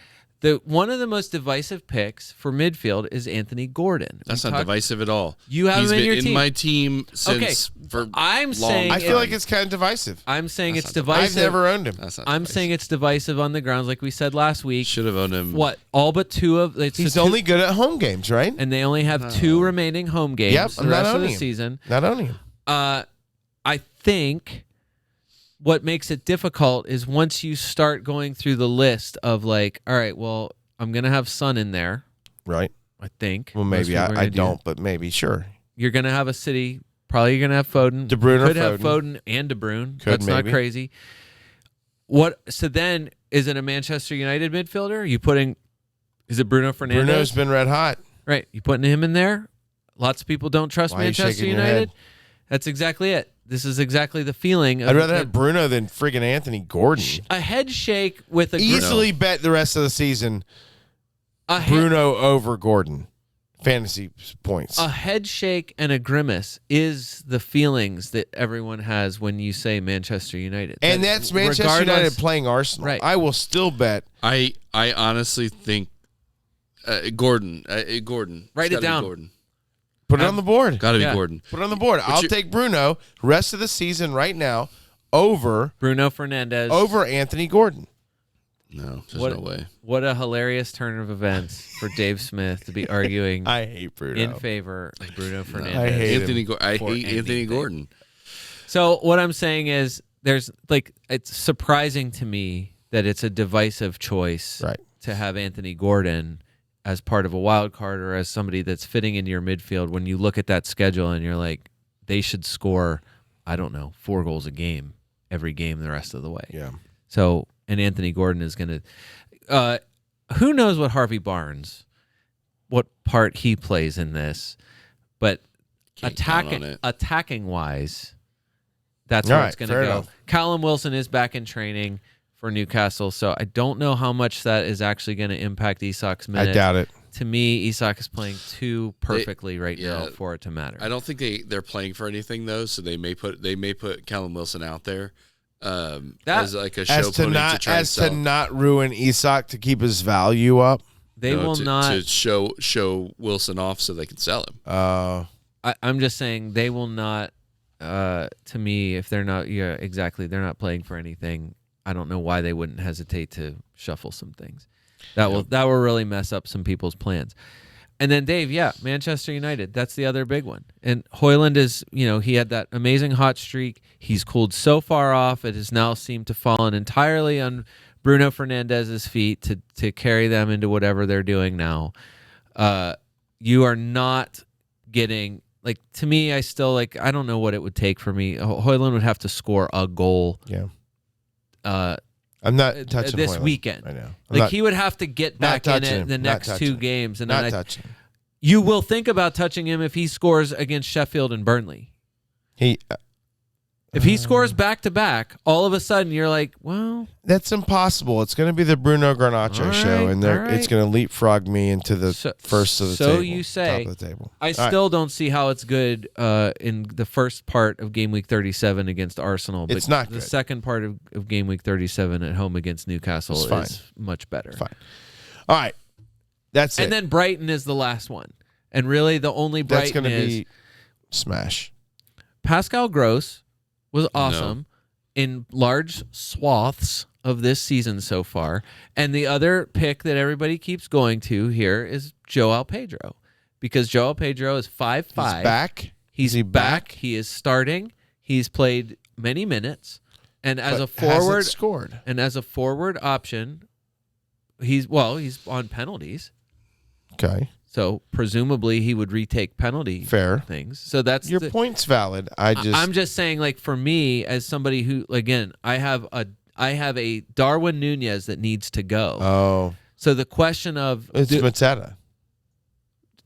One of the most divisive picks for midfield is Anthony Gordon. That's not divisive at all. You have He's him in been your team. in my team since for I'm long saying I feel like it's kind of divisive. I'm saying That's it's not divisive. I've never owned him. That's not I'm divisive. saying it's divisive on the grounds, like we said last week. Should have owned him. What? All but two of He's only good at home games, right? and they only have two remaining home games Yep, the I'm not rest of owning the him. season. Not owning him. I think what makes it difficult is once you start going through the list of like, all right, well, I'm gonna have Son in there. Right. I think. Well, Most maybe people are I gonna do don't, that. but maybe sure. You're gonna have a City. Probably you're gonna have Foden. De Bruyne or Could have Foden. Foden and De Bruyne. Could, That's not maybe. crazy. What? So then, is it a Manchester United midfielder? Is it Bruno Fernandes? Bruno's been red hot. Right. You putting him in there? Lots of people don't trust Why are you Manchester shaking your United. head? That's exactly it. This is exactly the feeling. I'd rather have Bruno than friggin' Anthony Gordon. a head shake with a Easily bet the rest of the season Bruno over Gordon. Fantasy points. A head shake and a grimace is the feelings that everyone has when you say Manchester United. And that's Manchester United playing Arsenal. Right. I will still bet. I honestly think Gordon. Gordon. Write It's it gotta be down. Gordon. Put it on the board. Got to be Yeah. Gordon. Put it on the board. I'll take Bruno rest of the season right now over Bruno Fernandes. Anthony Gordon. No, there's no way. What a hilarious turn of events for Dave Smith to be arguing I hate Bruno. in favor of Bruno Fernandes. I hate Anthony. him. I for hate Anthony anything. Gordon. So what I'm saying is it's surprising to me that it's a divisive choice Right. to have Anthony Gordon as part of a wild card or as somebody that's fitting in your midfield when you look at that schedule and you're like, they should score, I don't know, 4 goals a game every game the rest of the way. Yeah. So, and Anthony Gordon is going to, who knows what Harvey Barnes, what part he plays in this, but Can't count on it. attacking wise, that's All where right, it's going to fair go. enough. Callum Wilson is back in training for Newcastle, so I don't know how much that is actually going to impact Isak's minutes. I doubt it. To me, Isak is playing too perfectly right now yeah. for it to matter. I don't think they're playing for anything though, so they may put Callum Wilson out there as like a show As to pony not to try and as sell. to not ruin Isak to keep his value up. They will to, not. to show Wilson off so they can sell him. I'm just saying they will not. To me, if they're not, yeah, exactly, they're not playing for anything. I don't know why they wouldn't hesitate to shuffle some things. That will really mess up some people's plans. And then Dave, yeah, Manchester United. That's the other big one. And Højlund is, he had that amazing hot streak. He's cooled so far off. It has now seemed to fallen entirely on Bruno Fernandes's feet to carry them into whatever they're doing now. You are not getting, like, to me, I still, I don't know what it would take for me. Højlund would have to score a goal. Yeah. I'm not touching this Højlund. weekend. I know. He would have to get back in touching it him. the Not next touching 2 him. games. And Not then touching. you will think about touching him if he scores against Sheffield and Burnley. If he scores back-to-back, all of a sudden you're like, well... That's impossible. It's going to be the Bruno Garnacho All show, right, and all right. it's going to leapfrog me into the first of the table. So you say. Top of the table. I All still don't see how it's good in the first part of Game Week 37 against Arsenal. But It's not the good. second part of Game Week 37 at home against Newcastle It's fine. is much better. Fine. All right. That's it. And then Brighton is the last one. And really the only That's Brighton going to is be smash. Pascal Gross was awesome in large swaths of this season so far. And the other pick that everybody keeps going to here is Joao Pedro. Because Joao Pedro is 5'5". He's back. He's Is he back. back? He is starting. He's played many minutes. And as But a forward hasn't scored. and as a forward option, he's on penalties. Okay. So presumably he would retake penalty Fair. things. So that's Your point's valid. I'm just saying, for me, as somebody who, again, I have a Darwin Nunez that needs to go. Oh. So the question of It's Mateta.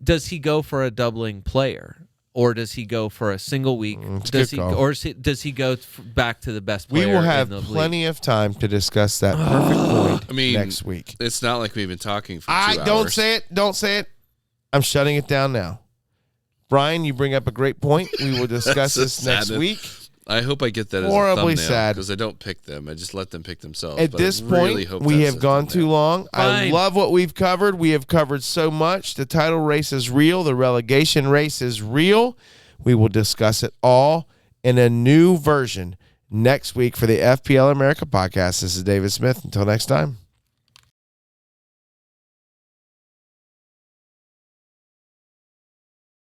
does he go for a doubling player? or does he go for a single week? It's a Does good he, call. or does he go back to the best player? We will have in the plenty of time to discuss that perfect point I mean, next week. It's not like we've been talking for 2 hours. Don't say it. Don't say it. I'm shutting it down now. Brian, you bring up a great point. We will discuss this next week. I hope I get that Horribly as a thumbnail sad. because I don't pick them. I just let them pick themselves. At But this I really point, hope we that's have a gone too thumbnail. long. I Fine. love what we've covered. We have covered so much. The title race is real. The relegation race is real. We will discuss it all in a new version next week for the FPL America podcast. This is David Smith. Until next time.